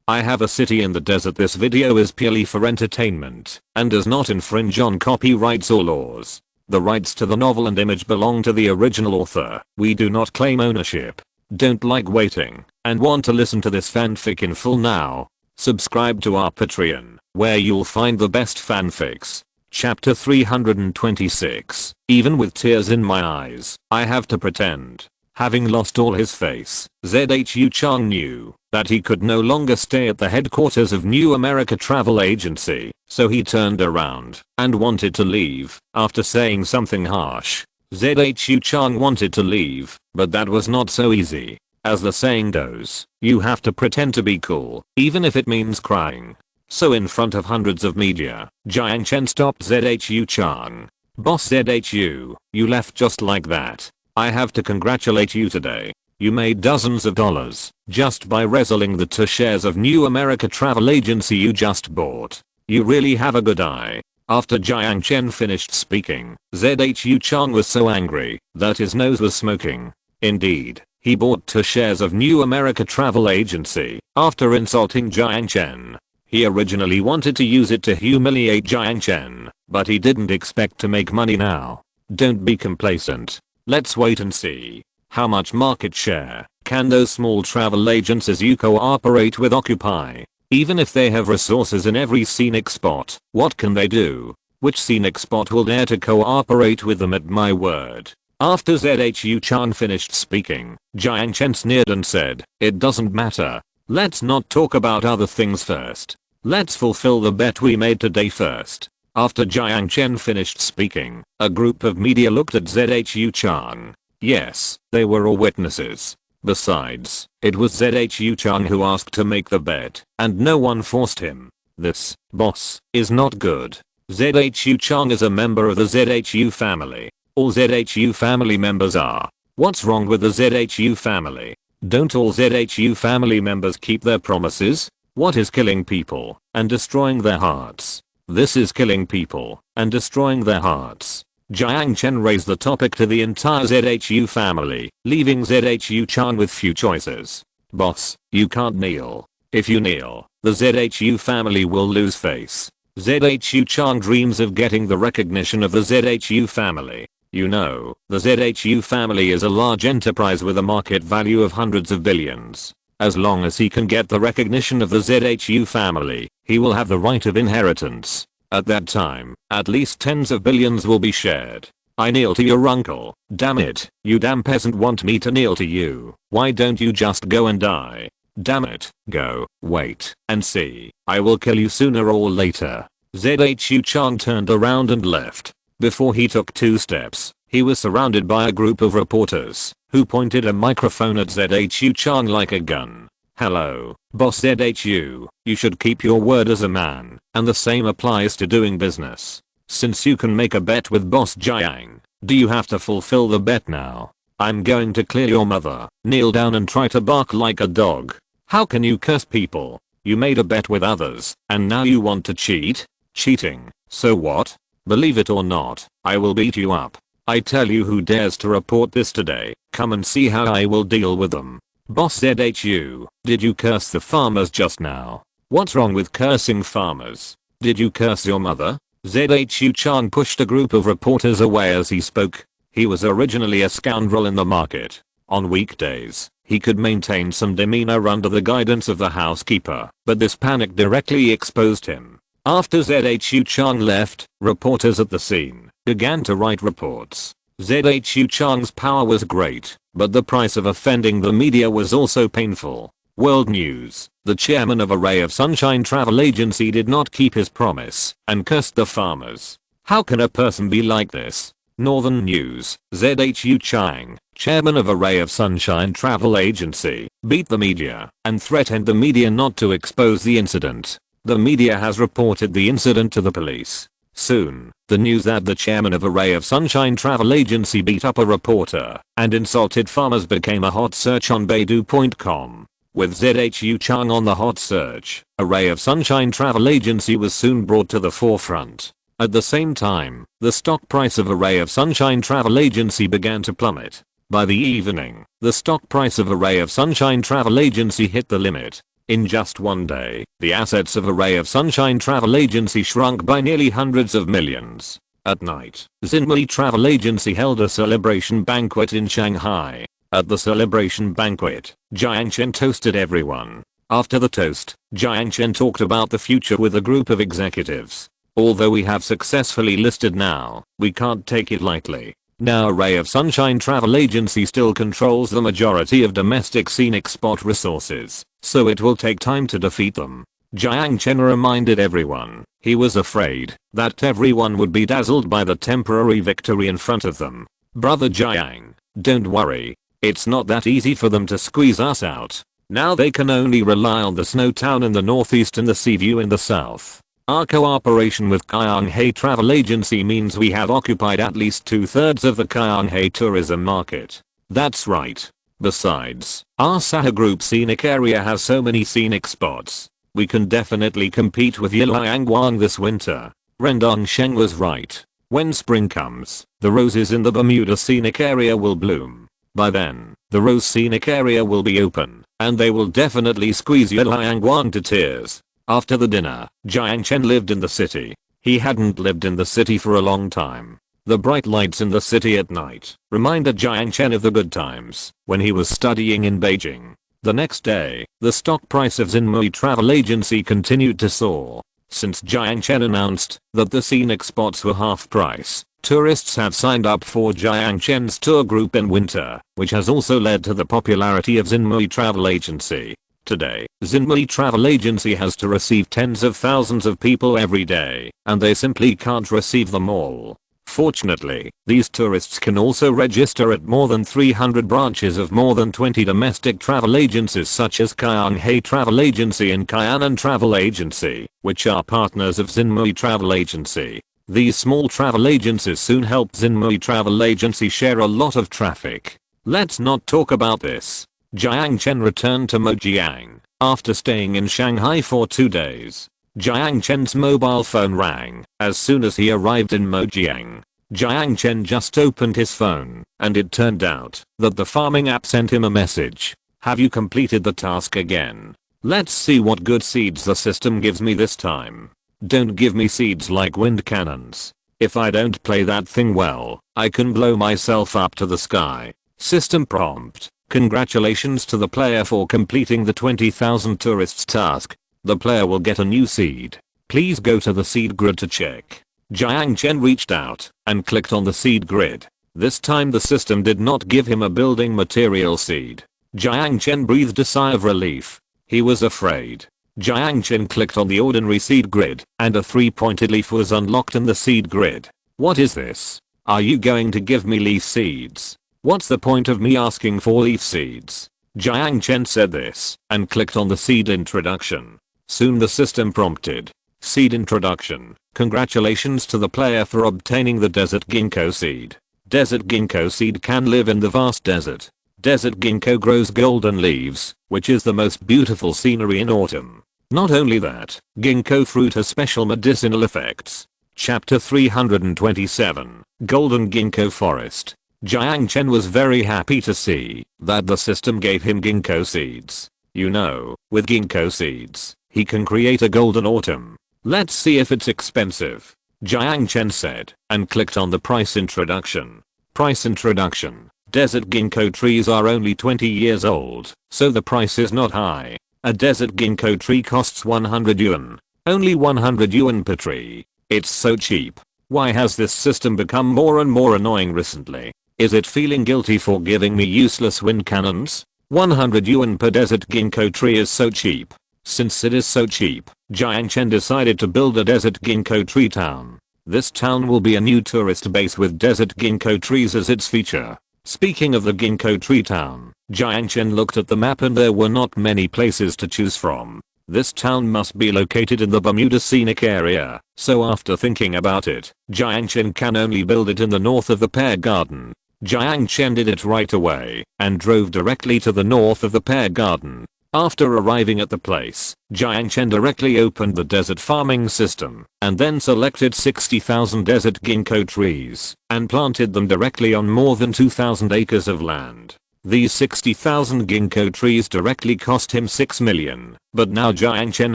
I have a city in the desert. This video is purely for entertainment and does not infringe on copyrights or laws. The rights to the novel and image belong to the original author. We do not claim ownership. Don't like waiting and want to listen to this fanfic in full now? Subscribe to our Patreon, where you'll find the best fanfics. Chapter 326. Even with tears in my eyes, I have to pretend. Having lost all his face, Zhu Chang knew that he could no longer stay at the headquarters of New America Travel Agency, so he turned around and wanted to leave. After saying something harsh, Zhu Chang wanted to leave, but that was not so easy. As the saying goes, you have to pretend to be cool, even if it means crying. So in front of hundreds of media, Jiang Chen stopped Zhu Chang. "Boss Zhu, you left just like that. I have to congratulate you today. You made dozens of dollars just by reselling the 2 shares of New America Travel Agency you just bought. You really have a good eye." After Jiang Chen finished speaking, Zhu Chang was so angry that his nose was smoking. Indeed, he bought 2 shares of New America Travel Agency after insulting Jiang Chen. He originally wanted to use it to humiliate Jiang Chen, but he didn't expect to make money now. Don't be complacent. Let's wait and see. How much market share can those small travel agencies you cooperate with occupy? Even if they have resources in every scenic spot, what can they do? Which scenic spot will dare to cooperate with them? At my word. After Zhu Chang finished speaking, Jiang Chen sneered and said, "It doesn't matter. Let's not talk about other things first. Let's fulfill the bet we made today first." After Jiang Chen finished speaking, a group of media looked at Zhu Chang. Yes, they were all witnesses. Besides, it was Zhu Chang who asked to make the bet, and no one forced him. This, boss, is not good. Zhu Chang is a member of the Zhu family. All Zhu family members are. What's wrong with the Zhu family? Don't all Zhu family members keep their promises? What is killing people and destroying their hearts? This is killing people and destroying their hearts. Jiang Chen raised the topic to the entire Zhu family, leaving Zhu Chang with few choices. "Boss, you can't kneel. If you kneel, the Zhu family will lose face." Zhu Chang dreams of getting the recognition of the Zhu family. You know, the Zhu family is a large enterprise with a market value of hundreds of billions. As long as he can get the recognition of the Zhu family, he will have the right of inheritance. At that time, at least tens of billions will be shared. "I kneel to your uncle. Damn it, you damn peasant want me to kneel to you. Why don't you just go and die? Damn it, go, wait, and see. I will kill you sooner or later." Zhu Chang turned around and left. Before he took 2 steps, he was surrounded by a group of reporters who pointed a microphone at Zhu Chang like a gun. "Hello, boss Zhu, you should keep your word as a man, and the same applies to doing business. Since you can make a bet with boss Jiang, do you have to fulfill the bet now? I'm going to clear your mother. Kneel down and try to bark like a dog. How can you curse people? You made a bet with others, and now you want to cheat? Cheating, so what? Believe it or not, I will beat you up. I tell you, who dares to report this today, come and see how I will deal with them." "Boss Zhu, did you curse the farmers just now? What's wrong with cursing farmers? Did you curse your mother?" Zhu Chang pushed a group of reporters away as he spoke. He was originally a scoundrel in the market. On weekdays, he could maintain some demeanor under the guidance of the housekeeper, but this panic directly exposed him. After Zhu Chang left, reporters at the scene began to write reports. Zhu Chang's power was great, but the price of offending the media was also painful. World News: the chairman of a Ray of Sunshine Travel Agency did not keep his promise and cursed the farmers. How can a person be like this? Northern News: Zhu Chang, chairman of a Ray of Sunshine Travel Agency, beat the media and threatened the media not to expose the incident. The media has reported the incident to the police. Soon, the news that the chairman of a Ray of Sunshine Travel Agency beat up a reporter and insulted farmers became a hot search on Baidu.com. With Zhu Chang on the hot search, a Ray of Sunshine Travel Agency was soon brought to the forefront. At the same time, the stock price of a Ray of Sunshine Travel Agency began to plummet. By the evening, the stock price of a Ray of Sunshine Travel Agency hit the limit. In just one day, the assets of a Ray of Sunshine travel agency shrunk by nearly hundreds of millions. At night, Xinmei Travel Agency held a celebration banquet in Shanghai. At the celebration banquet, Jiang Chen toasted everyone. After the toast, Jiang Chen talked about the future with a group of executives. Although we have successfully listed now, we can't take it lightly. Now Ray of Sunshine Travel Agency still controls the majority of domestic scenic spot resources, so it will take time to defeat them. Jiang Chen reminded everyone he was afraid that everyone would be dazzled by the temporary victory in front of them. Brother Jiang, don't worry. It's not that easy for them to squeeze us out. Now they can only rely on the snow town in the northeast and the sea view in the south. Our cooperation with Jianghe Travel Agency means we have occupied at least 2/3 of the Jianghe tourism market. That's right. Besides, our Sahara group scenic area has so many scenic spots. We can definitely compete with Jiang Wang this winter. Rendong Sheng was right. When spring comes, the roses in the Bermuda scenic area will bloom. By then, the rose scenic area will be open, and they will definitely squeeze Jiang Wang to tears. After the dinner, Jiang Chen lived in the city. He hadn't lived in the city for a long time. The bright lights in the city at night reminded Jiang Chen of the good times when he was studying in Beijing. The next day, the stock price of Xinmei Travel Agency continued to soar. Since Jiang Chen announced that the scenic spots were half price, tourists have signed up for Jiang Chen's tour group in winter, which has also led to the popularity of Xinmei Travel Agency. Today, Xinmei Travel Agency has to receive tens of thousands of people every day, and they simply can't receive them all. Fortunately, these tourists can also register at more than 300 branches of more than 20 domestic travel agencies such as Jianghe Travel Agency and Kainan Travel Agency, which are partners of Xinmei Travel Agency. These small travel agencies soon helped Xinmei Travel Agency share a lot of traffic. Let's not talk about this. Jiang Chen returned to Mojiang after staying in Shanghai for 2 days. Jiang Chen's mobile phone rang as soon as he arrived in Mojiang. Jiang Chen just opened his phone, and it turned out that the farming app sent him a message. Have you completed the task again? Let's see what good seeds the system gives me this time. Don't give me seeds like wind cannons. If I don't play that thing well, I can blow myself up to the sky. System prompt. Congratulations to the player for completing the 20,000 tourists task. The player will get a new seed. Please go to the seed grid to check. Jiang Chen reached out and clicked on the seed grid. This time the system did not give him a building material seed. Jiang Chen breathed a sigh of relief. He was afraid. Jiang Chen clicked on the ordinary seed grid, and a 3-pointed leaf was unlocked in the seed grid. What is this? Are you going to give me leaf seeds? What's the point of me asking for leaf seeds? Jiang Chen said this, and clicked on the seed introduction. Soon the system prompted. Seed introduction. Congratulations to the player for obtaining the desert ginkgo seed. Desert ginkgo seed can live in the vast desert. Desert ginkgo grows golden leaves, which is the most beautiful scenery in autumn. Not only that, ginkgo fruit has special medicinal effects. Chapter 327. Golden Ginkgo Forest. Jiang Chen was very happy to see that the system gave him ginkgo seeds. You know, with ginkgo seeds, he can create a golden autumn. Let's see if it's expensive. Jiang Chen said, and clicked on the price introduction. Price introduction. Desert ginkgo trees are only 20 years old, so the price is not high. A desert ginkgo tree costs 100 yuan. Only 100 yuan per tree. It's so cheap. Why has this system become more and more annoying recently? Is it feeling guilty for giving me useless wind cannons? 100 yuan per desert ginkgo tree is so cheap. Since it is so cheap, Jiang Chen decided to build a desert ginkgo tree town. This town will be a new tourist base with desert ginkgo trees as its feature. Speaking of the ginkgo tree town, Jiang Chen looked at the map and there were not many places to choose from. This town must be located in the Bermuda scenic area, so after thinking about it, Jiang Chen can only build it in the north of the pear garden. Jiang Chen did it right away and drove directly to the north of the pear garden. After arriving at the place, Jiang Chen directly opened the desert farming system and then selected 60,000 desert ginkgo trees and planted them directly on more than 2,000 acres of land. These 60,000 ginkgo trees directly cost him 6 million, but now Jiang Chen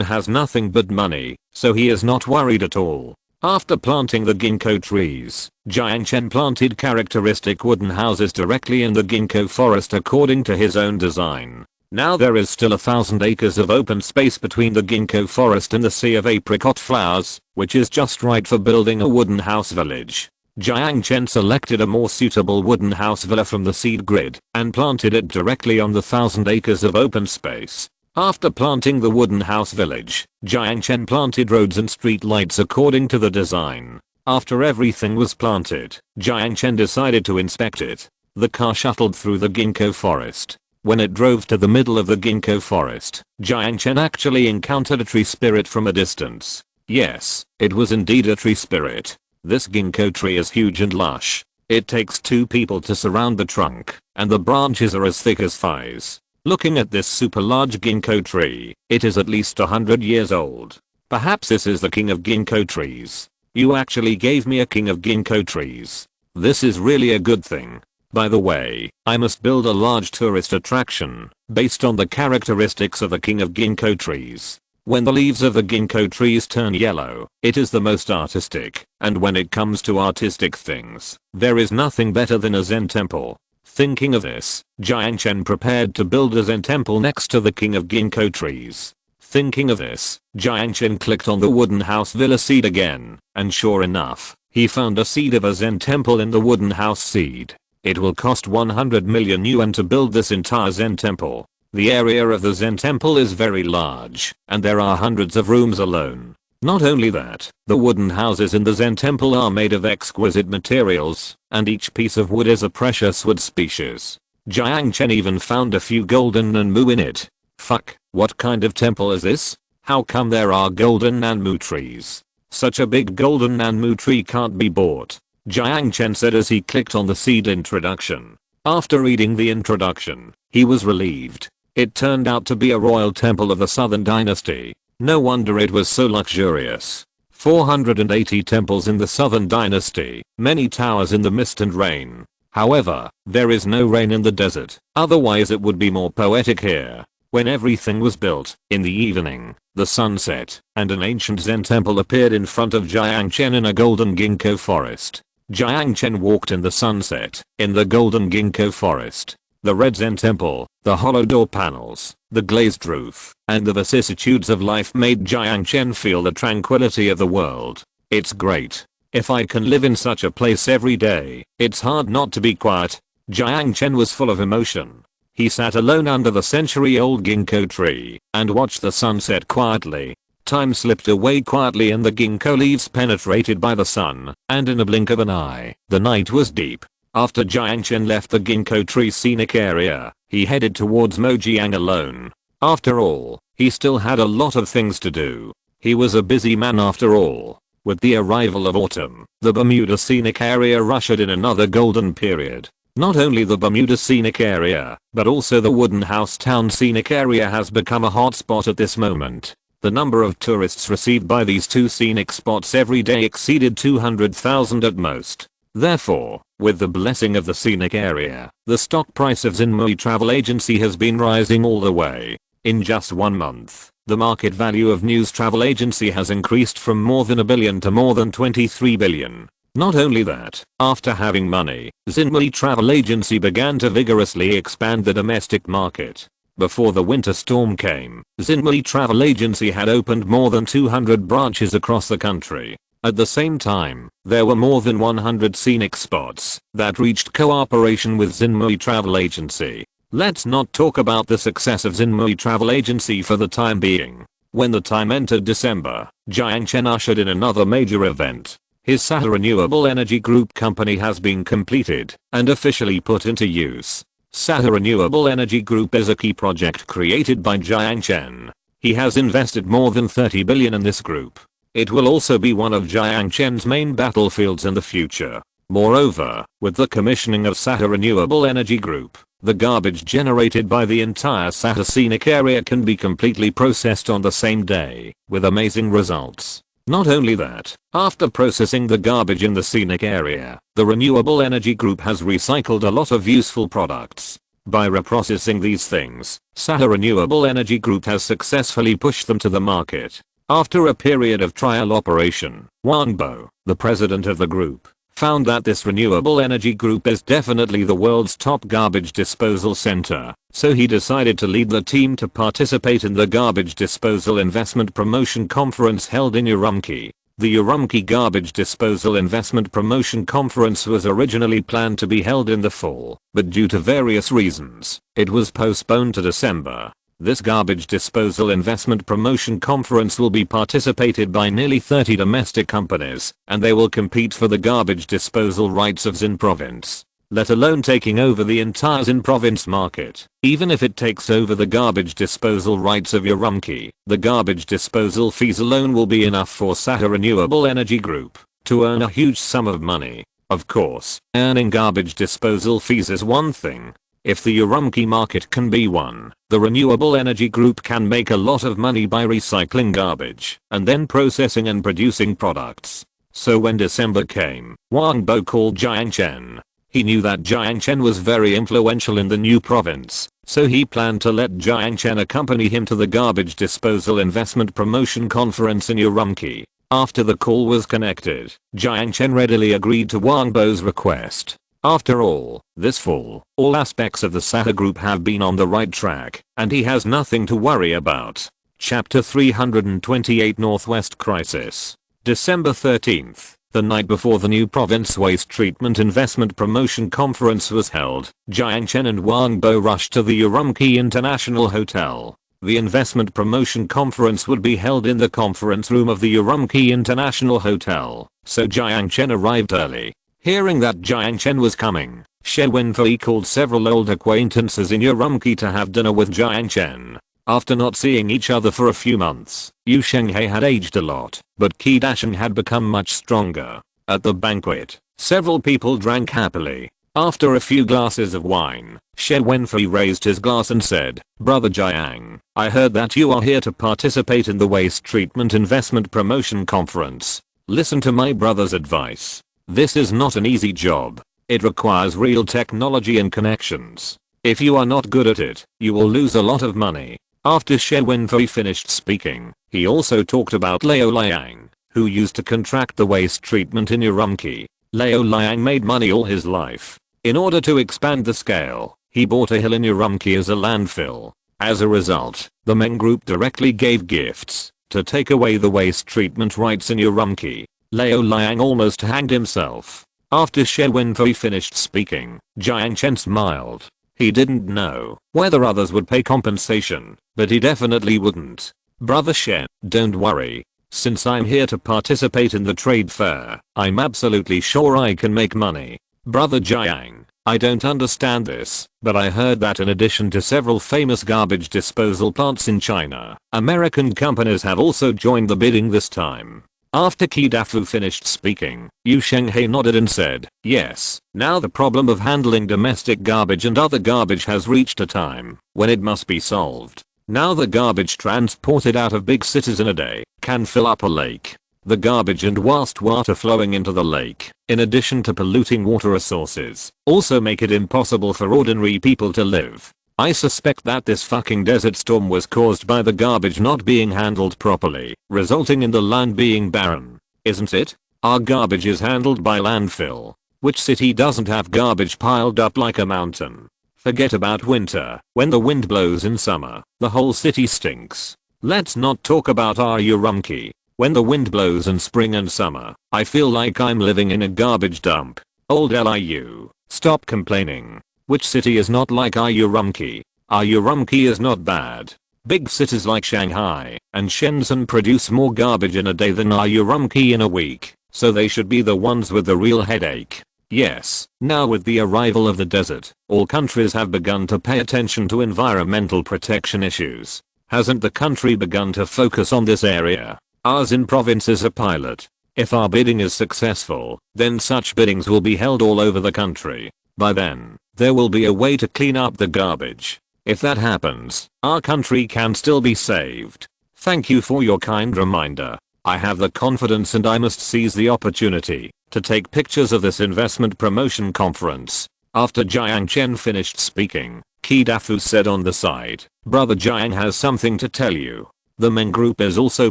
has nothing but money, so he is not worried at all. After planting the ginkgo trees, Jiang Chen planted characteristic wooden houses directly in the ginkgo forest according to his own design. Now there is still 1,000 acres of open space between the ginkgo forest and the sea of apricot flowers, which is just right for building a wooden house village. Jiang Chen selected a more suitable wooden house villa from the seed grid and planted it directly on the 1,000 acres of open space. After planting the wooden house village, Jiang Chen planted roads and street lights according to the design. After everything was planted, Jiang Chen decided to inspect it. The car shuttled through the ginkgo forest. When it drove to the middle of the ginkgo forest, Jiang Chen actually encountered a tree spirit from a distance. Yes, it was indeed a tree spirit. This ginkgo tree is huge and lush. It takes 2 people to surround the trunk, and the branches are as thick as thighs. Looking at this super large ginkgo tree, it is at least 100 years old. Perhaps this is the king of ginkgo trees. You actually gave me a king of ginkgo trees. This is really a good thing. By the way, I must build a large tourist attraction based on the characteristics of the king of ginkgo trees. When the leaves of the ginkgo trees turn yellow, it is the most artistic, and when it comes to artistic things, there is nothing better than a Zen temple. Thinking of this, Jiang Chen prepared to build a Zen temple next to the king of ginkgo trees. Thinking of this, Jiang Chen clicked on the wooden house villa seed again, and sure enough, he found a seed of a Zen temple in the wooden house seed. It will cost 100 million yuan to build this entire Zen temple. The area of the Zen temple is very large, and there are hundreds of rooms alone. Not only that, the wooden houses in the Zen temple are made of exquisite materials, and each piece of wood is a precious wood species. Jiang Chen even found a few golden nanmu in it. Fuck, what kind of temple is this? How come there are golden nanmu trees? Such a big golden nanmu tree can't be bought. Jiang Chen said as he clicked on the seed introduction. After reading the introduction, he was relieved. It turned out to be a royal temple of the Southern Dynasty. No wonder it was so luxurious. 480 temples in the Southern Dynasty, many towers in the mist and rain. However, there is no rain in the desert, otherwise it would be more poetic here. When everything was built, in the evening, the sun set, and an ancient Zen temple appeared in front of Jiang Chen in a golden ginkgo forest. Jiang Chen walked in the sunset, in the golden ginkgo forest. The red Zen temple, the hollow door panels, the glazed roof, and the vicissitudes of life made Jiang Chen feel the tranquility of the world. It's great. If I can live in such a place every day, it's hard not to be quiet. Jiang Chen was full of emotion. He sat alone under the century-old ginkgo tree and watched the sunset quietly. Time slipped away quietly and the ginkgo leaves penetrated by the sun, and in a blink of an eye, the night was deep. After Jiang Chen left the ginkgo tree scenic area, he headed towards Mojiang alone. After all, he still had a lot of things to do. He was a busy man after all. With the arrival of autumn, the Bermuda scenic area ushered in another golden period. Not only the Bermuda scenic area, but also the wooden house town scenic area has become a hotspot at this moment. The number of tourists received by these two scenic spots every day exceeded 200,000 at most. Therefore, with the blessing of the scenic area, the stock price of Xinmei Travel Agency has been rising all the way. In just 1 month, the market value of News Travel Agency has increased from more than $1 billion to more than $23 billion. Not only that, after having money, Xinmei Travel Agency began to vigorously expand the domestic market. Before the winter storm came, Xinmei Travel Agency had opened more than 200 branches across the country. At the same time, there were more than 100 scenic spots that reached cooperation with Xinmei Travel Agency. Let's not talk about the success of Xinmei Travel Agency for the time being. When the time entered December, Jiang Chen ushered in another major event. His Sahara Renewable Energy Group company has been completed and officially put into use. Sahara Renewable Energy Group is a key project created by Jiang Chen. He has invested more than 30 billion in this group. It will also be one of Jiang Chen's main battlefields in the future. Moreover, with the commissioning of Sahara Renewable Energy Group, the garbage generated by the entire Sahara scenic area can be completely processed on the same day, with amazing results. Not only that, after processing the garbage in the scenic area, the Renewable Energy Group has recycled a lot of useful products. By reprocessing these things, Sahara Renewable Energy Group has successfully pushed them to the market. After a period of trial operation, Wang Bo, the president of the group, found that this renewable energy group is definitely the world's top garbage disposal center, so he decided to lead the team to participate in the Garbage Disposal Investment Promotion Conference held in Urumqi. The Urumqi Garbage Disposal Investment Promotion Conference was originally planned to be held in the fall, but due to various reasons, it was postponed to December. This Garbage Disposal Investment Promotion Conference will be participated by nearly 30 domestic companies, and they will compete for the garbage disposal rights of Xin province, let alone taking over the entire Xin province market. Even if it takes over the garbage disposal rights of Urumqi, the garbage disposal fees alone will be enough for Sahara Renewable Energy Group to earn a huge sum of money. Of course, earning garbage disposal fees is one thing. If the Urumqi market can be won, the Renewable Energy Group can make a lot of money by recycling garbage and then processing and producing products. So when December came, Wang Bo called Jiang Chen. He knew that Jiang Chen was very influential in the new province, so he planned to let Jiang Chen accompany him to the Garbage Disposal Investment Promotion Conference in Urumqi. After the call was connected, Jiang Chen readily agreed to Wang Bo's request. After all, this fall, all aspects of the Sahara Group have been on the right track, and he has nothing to worry about. Chapter 328 Northwest Crisis. December 13th, the night before the new province waste treatment investment promotion conference was held, Jiang Chen and Wang Bo rushed to the Urumqi International Hotel. The investment promotion conference would be held in the conference room of the Urumqi International Hotel, so Jiang Chen arrived early. Hearing that Jiang Chen was coming, She Wenfei called several old acquaintances in Urumqi to have dinner with Jiang Chen. After not seeing each other for a few months, Yu Shenghe had aged a lot, but Qi Dasheng had become much stronger. At the banquet, several people drank happily. After a few glasses of wine, She Wenfei raised his glass and said, "Brother Jiang, I heard that you are here to participate in the Waste Treatment Investment Promotion Conference. Listen to my brother's advice. This is not an easy job. It requires real technology and connections. If you are not good at it, you will lose a lot of money." After She Wenfei finished speaking, he also talked about Liao Liang, who used to contract the waste treatment in Urumqi. Liao Liang made money all his life. In order to expand the scale, he bought a hill in Urumqi as a landfill. As a result, the Meng Group directly gave gifts to take away the waste treatment rights in Urumqi. Liao Liang almost hanged himself. After She Wenfei finished speaking, Jiang Chen smiled. He didn't know whether others would pay compensation, but he definitely wouldn't. "Brother Shen, don't worry. Since I'm here to participate in the trade fair, I'm absolutely sure I can make money." "Brother Jiang, I don't understand this, but I heard that in addition to several famous garbage disposal plants in China, American companies have also joined the bidding this time." After Qi Dafu finished speaking, Yu Shenghe nodded and said, "Yes, now the problem of handling domestic garbage and other garbage has reached a time when it must be solved. Now the garbage transported out of big cities in a day can fill up a lake. The garbage and wastewater flowing into the lake, in addition to polluting water resources, also make it impossible for ordinary people to live. I suspect that this fucking desert storm was caused by the garbage not being handled properly, resulting in the land being barren. Isn't it? Our garbage is handled by landfill. Which city doesn't have garbage piled up like a mountain? Forget about winter. When the wind blows in summer, the whole city stinks. Let's not talk about our Urumqi. When the wind blows in spring and summer, I feel like I'm living in a garbage dump. Old Liu, stop complaining. Which city is not like our Urumqi? Our Urumqi is not bad. Big cities like Shanghai and Shenzhen produce more garbage in a day than our Urumqi in a week, so they should be the ones with the real headache." Yes, now with the arrival of the desert, all countries have begun to pay attention to environmental protection issues. Hasn't the country begun to focus on this area? Ours in province is a pilot. If our bidding is successful, then such biddings will be held all over the country. By then, there will be a way to clean up the garbage. If that happens, our country can still be saved. Thank you for your kind reminder. I have the confidence and I must seize the opportunity to take pictures of this investment promotion conference. After Jiang Chen finished speaking, Kidafu said on the side. Brother Jiang has something to tell you. The Meng group is also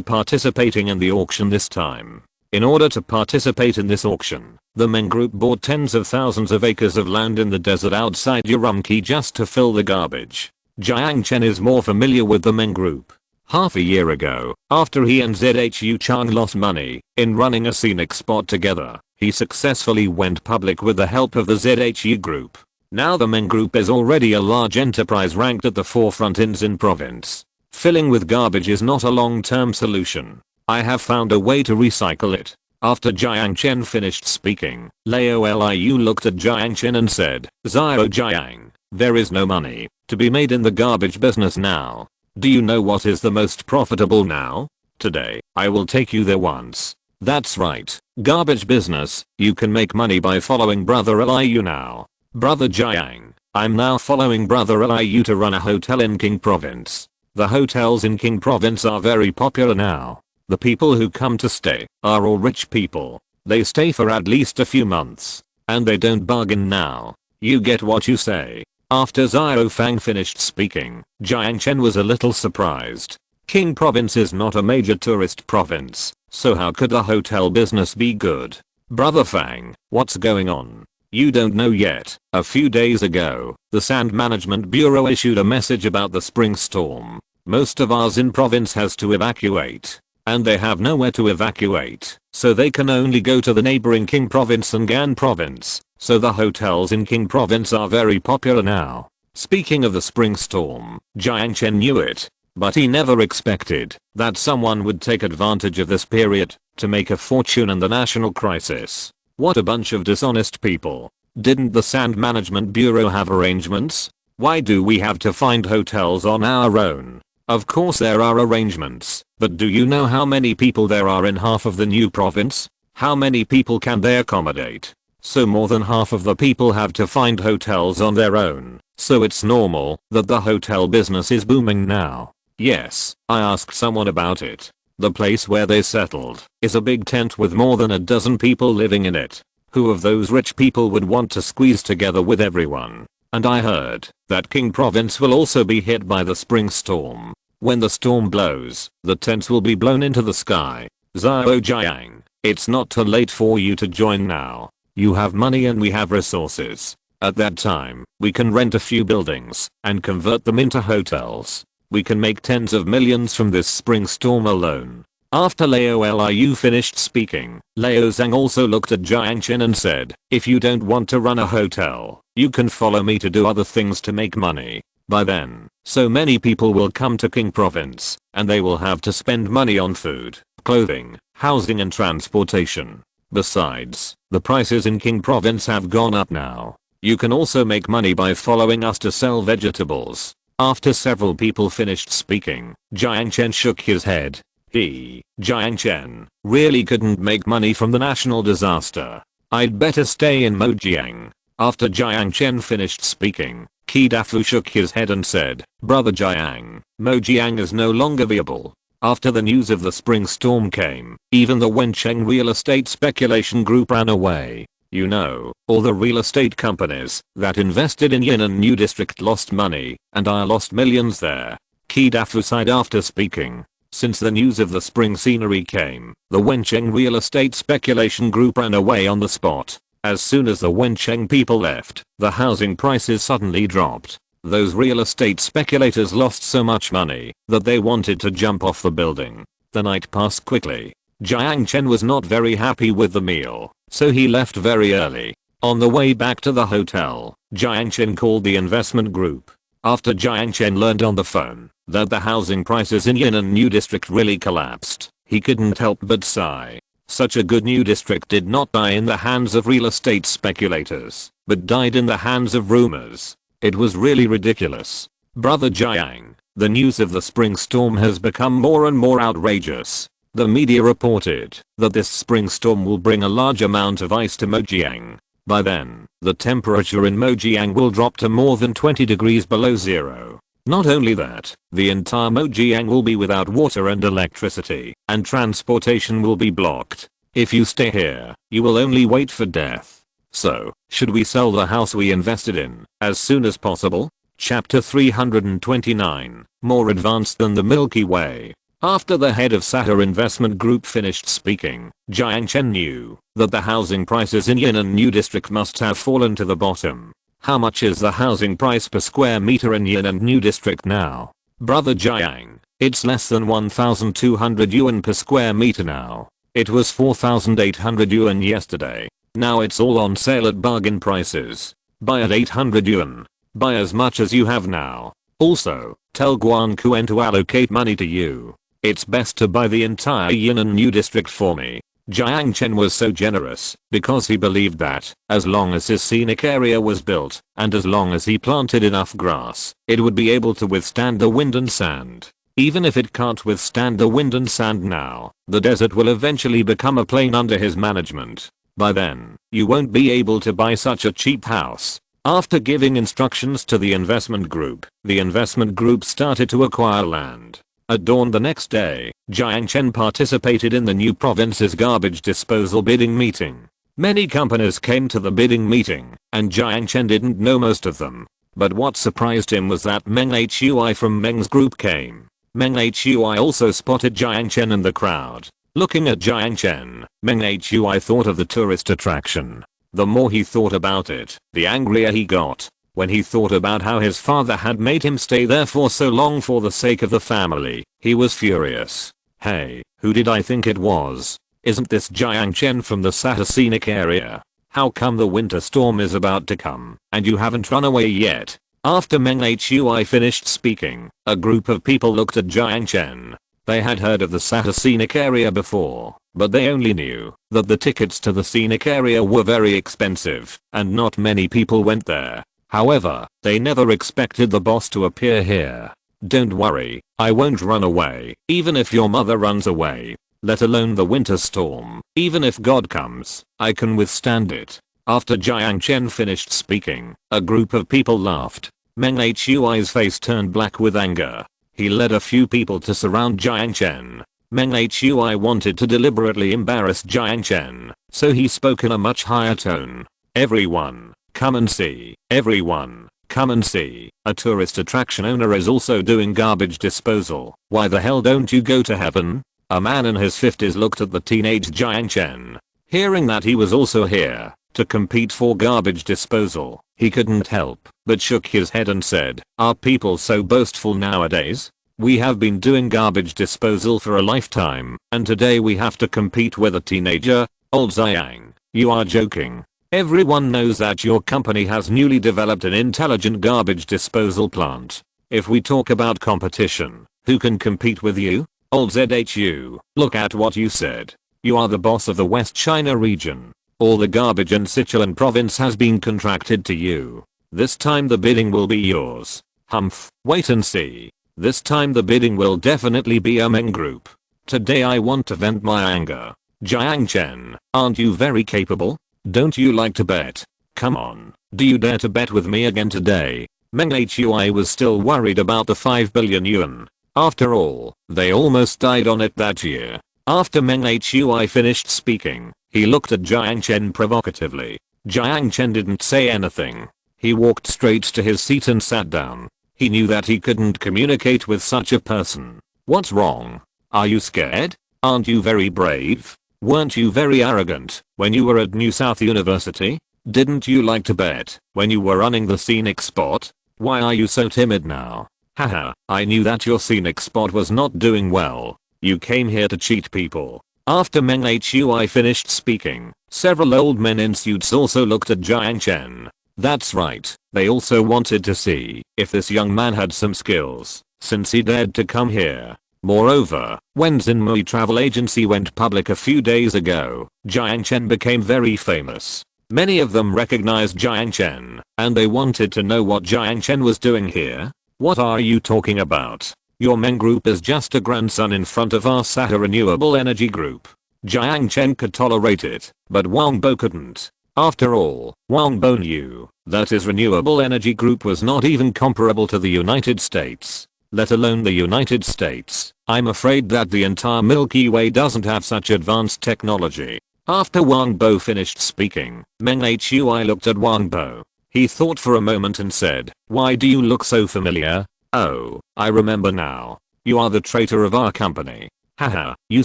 participating in the auction this time. In order to participate in this auction, the Meng group bought tens of thousands of acres of land in the desert outside Urumqi just to fill the garbage. Jiang Chen is more familiar with the Meng group. Half a year ago, after he and Zhu Chang lost money in running a scenic spot together, he successfully went public with the help of the Zhu group. Now the Meng group is already a large enterprise ranked at the forefront in Xin province. Filling with garbage is not a long-term solution. I have found a way to recycle it. After Jiang Chen finished speaking, Liu looked at Jiang Chen and said, Zhao Jiang, there is no money to be made in the garbage business now. Do you know what is the most profitable now? Today, I will take you there once. That's right, garbage business, you can make money by following Brother Liu now. Brother Jiang, I'm now following Brother Liu to run a hotel in King province. The hotels in King province are very popular now. The people who come to stay are all rich people. They stay for at least a few months. And they don't bargain now. You get what you say. After Zhao Fang finished speaking, Jiang Chen was a little surprised. King province is not a major tourist province, so how could the hotel business be good? Brother Fang, what's going on? You don't know yet. A few days ago, the Sand Management Bureau issued a message about the spring storm. Most of ours in province has to evacuate. And they have nowhere to evacuate, so they can only go to the neighboring King province and Gan province. So the hotels in King province are very popular now. Speaking of the spring storm, Jiang Chen knew it, but he never expected that someone would take advantage of this period to make a fortune in the national crisis. What a bunch of dishonest people. Didn't the Sand Management Bureau have arrangements? Why do we have to find hotels on our own? Of course there are arrangements, but do you know how many people there are in half of the new province? How many people can they accommodate? So more than half of the people have to find hotels on their own, so it's normal that the hotel business is booming now. Yes, I asked someone about it. The place where they settled is a big tent with more than a dozen people living in it. Who of those rich people would want to squeeze together with everyone? And I heard that King province will also be hit by the spring storm. When the storm blows, the tents will be blown into the sky. Zhao Jiang, it's not too late for you to join now. You have money and we have resources. At that time, we can rent a few buildings and convert them into hotels. We can make tens of millions from this spring storm alone. After Liu finished speaking, Liu Zhang also looked at Jiang Chen and said, if you don't want to run a hotel, you can follow me to do other things to make money. By then, so many people will come to King province, and they will have to spend money on food, clothing, housing and transportation. Besides, the prices in King province have gone up now. You can also make money by following us to sell vegetables. After several people finished speaking, Jiang Chen shook his head. Jiang Chen, really couldn't make money from the national disaster. I'd better stay in Mojiang. After Jiang Chen finished speaking, Kidafu shook his head and said, Brother Jiang, Mojiang is no longer viable. After the news of the spring storm came, even the Wencheng real estate speculation group ran away. You know, all the real estate companies that invested in Yunnan New District lost money, and I lost millions there. Kidafu sighed after speaking. Since the news of the spring scenery came, the Wencheng real estate speculation group ran away on the spot. As soon as the Wencheng people left, the housing prices suddenly dropped. Those real estate speculators lost so much money that they wanted to jump off the building. The night passed quickly. Jiang Chen was not very happy with the meal, so he left very early. On the way back to the hotel, Jiang Chen called the investment group. After Jiang Chen learned on the phone that the housing prices in Yunnan New District really collapsed, he couldn't help but sigh. Such a good new district did not die in the hands of real estate speculators, but died in the hands of rumors. It was really ridiculous. Brother Jiang, the news of the spring storm has become more and more outrageous. The media reported that this spring storm will bring a large amount of ice to Mojiang. By then, the temperature in Mojiang will drop to more than 20 degrees below zero. Not only that, the entire Mojiang will be without water and electricity, and transportation will be blocked. If you stay here, you will only wait for death. So, should we sell the house we invested in as soon as possible? Chapter 329, more advanced than the Milky Way. After the head of Sahara investment group finished speaking, Jiang Chen knew that the housing prices in Yunnan New District must have fallen to the bottom. How much is the housing price per square meter in Yunnan New District now? Brother Jiang, it's less than 1,200 yuan per square meter now. It was 4,800 yuan yesterday. Now it's all on sale at bargain prices. Buy at 800 yuan. Buy as much as you have now. Also, tell Guan Kuan to allocate money to you. It's best to buy the entire Yunnan New District for me. Jiang Chen was so generous because he believed that, as long as his scenic area was built, and as long as he planted enough grass, it would be able to withstand the wind and sand. Even if it can't withstand the wind and sand now, the desert will eventually become a plain under his management. By then, you won't be able to buy such a cheap house. After giving instructions to the investment group started to acquire land. At dawn the next day, Jiang Chen participated in the new province's garbage disposal bidding meeting. Many companies came to the bidding meeting, and Jiang Chen didn't know most of them. But what surprised him was that Meng Hui from Meng's group came. Meng Hui also spotted Jiang Chen in the crowd. Looking at Jiang Chen, Meng Hui thought of the tourist attraction. The more he thought about it, the angrier he got. When he thought about how his father had made him stay there for so long for the sake of the family, he was furious. Hey, who did I think it was? Isn't this Jiang Chen from the Sahara scenic area? How come the winter storm is about to come, and you haven't run away yet? After Meng Hui finished speaking, a group of people looked at Jiang Chen. They had heard of the Sahara scenic area before, but they only knew that the tickets to the scenic area were very expensive, and not many people went there. However, they never expected the boss to appear here. Don't worry, I won't run away, even if your mother runs away. Let alone the winter storm. Even if God comes, I can withstand it. After Jiang Chen finished speaking, a group of people laughed. Meng Hui's face turned black with anger. He led a few people to surround Jiang Chen. Meng Hui wanted to deliberately embarrass Jiang Chen, so he spoke in a much higher tone. Everyone, come and see. Everyone, come and see. A tourist attraction owner is also doing garbage disposal. Why the hell don't you go to heaven? A man in his 50s looked at the teenage Jiang Chen. Hearing that he was also here to compete for garbage disposal, he couldn't help but shook his head and said, "Are people so boastful nowadays? We have been doing garbage disposal for a lifetime, and today we have to compete with a teenager? Old Jiang, you are joking. Everyone knows that your company has newly developed an intelligent garbage disposal plant. If we talk about competition, who can compete with you? Old ZHU, look at what you said. You are the boss of the West China region. All the garbage in Sichuan province has been contracted to you. This time the bidding will be yours. Humph, wait and see. This time the bidding will definitely be a Meng group. Today I want to vent my anger. Jiang Chen, aren't you very capable? Don't you like to bet? Come on, do you dare to bet with me again today?" Meng Hui was still worried about the 5 billion yuan. After all, they almost died on it that year. After Meng Hui finished speaking, he looked at Jiang Chen provocatively. Jiang Chen didn't say anything. He walked straight to his seat and sat down. He knew that he couldn't communicate with such a person. What's wrong? Are you scared? Aren't you very brave? Weren't you very arrogant when you were at New South University? Didn't you like to bet when you were running the scenic spot? Why are you so timid now? Haha, I knew that your scenic spot was not doing well. You came here to cheat people. After Meng Hui finished speaking, several old men in suits also looked at Jiang Chen. That's right, they also wanted to see if this young man had some skills, since he dared to come here. Moreover, when Xinmui travel agency went public a few days ago, Jiang Chen became very famous. Many of them recognized Jiang Chen, and they wanted to know what Jiang Chen was doing here. What are you talking about? Your Meng group is just a grandson in front of our Sahara renewable energy group. Jiang Chen could tolerate it, but Wang Bo couldn't. After all, Wang Bo knew that his renewable energy group was not even comparable to the United States, let alone the United States. I'm afraid that the entire Milky Way doesn't have such advanced technology. After Wang Bo finished speaking, Meng Hui looked at Wang Bo. He thought for a moment and said, "Why do you look so familiar? Oh, I remember now. You are the traitor of our company. Haha, you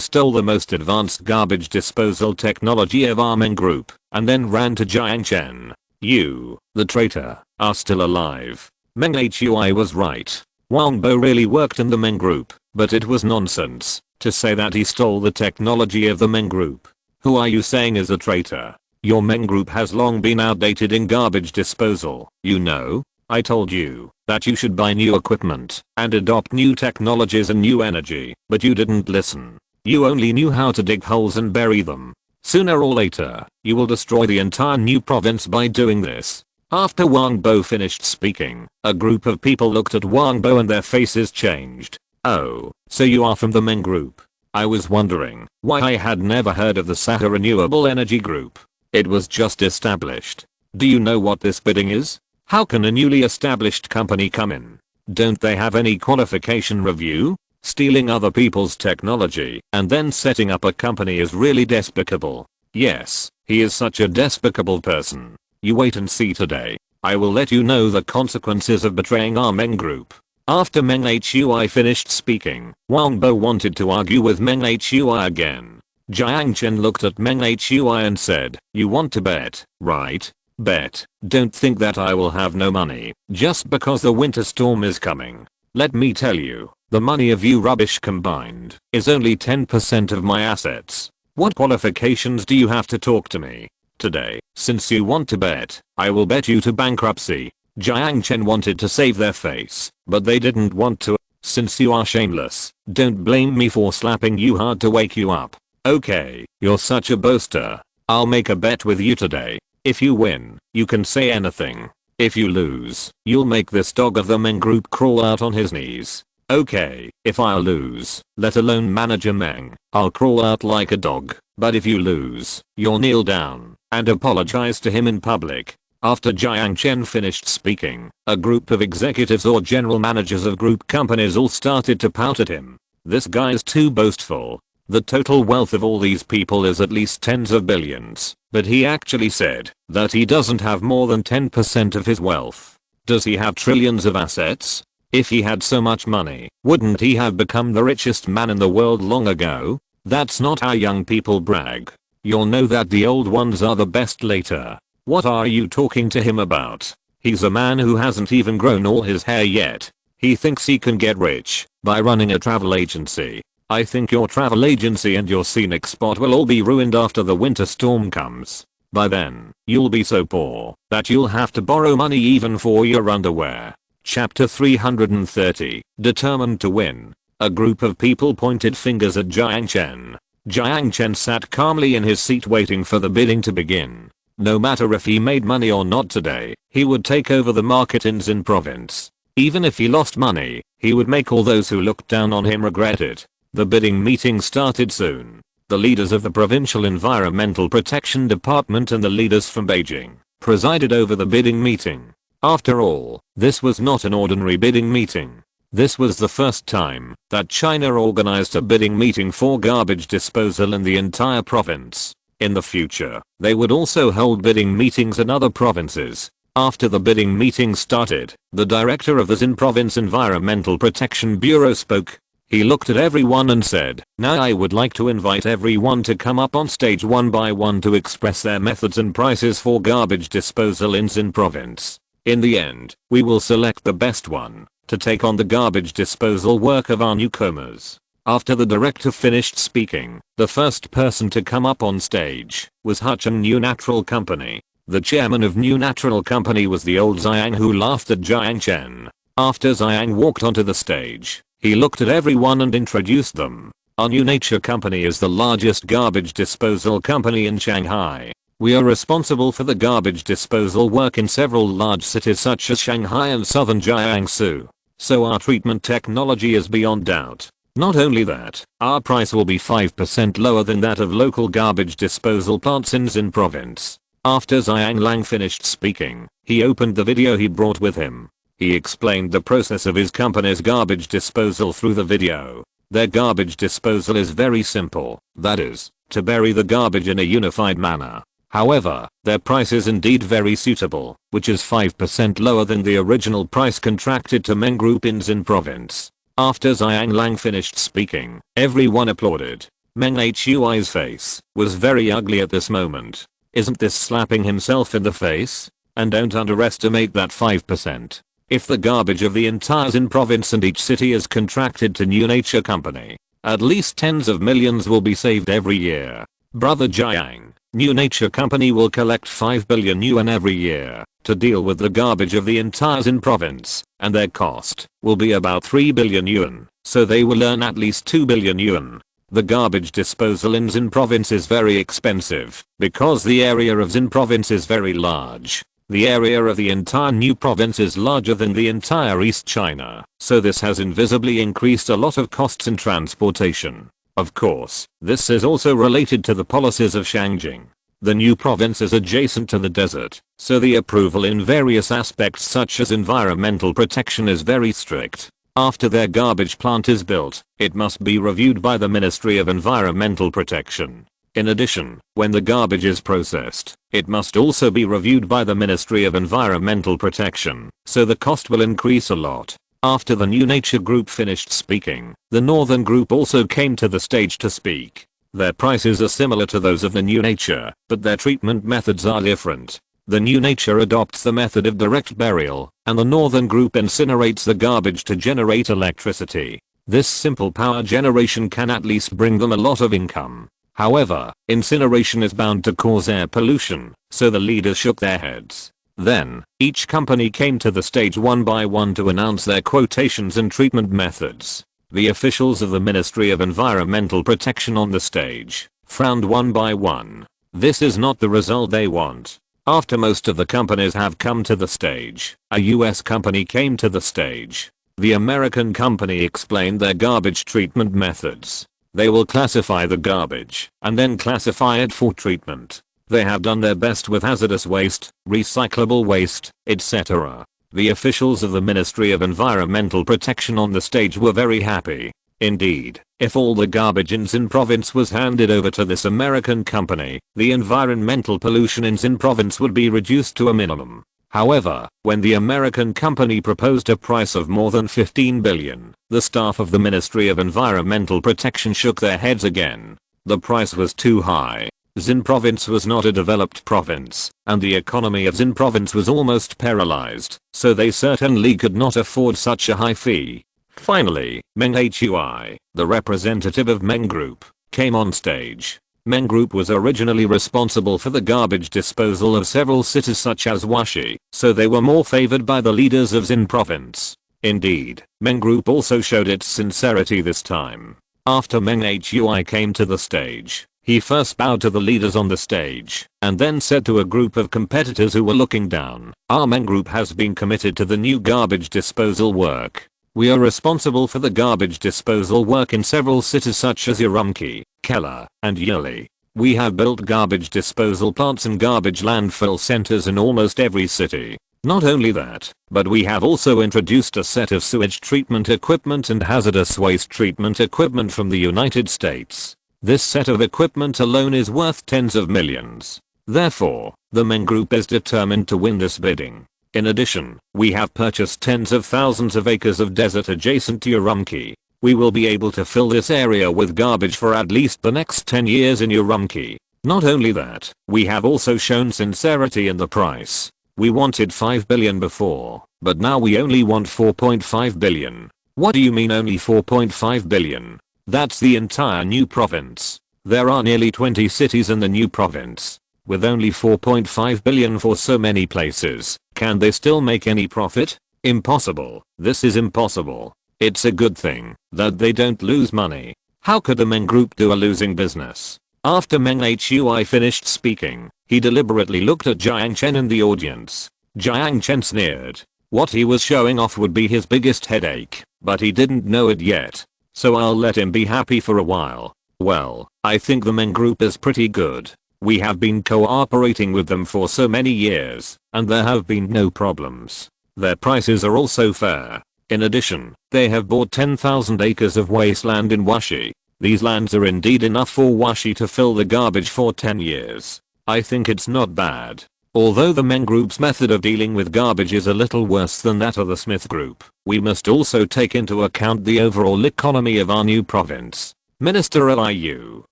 stole the most advanced garbage disposal technology of our main group and then ran to Jiang Chen. You, the traitor, are still alive." Meng Hui was right. Wang Bo really worked in the Meng group, but it was nonsense to say that he stole the technology of the Meng group. Who are you saying is a traitor? Your Meng group has long been outdated in garbage disposal, you know? I told you that you should buy new equipment and adopt new technologies and new energy, but you didn't listen. You only knew how to dig holes and bury them. Sooner or later, you will destroy the entire new province by doing this. After Wang Bo finished speaking, a group of people looked at Wang Bo and their faces changed. Oh, so you are from the Meng group. I was wondering why I had never heard of the Sahara Renewable Energy Group. It was just established. Do you know what this bidding is? How can a newly established company come in? Don't they have any qualification review? Stealing other people's technology and then setting up a company is really despicable. Yes, he is such a despicable person. You wait and see today. I will let you know the consequences of betraying our Meng group. After Meng Hui finished speaking, Wang Bo wanted to argue with Meng Hui again. Jiang Chen looked at Meng Hui and said, "You want to bet, right? Bet. Don't think that I will have no money just because the winter storm is coming. Let me tell you, the money of you rubbish combined is only 10% of my assets. What qualifications do you have to talk to me? Today, since you want to bet, I will bet you to bankruptcy." Jiang Chen wanted to save their face, but they didn't want to. "Since you are shameless, don't blame me for slapping you hard to wake you up. Okay, you're such a boaster. I'll make a bet with you today. If you win, you can say anything. If you lose, you'll make this dog of the Meng group crawl out on his knees." "Okay, if I lose, let alone manager Meng, I'll crawl out like a dog. But if you lose, you'll kneel down and apologize to him in public." After Jiang Chen finished speaking, a group of executives or general managers of group companies all started to pout at him. "This guy's too boastful. The total wealth of all these people is at least tens of billions, but he actually said that he doesn't have more than 10% of his wealth. Does he have trillions of assets? If he had so much money, wouldn't he have become the richest man in the world long ago? That's not how young people brag. You'll know that the old ones are the best later. What are you talking to him about? He's a man who hasn't even grown all his hair yet. He thinks he can get rich by running a travel agency. I think your travel agency and your scenic spot will all be ruined after the winter storm comes. By then, you'll be so poor that you'll have to borrow money even for your underwear." Chapter 330, Determined to Win. A group of people pointed fingers at Jiang Chen. Jiang Chen sat calmly in his seat waiting for the bidding to begin. No matter if he made money or not today, he would take over the market in Xin province. Even if he lost money, he would make all those who looked down on him regret it. The bidding meeting started soon. The leaders of the Provincial Environmental Protection Department and the leaders from Beijing presided over the bidding meeting. After all, this was not an ordinary bidding meeting. This was the first time that China organized a bidding meeting for garbage disposal in the entire province. In the future, they would also hold bidding meetings in other provinces. After the bidding meeting started, the director of the Xin Province Environmental Protection Bureau spoke. He looked at everyone and said, "Now I would like to invite everyone to come up on stage one by one to express their methods and prices for garbage disposal in Xin province. In the end, we will select the best one to take on the garbage disposal work of our newcomers." After the director finished speaking, the first person to come up on stage was Hucheng New Natural Company. The chairman of New Natural Company was the old Xiang who laughed at Jiang Chen. After Xiang walked onto the stage, he looked at everyone and introduced them. "Our New Nature Company is the largest garbage disposal company in Shanghai. We are responsible for the garbage disposal work in several large cities such as Shanghai and southern Jiangsu. So our treatment technology is beyond doubt. Not only that, our price will be 5% lower than that of local garbage disposal plants in Xin province." After Xiang Lang finished speaking, he opened the video he brought with him. He explained the process of his company's garbage disposal through the video. Their garbage disposal is very simple, that is, to bury the garbage in a unified manner. However, their price is indeed very suitable, which is 5% lower than the original price contracted to Meng Group in Xin province. After Jiang Lang finished speaking, everyone applauded. Meng Hui's face was very ugly at this moment. Isn't this slapping himself in the face? And don't underestimate that 5%. If the garbage of the entire Xin province and each city is contracted to New Nature Company, at least tens of millions will be saved every year. Brother Jiang, New Nature Company will collect 5 billion yuan every year to deal with the garbage of the entire Xin province, and their cost will be about 3 billion yuan, so they will earn at least 2 billion yuan. The garbage disposal in Xin province is very expensive because the area of Xin province is very large. The area of the entire new province is larger than the entire East China, so this has invisibly increased a lot of costs in transportation. Of course, this is also related to the policies of Shangjing. The new province is adjacent to the desert, so the approval in various aspects such as environmental protection is very strict. After their garbage plant is built, it must be reviewed by the Ministry of Environmental Protection. In addition, when the garbage is processed, it must also be reviewed by the Ministry of Environmental Protection, so the cost will increase a lot. After the New Nature Group finished speaking, the Northern Group also came to the stage to speak. Their prices are similar to those of the New Nature, but their treatment methods are different. The New Nature adopts the method of direct burial, and the Northern Group incinerates the garbage to generate electricity. This simple power generation can at least bring them a lot of income. However, incineration is bound to cause air pollution, so the leaders shook their heads. Then, each company came to the stage one by one to announce their quotations and treatment methods. The officials of the Ministry of Environmental Protection on the stage frowned one by one. This is not the result they want. After most of the companies have come to the stage, a US company came to the stage. The American company explained their garbage treatment methods. They will classify the garbage and then classify it for treatment. They have done their best with hazardous waste, recyclable waste, etc. The officials of the Ministry of Environmental Protection on the stage were very happy. Indeed, if all the garbage in Xin province was handed over to this American company, the environmental pollution in Xin province would be reduced to a minimum. However, when the American company proposed a price of more than 15 billion, the staff of the Ministry of Environmental Protection shook their heads again. The price was too high. Xin province was not a developed province, and the economy of Xin province was almost paralyzed, so they certainly could not afford such a high fee. Finally, Meng Hui, the representative of Meng Group, came on stage. Meng Group was originally responsible for the garbage disposal of several cities such as Washi, so they were more favored by the leaders of Xin province. Indeed, Meng Group also showed its sincerity this time. After Meng Hui came to the stage, he first bowed to the leaders on the stage, and then said to a group of competitors who were looking down, "Our Meng Group has been committed to the new garbage disposal work. We are responsible for the garbage disposal work in several cities such as Urumqi, Keller, and Yili. We have built garbage disposal plants and garbage landfill centers in almost every city. Not only that, but we have also introduced a set of sewage treatment equipment and hazardous waste treatment equipment from the United States. This set of equipment alone is worth tens of millions. Therefore, the Meng Group is determined to win this bidding. In addition, we have purchased tens of thousands of acres of desert adjacent to Urumqi. We will be able to fill this area with garbage for at least the next 10 years in Urumqi. Not only that, we have also shown sincerity in the price. We wanted 5 billion before, but now we only want 4.5 billion. What do you mean only 4.5 billion? That's the entire new province. There are nearly 20 cities in the new province. With only 4.5 billion for so many places, can they still make any profit? Impossible. This is impossible. It's a good thing that they don't lose money. How could the Meng Group do a losing business? After Meng Hui finished speaking, he deliberately looked at Jiang Chen in the audience. Jiang Chen sneered. What he was showing off would be his biggest headache, but he didn't know it yet. So I'll let him be happy for a while. Well, I think the Meng Group is pretty good. We have been cooperating with them for so many years, and there have been no problems. Their prices are also fair. In addition, they have bought 10,000 acres of wasteland in Washi. These lands are indeed enough for Washi to fill the garbage for 10 years. I think it's not bad. Although the Meng Group's method of dealing with garbage is a little worse than that of the Smith Group, we must also take into account the overall economy of our new province. Minister Liu,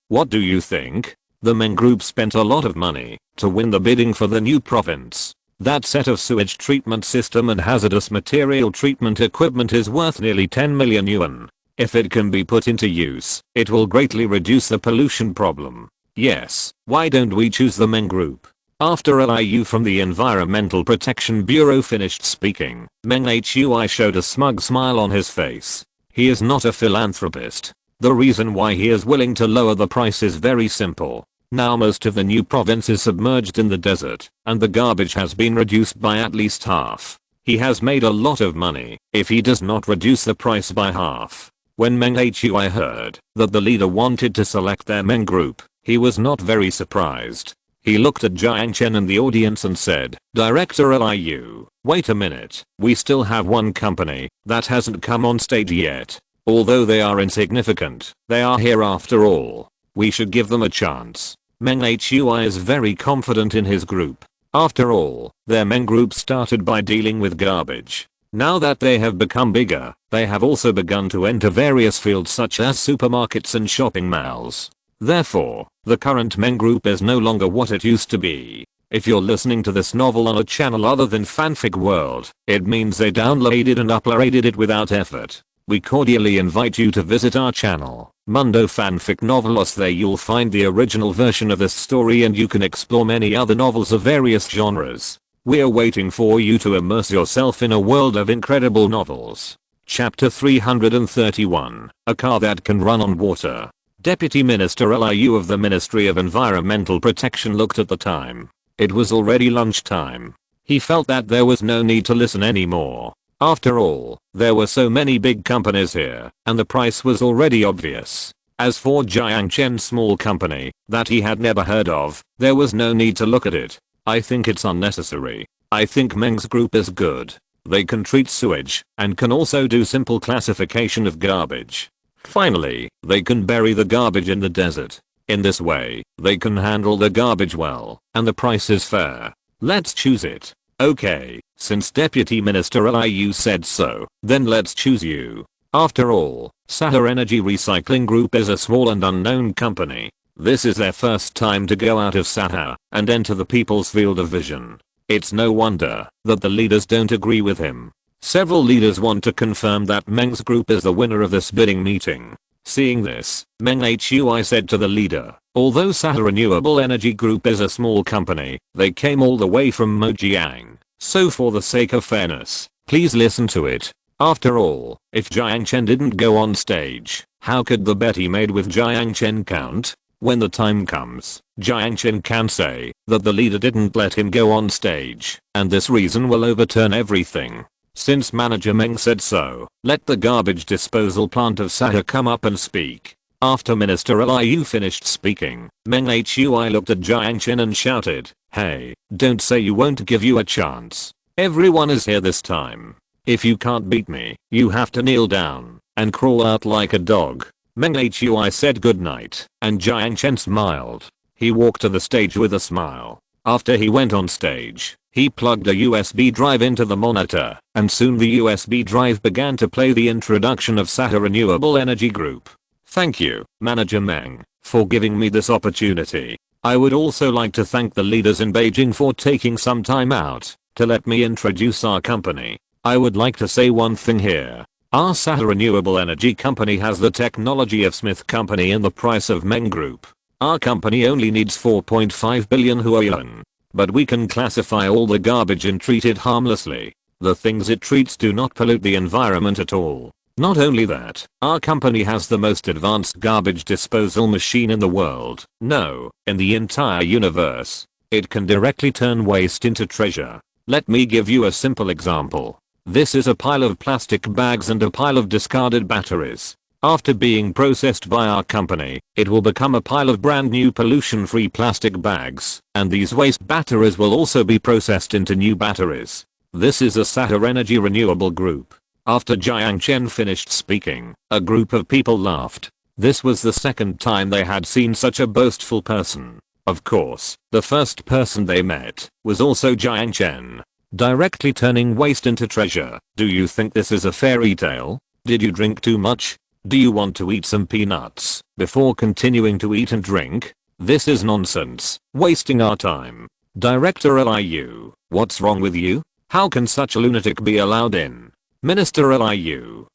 what do you think? The Meng Group spent a lot of money to win the bidding for the new province. That set of sewage treatment system and hazardous material treatment equipment is worth nearly 10 million yuan. If it can be put into use, it will greatly reduce the pollution problem. Yes, why don't we choose the Meng Group? After Liu from the Environmental Protection Bureau finished speaking, Meng Hui showed a smug smile on his face. He is not a philanthropist. The reason why he is willing to lower the price is very simple. Now most of the new province is submerged in the desert, and the garbage has been reduced by at least half. He has made a lot of money if he does not reduce the price by half. When Meng Hui heard that the leader wanted to select their Meng Group, he was not very surprised. He looked at Jiang Chen and the audience and said, Director Liu, wait a minute, we still have one company that hasn't come on stage yet. Although they are insignificant, they are here after all. We should give them a chance. Meng Hui is very confident in his group. After all, their Meng Group started by dealing with garbage. Now that they have become bigger, they have also begun to enter various fields such as supermarkets and shopping malls. Therefore, the current Meng Group is no longer what it used to be. If you're listening to this novel on a channel other than Fanfic World, it means they downloaded and uploaded it without effort. We cordially invite you to visit our channel, Mundo Fanfic Novelos. There you'll find the original version of this story and you can explore many other novels of various genres. We're waiting for you to immerse yourself in a world of incredible novels. Chapter 331, A Car That Can Run on Water. Deputy Minister Liu of the Ministry of Environmental Protection looked at the time. It was already lunchtime. He felt that there was no need to listen anymore. After all, there were so many big companies here, and the price was already obvious. As for Jiang Chen's small company, that he had never heard of, there was no need to look at it. I think it's unnecessary. I think Meng's group is good. They can treat sewage, and can also do simple classification of garbage. Finally, they can bury the garbage in the desert. In this way, they can handle the garbage well, and the price is fair. Let's choose it. Okay, since Deputy Minister Liu said so, then let's choose you. After all, Sahara Energy Recycling Group is a small and unknown company. This is their first time to go out of Sahara and enter the people's field of vision. It's no wonder that the leaders don't agree with him. Several leaders want to confirm that Meng's group is the winner of this bidding meeting. Seeing this, Meng Hui said to the leader, although Sahara Renewable Energy Group is a small company, they came all the way from Mojiang. So for the sake of fairness, please listen to it. After all, if Jiang Chen didn't go on stage, how could the bet he made with Jiang Chen count? When the time comes, Jiang Chen can say that the leader didn't let him go on stage, and this reason will overturn everything. Since Manager Meng said so, let the garbage disposal plant of Sahara come up and speak. After Minister Liu finished speaking, Meng Hui looked at Jiang Chen and shouted, hey, don't say you won't give you a chance. Everyone is here this time. If you can't beat me, you have to kneel down and crawl out like a dog. Meng Hui said goodnight, and Jiang Chen smiled. He walked to the stage with a smile. After he went on stage, he plugged a USB drive into the monitor, and soon the USB drive began to play the introduction of Sahara Renewable Energy Group. Thank you, Manager Meng, for giving me this opportunity. I would also like to thank the leaders in Beijing for taking some time out to let me introduce our company. I would like to say one thing here. Our Sahara Renewable Energy Company has the technology of Smith Company and the price of Meng Group. Our company only needs 4.5 billion yuan. But we can classify all the garbage and treat it harmlessly. The things it treats do not pollute the environment at all. Not only that, our company has the most advanced garbage disposal machine in the world. No, in the entire universe. It can directly turn waste into treasure. Let me give you a simple example. This is a pile of plastic bags and a pile of discarded batteries. After being processed by our company, it will become a pile of brand new pollution-free plastic bags, and these waste batteries will also be processed into new batteries. This is a Sahara Energy Renewable Group. After Jiang Chen finished speaking, a group of people laughed. This was the second time they had seen such a boastful person. Of course, the first person they met was also Jiang Chen. Directly turning waste into treasure. Do you think this is a fairy tale? Did you drink too much? Do you want to eat some peanuts before continuing to eat and drink? This is nonsense. Wasting our time. Director Liu, what's wrong with you? How can such a lunatic be allowed in? Minister Liu,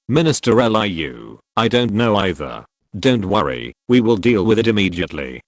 I don't know either. Don't worry, we will deal with it immediately.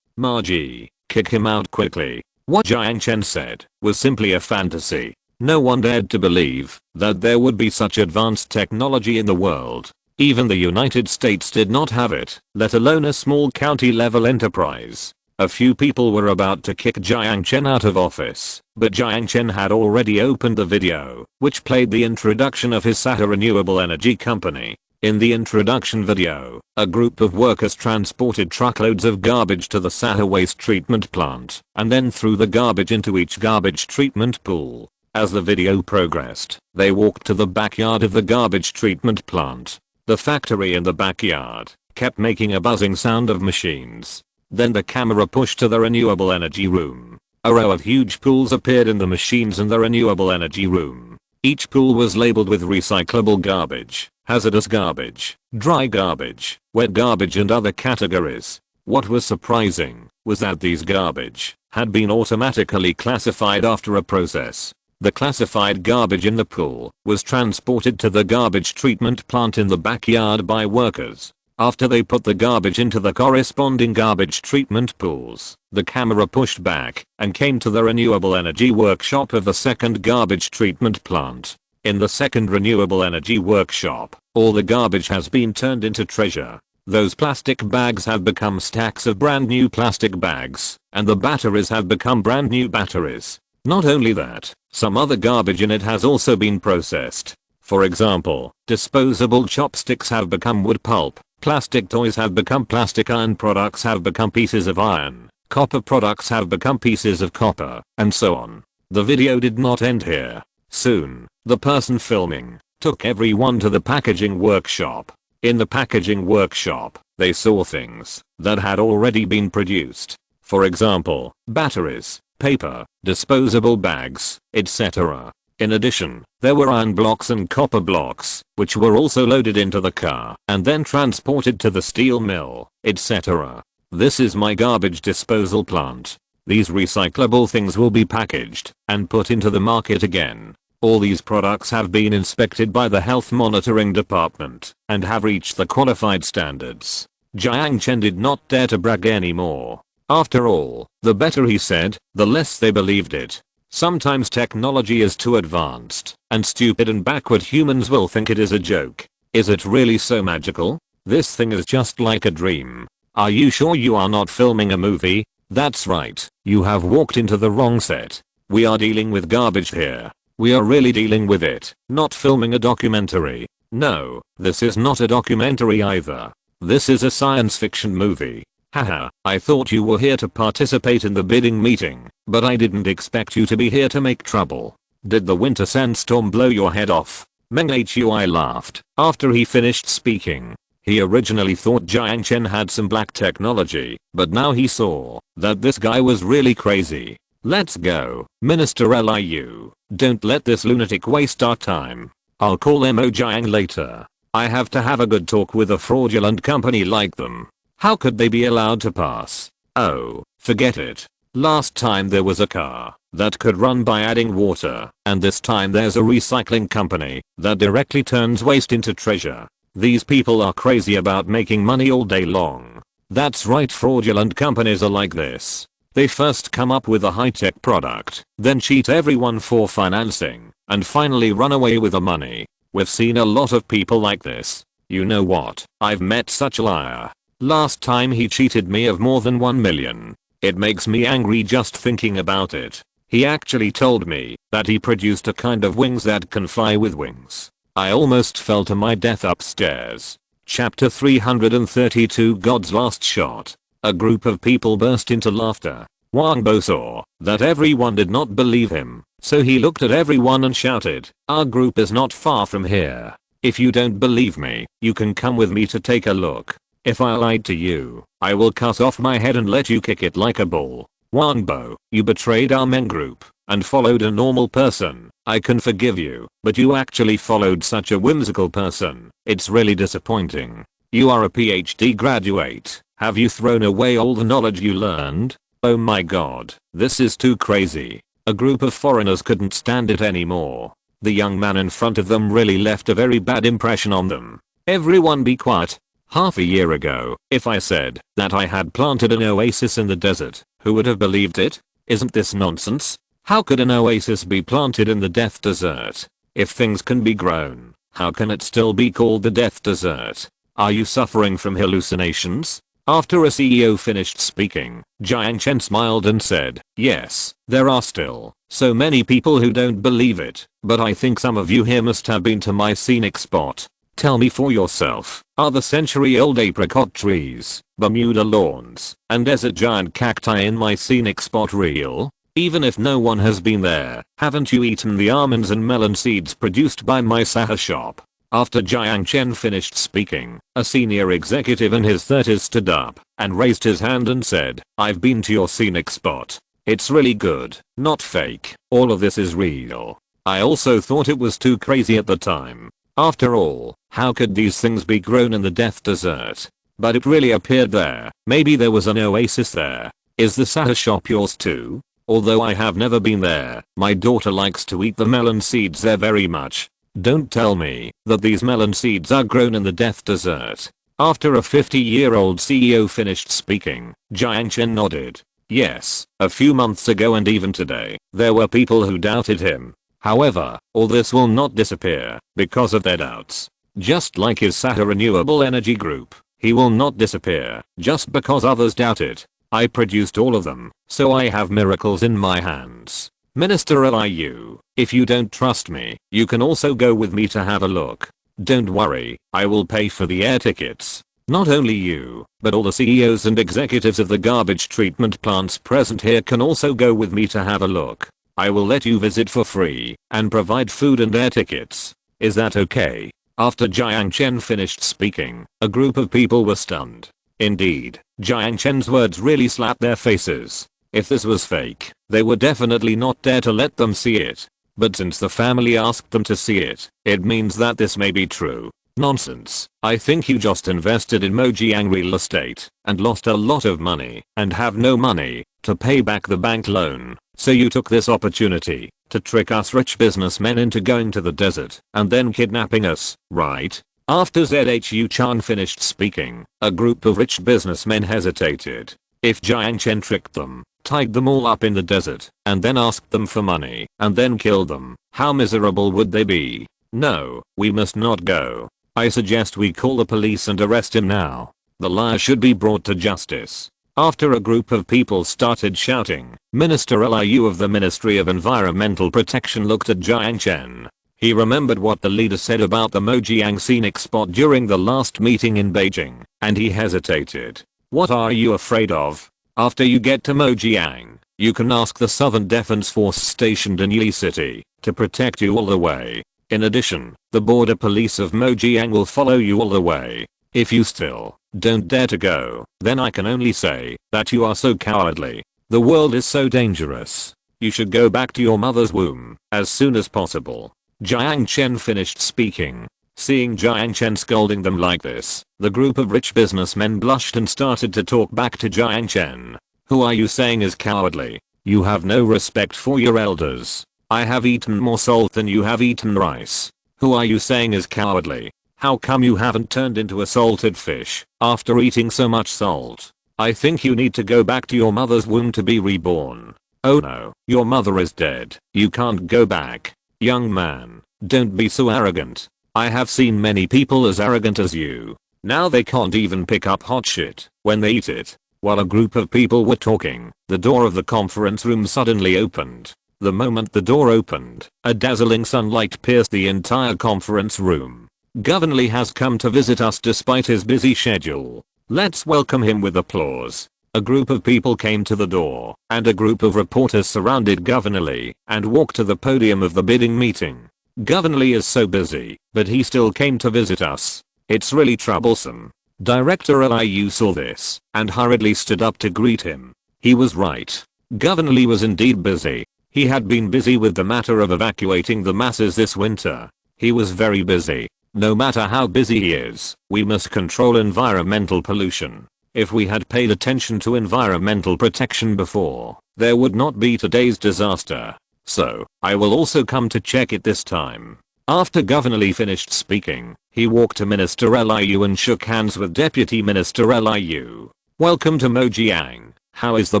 Margie, kick him out quickly. What Jiang Chen said was simply a fantasy. No one dared to believe that there would be such advanced technology in the world. Even the United States did not have it, let alone a small county-level enterprise. A few people were about to kick Jiang Chen out of office, but Jiang Chen had already opened the video, which played the introduction of his Sahara renewable energy company. In the introduction video, a group of workers transported truckloads of garbage to the Sahara waste treatment plant, and then threw the garbage into each garbage treatment pool. As the video progressed, they walked to the backyard of the garbage treatment plant. The factory in the backyard kept making a buzzing sound of machines. Then the camera pushed to the renewable energy room. A row of huge pools appeared in the machines in the renewable energy room. Each pool was labeled with recyclable garbage, hazardous garbage, dry garbage, wet garbage and other categories. What was surprising was that these garbage had been automatically classified after a process. The classified garbage in the pool was transported to the garbage treatment plant in the backyard by workers. After they put the garbage into the corresponding garbage treatment pools, the camera pushed back and came to the renewable energy workshop of the second garbage treatment plant. In the second renewable energy workshop, all the garbage has been turned into treasure. Those plastic bags have become stacks of brand new plastic bags, and the batteries have become brand new batteries. Not only that, some other garbage in it has also been processed. For example, disposable chopsticks have become wood pulp, plastic toys have become plastic, iron products have become pieces of iron, copper products have become pieces of copper, and so on. The video did not end here. Soon, the person filming took everyone to the packaging workshop. In the packaging workshop, they saw things that had already been produced. For example, batteries, paper, disposable bags, etc. In addition, there were iron blocks and copper blocks, which were also loaded into the car and then transported to the steel mill, etc. This is my garbage disposal plant. These recyclable things will be packaged and put into the market again. All these products have been inspected by the health monitoring department and have reached the qualified standards. Jiang Chen did not dare to brag anymore. After all, the better he said, the less they believed it. Sometimes technology is too advanced, and stupid and backward humans will think it is a joke. Is it really so magical? This thing is just like a dream. Are you sure you are not filming a movie? That's right, you have walked into the wrong set. We are dealing with garbage here. We are really dealing with it, not filming a documentary. No, this is not a documentary either. This is a science fiction movie. Haha, I thought you were here to participate in the bidding meeting, but I didn't expect you to be here to make trouble. Did the winter sandstorm blow your head off? Meng Hui laughed after he finished speaking. He originally thought Jiang Chen had some black technology, but now he saw that this guy was really crazy. Let's go, Minister Liu. Don't let this lunatic waste our time. I'll call Mo Jiang later. I have to have a good talk with a fraudulent company like them. How could they be allowed to pass? Oh, forget it. Last time there was a car that could run by adding water, and this time there's a recycling company that directly turns waste into treasure. These people are crazy about making money all day long. That's right, fraudulent companies are like this. They first come up with a high-tech product, then cheat everyone for financing, and finally run away with the money. We've seen a lot of people like this. You know what? I've met such a liar. Last time he cheated me of more than 1 million. It makes me angry just thinking about it. He actually told me that he produced a kind of wings that can fly with wings. I almost fell to my death upstairs. Chapter 332 God's Last Shot. A group of people burst into laughter. Wang Bo saw that everyone did not believe him, so he looked at everyone and shouted, "Our group is not far from here. If you don't believe me, you can come with me to take a look." If I lied to you, I will cut off my head and let you kick it like a bull. Wanbo, you betrayed our men group and followed a normal person. I can forgive you, but you actually followed such a whimsical person. It's really disappointing. You are a PhD graduate. Have you thrown away all the knowledge you learned? Oh my god, this is too crazy. A group of foreigners couldn't stand it anymore. The young man in front of them really left a very bad impression on them. Everyone be quiet. Half a year ago, if I said that I had planted an oasis in the desert, who would have believed it? Isn't this nonsense? How could an oasis be planted in the death desert? If things can be grown, how can it still be called the death desert? Are you suffering from hallucinations? After a CEO finished speaking, Jiang Chen smiled and said, yes, there are still so many people who don't believe it, but I think some of you here must have been to my scenic spot. Tell me for yourself, are the century-old apricot trees, Bermuda lawns, and desert giant cacti in my scenic spot real? Even if no one has been there, haven't you eaten the almonds and melon seeds produced by my Sahara shop? After Jiang Chen finished speaking, a senior executive in his 30s stood up and raised his hand and said, I've been to your scenic spot. It's really good, not fake. All of this is real. I also thought it was too crazy at the time. After all, how could these things be grown in the death desert? But it really appeared there. Maybe there was an oasis there. Is the Sahara shop yours too? Although I have never been there, my daughter likes to eat the melon seeds there very much. Don't tell me that these melon seeds are grown in the death desert. After a 50-year-old CEO finished speaking, Jiang Chen nodded. Yes, a few months ago and even today, there were people who doubted him. However, all this will not disappear because of their doubts. Just like his Sahara renewable energy group, he will not disappear just because others doubt it. I produced all of them, so I have miracles in my hands. Minister Liu, if you don't trust me, you can also go with me to have a look. Don't worry, I will pay for the air tickets. Not only you, but all the CEOs and executives of the garbage treatment plants present here can also go with me to have a look. I will let you visit for free and provide food and air tickets. Is that okay? After Jiang Chen finished speaking, a group of people were stunned. Indeed, Jiang Chen's words really slapped their faces. If this was fake, they would definitely not dare to let them see it. But since the family asked them to see it, it means that this may be true. Nonsense. I think you just invested in Mojiang real estate and lost a lot of money and have no money to pay back the bank loan. So you took this opportunity to trick us rich businessmen into going to the desert and then kidnapping us, right? After Zhu Chan finished speaking, a group of rich businessmen hesitated. If Jiang Chen tricked them, tied them all up in the desert, and then asked them for money, and then killed them, how miserable would they be? No, we must not go. I suggest we call the police and arrest him now. The liar should be brought to justice. After a group of people started shouting, Minister Liu of the Ministry of Environmental Protection looked at Jiang Chen. He remembered what the leader said about the Mojiang scenic spot during the last meeting in Beijing, and he hesitated. What are you afraid of? After you get to Mojiang, you can ask the Southern Defense Force stationed in Yi City to protect you all the way. In addition, the border police of Mojiang will follow you all the way. If you still don't dare to go, then I can only say that you are so cowardly. The world is so dangerous. You should go back to your mother's womb as soon as possible. Jiang Chen finished speaking. Seeing Jiang Chen scolding them like this, the group of rich businessmen blushed and started to talk back to Jiang Chen. Who are you saying is cowardly? You have no respect for your elders. I have eaten more salt than you have eaten rice. Who are you saying is cowardly? How come you haven't turned into a salted fish after eating so much salt? I think you need to go back to your mother's womb to be reborn. Oh no, your mother is dead. You can't go back. Young man, don't be so arrogant. I have seen many people as arrogant as you. Now they can't even pick up hot shit when they eat it. While a group of people were talking, the door of the conference room suddenly opened. The moment the door opened, a dazzling sunlight pierced the entire conference room. Governor Lee has come to visit us despite his busy schedule. Let's welcome him with applause. A group of people came to the door, and a group of reporters surrounded Governor Lee and walked to the podium of the bidding meeting. Governor Lee is so busy, but he still came to visit us. It's really troublesome. Director Liu saw this and hurriedly stood up to greet him. He was right. Governor Li was indeed busy. He had been busy with the matter of evacuating the masses this winter. He was very busy. No matter how busy he is, we must control environmental pollution. If we had paid attention to environmental protection before, there would not be today's disaster. So, I will also come to check it this time. After Governor Li finished speaking, he walked to Minister Liu and shook hands with Deputy Minister Liu. Welcome to Mojiang. How is the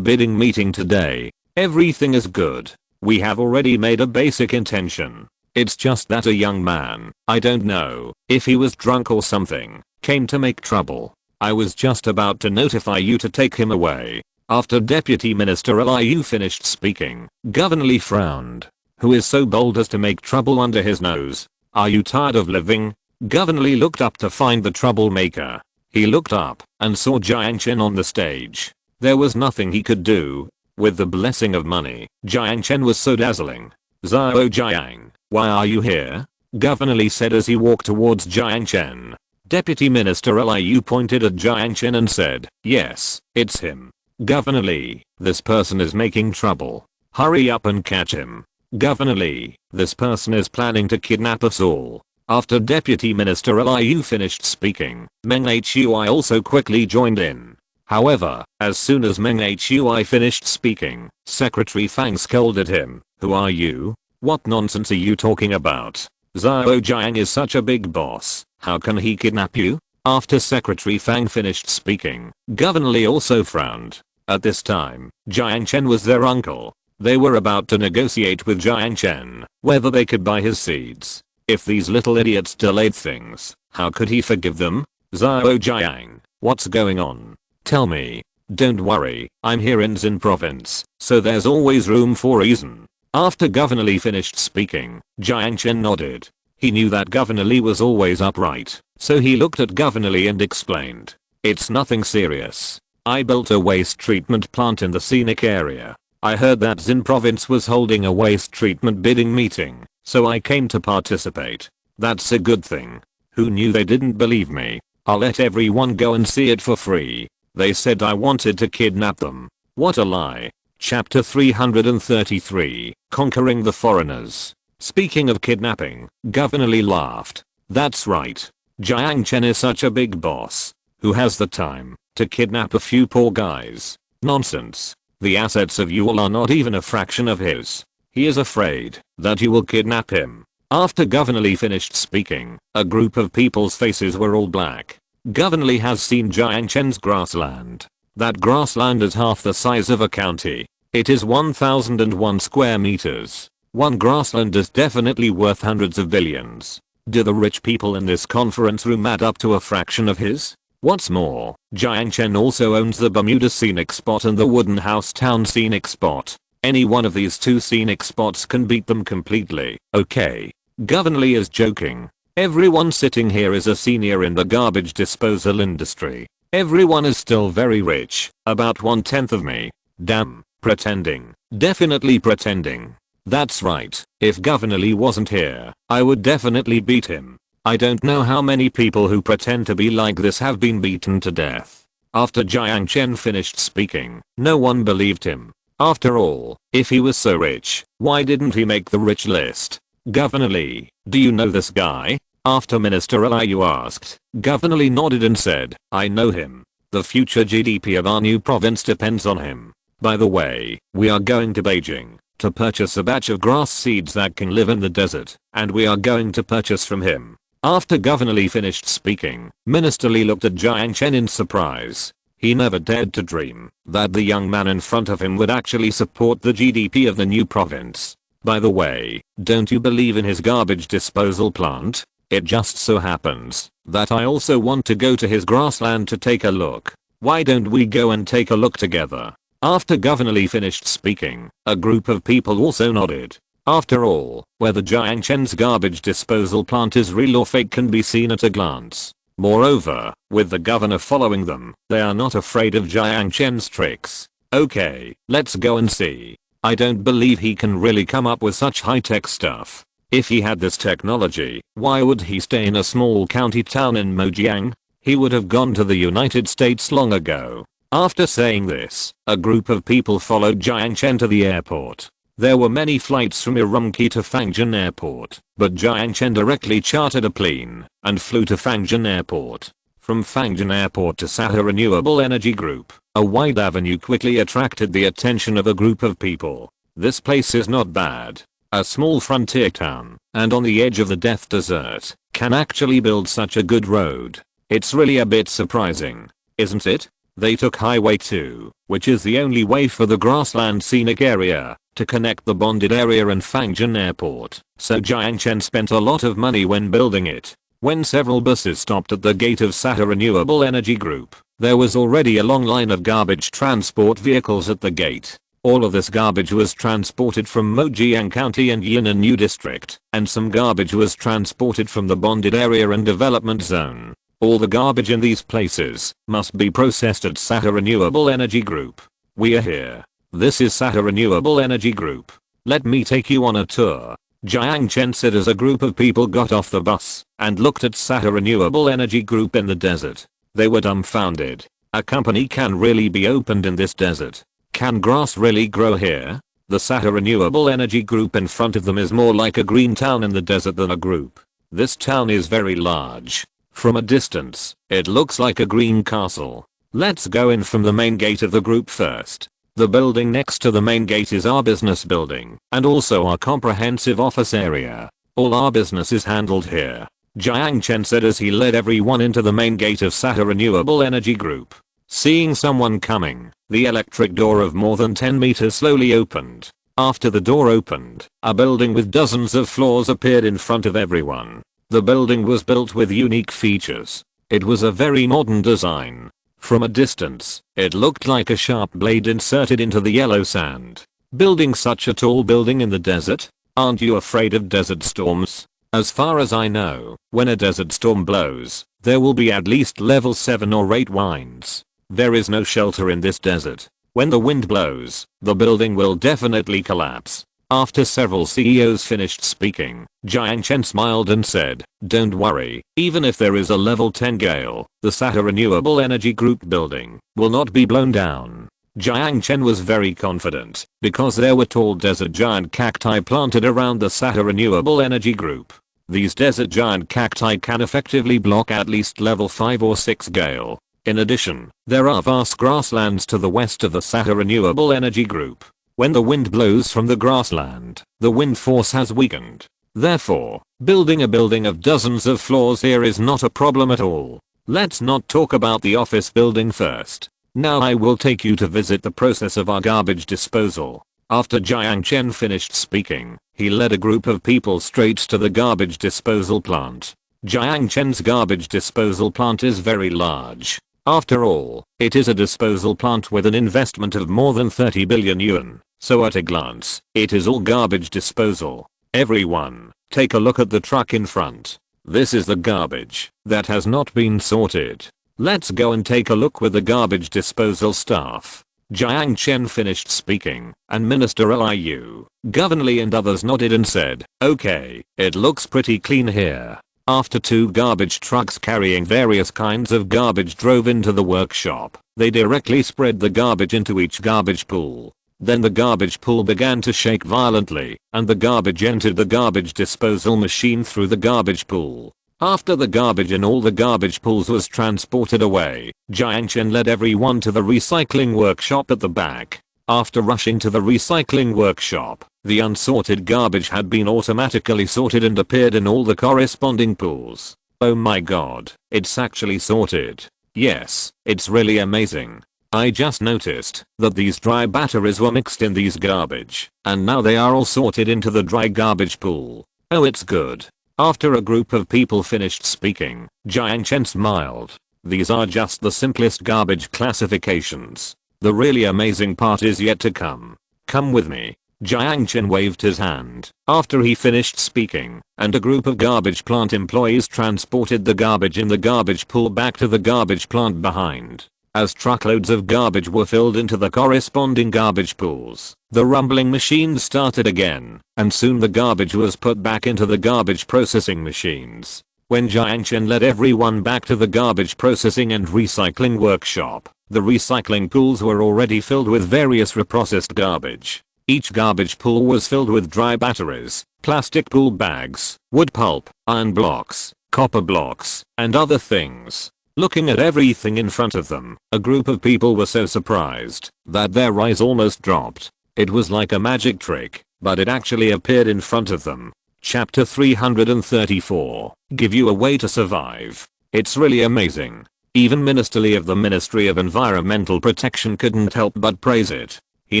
bidding meeting today? Everything is good. We have already made a basic intention. It's just that a young man, I don't know if he was drunk or something, came to make trouble. I was just about to notify you to take him away. After Deputy Minister Liu finished speaking, Governor Li frowned. Who is so bold as to make trouble under his nose? Are you tired of living? Governor Li looked up to find the troublemaker. He looked up and saw Jiang Chen on the stage. There was nothing he could do. With the blessing of money, Jiang Chen was so dazzling. Zhao Jiang, why are you here? Governor Li said as he walked towards Jiang Chen. Deputy Minister Liu pointed at Jiang Chen and said, yes, it's him. Governor Li, this person is making trouble. Hurry up and catch him. Governor Li, this person is planning to kidnap us all. After Deputy Minister Liu finished speaking, Meng Hui also quickly joined in. However, as soon as Meng Hui finished speaking, Secretary Fang scolded him. Who are you? What nonsense are you talking about? Zhao Jiang is such a big boss. How can he kidnap you? After Secretary Fang finished speaking, Governor Li also frowned. At this time, Jiang Chen was their uncle. They were about to negotiate with Jiang Chen whether they could buy his seeds. If these little idiots delayed things, how could he forgive them? Zhao Jiang, what's going on? Tell me. Don't worry, I'm here in Xin province, so there's always room for reason. After Governor Li finished speaking, Jiang Chen nodded. He knew that Governor Li was always upright, so he looked at Governor Li and explained. It's nothing serious. I built a waste treatment plant in the scenic area. I heard that Xin province was holding a waste treatment bidding meeting, so I came to participate. That's a good thing. Who knew they didn't believe me? I'll let everyone go and see it for free. They said I wanted to kidnap them. What a lie. Chapter 333, Conquering the Foreigners. Speaking of kidnapping, Governor Li laughed. That's right. Jiang Chen is such a big boss. Who has the time to kidnap a few poor guys? Nonsense. The assets of you all are not even a fraction of his. He is afraid that you will kidnap him. After Governor Li finished speaking, a group of people's faces were all black. Governor Li has seen Jiang Chen's grassland. That grassland is half the size of a county. It is 1001 square meters. One grassland is definitely worth hundreds of billions. Do the rich people in this conference room add up to a fraction of his? What's more, Jiang Chen also owns the Bermuda Scenic Spot and the Wooden House Town Scenic Spot. Any one of these two scenic spots can beat them completely. Okay. Governor Li is joking. Everyone sitting here is a senior in the garbage disposal industry. Everyone is still very rich. About 1/10 of me. Damn. Pretending. Definitely pretending. That's right. If Governor Li wasn't here, I would definitely beat him. I don't know how many people who pretend to be like this have been beaten to death. After Jiang Chen finished speaking, no one believed him. After all, if he was so rich, why didn't he make the rich list? Governor Li, do you know this guy? After Minister Liu asked, Governor Li nodded and said, I know him. The future GDP of our new province depends on him. By the way, we are going to Beijing to purchase a batch of grass seeds that can live in the desert, and we are going to purchase from him. After Governor Li finished speaking, Minister Li looked at Jiang Chen in surprise. He never dared to dream that the young man in front of him would actually support the GDP of the new province. By the way, don't you believe in his garbage disposal plant? It just so happens that I also want to go to his grassland to take a look. Why don't we go and take a look together? After Governor Li finished speaking, a group of people also nodded. After all, whether Jiang Chen's garbage disposal plant is real or fake can be seen at a glance. Moreover, with the governor following them, they are not afraid of Jiang Chen's tricks. Okay, let's go and see. I don't believe he can really come up with such high-tech stuff. If he had this technology, why would he stay in a small county town in Mojiang? He would have gone to the United States long ago. After saying this, a group of people followed Jiang Chen to the airport. There were many flights from Urumqi to Fangjin Airport, but Jiang Chen directly chartered a plane and flew to Fangjin Airport. From Fangjin Airport to Sahara Renewable Energy Group, a wide avenue quickly attracted the attention of a group of people. This place is not bad. A small frontier town, and on the edge of the death desert, can actually build such a good road. It's really a bit surprising, isn't it? They took Highway 2, which is the only way for the grassland scenic area, to connect the bonded area and Fangjin Airport, so Jiang Chen spent a lot of money when building it. When several buses stopped at the gate of Sahara Renewable Energy Group, there was already a long line of garbage transport vehicles at the gate. All of this garbage was transported from Mojiang County and Yunnan New District, and some garbage was transported from the bonded area and development zone. All the garbage in these places must be processed at Sahara Renewable Energy Group. We are here. This is Sahara Renewable Energy Group. Let me take you on a tour. Jiang Chen said as a group of people got off the bus and looked at Sahara Renewable Energy Group in the desert. They were dumbfounded. A company can really be opened in this desert. Can grass really grow here? The Sahara Renewable Energy Group in front of them is more like a green town in the desert than a group. This town is very large. From a distance, it looks like a green castle. Let's go in from the main gate of the group first. The building next to the main gate is our business building, and also our comprehensive office area. All our business is handled here, Jiang Chen said as he led everyone into the main gate of Sahara Renewable Energy Group. Seeing someone coming, the electric door of more than 10 meters slowly opened. After the door opened, a building with dozens of floors appeared in front of everyone. The building was built with unique features. It was a very modern design. From a distance, it looked like a sharp blade inserted into the yellow sand. Building such a tall building in the desert? Aren't you afraid of desert storms? As far as I know, when a desert storm blows, there will be at least level 7 or 8 winds. There is no shelter in this desert. When the wind blows, the building will definitely collapse. After several CEOs finished speaking, Jiang Chen smiled and said, "Don't worry, even if there is a level 10 gale, the Sahara Renewable Energy Group building will not be blown down." Jiang Chen was very confident, because there were tall desert giant cacti planted around the Sahara Renewable Energy Group. These desert giant cacti can effectively block at least level 5 or 6 gale. In addition, there are vast grasslands to the west of the Sahara Renewable Energy Group. When the wind blows from the grassland, the wind force has weakened. Therefore, building a building of dozens of floors here is not a problem at all. Let's not talk about the office building first. Now I will take you to visit the process of our garbage disposal. After Jiang Chen finished speaking, he led a group of people straight to the garbage disposal plant. Jiang Chen's garbage disposal plant is very large. After all, it is a disposal plant with an investment of more than 30 billion yuan. So at a glance, it is all garbage disposal. Everyone, take a look at the truck in front. This is the garbage that has not been sorted. Let's go and take a look with the garbage disposal staff. Jiang Chen finished speaking, and Minister Liu, Governor Li and others nodded and said, "Okay, it looks pretty clean here." After 2 garbage trucks carrying various kinds of garbage drove into the workshop, they directly spread the garbage into each garbage pool. Then the garbage pool began to shake violently, and the garbage entered the garbage disposal machine through the garbage pool. After the garbage in all the garbage pools was transported away, Jiang Chen led everyone to the recycling workshop at the back. After rushing to the recycling workshop, the unsorted garbage had been automatically sorted and appeared in all the corresponding pools. Oh my god, it's actually sorted. Yes, it's really amazing. I just noticed that these dry batteries were mixed in these garbage, and now they are all sorted into the dry garbage pool. Oh, it's good. After a group of people finished speaking, Jiang Chen smiled. These are just the simplest garbage classifications. The really amazing part is yet to come. Come with me. Jiang Chen waved his hand after he finished speaking, and a group of garbage plant employees transported the garbage in the garbage pool back to the garbage plant behind. As truckloads of garbage were filled into the corresponding garbage pools, the rumbling machine started again, and soon the garbage was put back into the garbage processing machines. When Jiang Chen led everyone back to the garbage processing and recycling workshop, the recycling pools were already filled with various reprocessed garbage. Each garbage pool was filled with dry batteries, plastic pool bags, wood pulp, iron blocks, copper blocks, and other things. Looking at everything in front of them, a group of people were so surprised that their eyes almost dropped. It was like a magic trick, but it actually appeared in front of them. Chapter 334. Give you a way to survive. It's really amazing. Even Minister of the Ministry of Environmental Protection couldn't help but praise it. He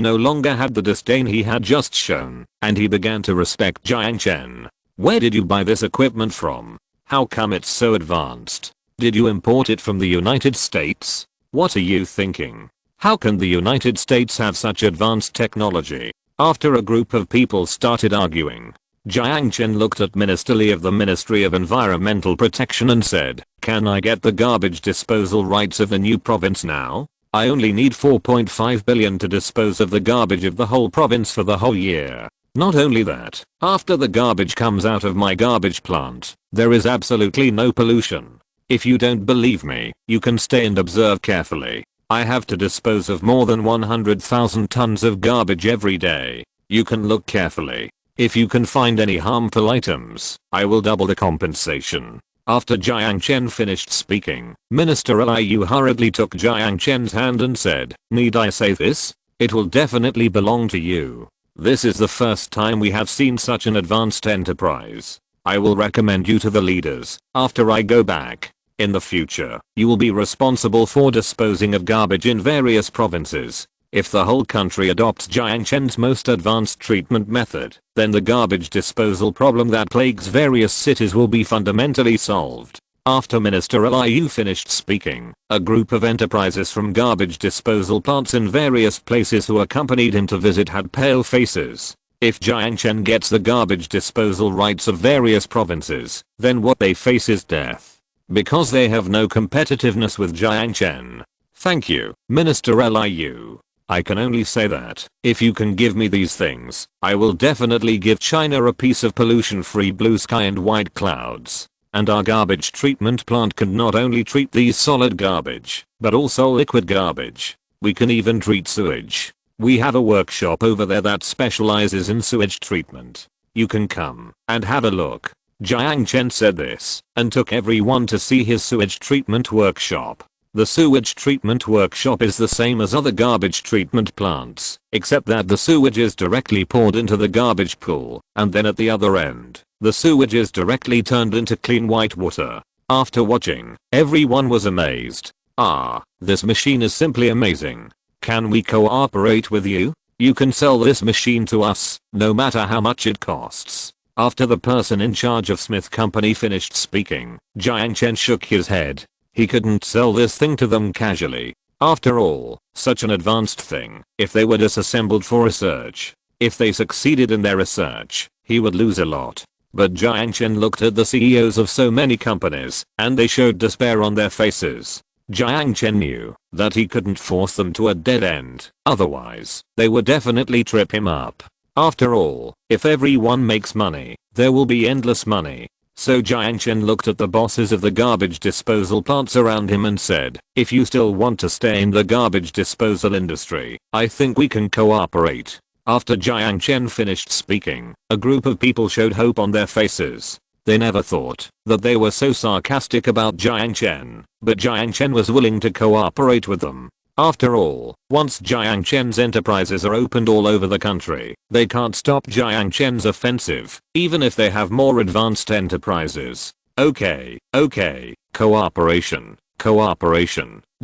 no longer had the disdain he had just shown, and he began to respect Jiang Chen. Where did you buy this equipment from? How come it's so advanced? Did you import it from the United States? What are you thinking? How can the United States have such advanced technology? After a group of people started arguing, Jiang Chen looked at Minister of the Ministry of Environmental Protection and said, "Can I get the garbage disposal rights of the new province now? I only need 4.5 billion to dispose of the garbage of the whole province for the whole year. Not only that, after the garbage comes out of my garbage plant, there is absolutely no pollution. If you don't believe me, you can stay and observe carefully. I have to dispose of more than 100,000 tons of garbage every day. You can look carefully. If you can find any harmful items, I will double the compensation." After Jiang Chen finished speaking, Minister Liu hurriedly took Jiang Chen's hand and said, "Need I say this? It will definitely belong to you. This is the first time we have seen such an advanced enterprise. I will recommend you to the leaders after I go back. In the future, you will be responsible for disposing of garbage in various provinces. If the whole country adopts Jiang Chen's most advanced treatment method, then the garbage disposal problem that plagues various cities will be fundamentally solved." After Minister Liu finished speaking, a group of enterprises from garbage disposal plants in various places who accompanied him to visit had pale faces. If Jiang Chen gets the garbage disposal rights of various provinces, then what they face is death. Because they have no competitiveness with Jiang Chen. Thank you, Minister Liu. I can only say that, if you can give me these things, I will definitely give China a piece of pollution-free blue sky and white clouds. And our garbage treatment plant can not only treat these solid garbage, but also liquid garbage. We can even treat sewage. We have a workshop over there that specializes in sewage treatment. You can come and have a look." Jiang Chen said this, and took everyone to see his sewage treatment workshop. The sewage treatment workshop is the same as other garbage treatment plants, except that the sewage is directly poured into the garbage pool, and then at the other end, the sewage is directly turned into clean white water. After watching, everyone was amazed. This machine is simply amazing. Can we cooperate with you? You can sell this machine to us, no matter how much it costs. After the person in charge of Smith Company finished speaking, Jiang Chen shook his head. He couldn't sell this thing to them casually. After all, such an advanced thing, if they were disassembled for research, if they succeeded in their research, he would lose a lot. But Jiang Chen looked at the CEOs of so many companies, and they showed despair on their faces. Jiang Chen knew that he couldn't force them to a dead end, otherwise, they would definitely trip him up. After all, if everyone makes money, there will be endless money. So Jiang Chen looked at the bosses of the garbage disposal plants around him and said, "If you still want to stay in the garbage disposal industry, I think we can cooperate." After Jiang Chen finished speaking, a group of people showed hope on their faces. They never thought that they were so sarcastic about Jiang Chen, but Jiang Chen was willing to cooperate with them. After all, once Jiang Chen's enterprises are opened all over the country, they can't stop Jiang Chen's offensive, even if they have more advanced enterprises. Okay, cooperation,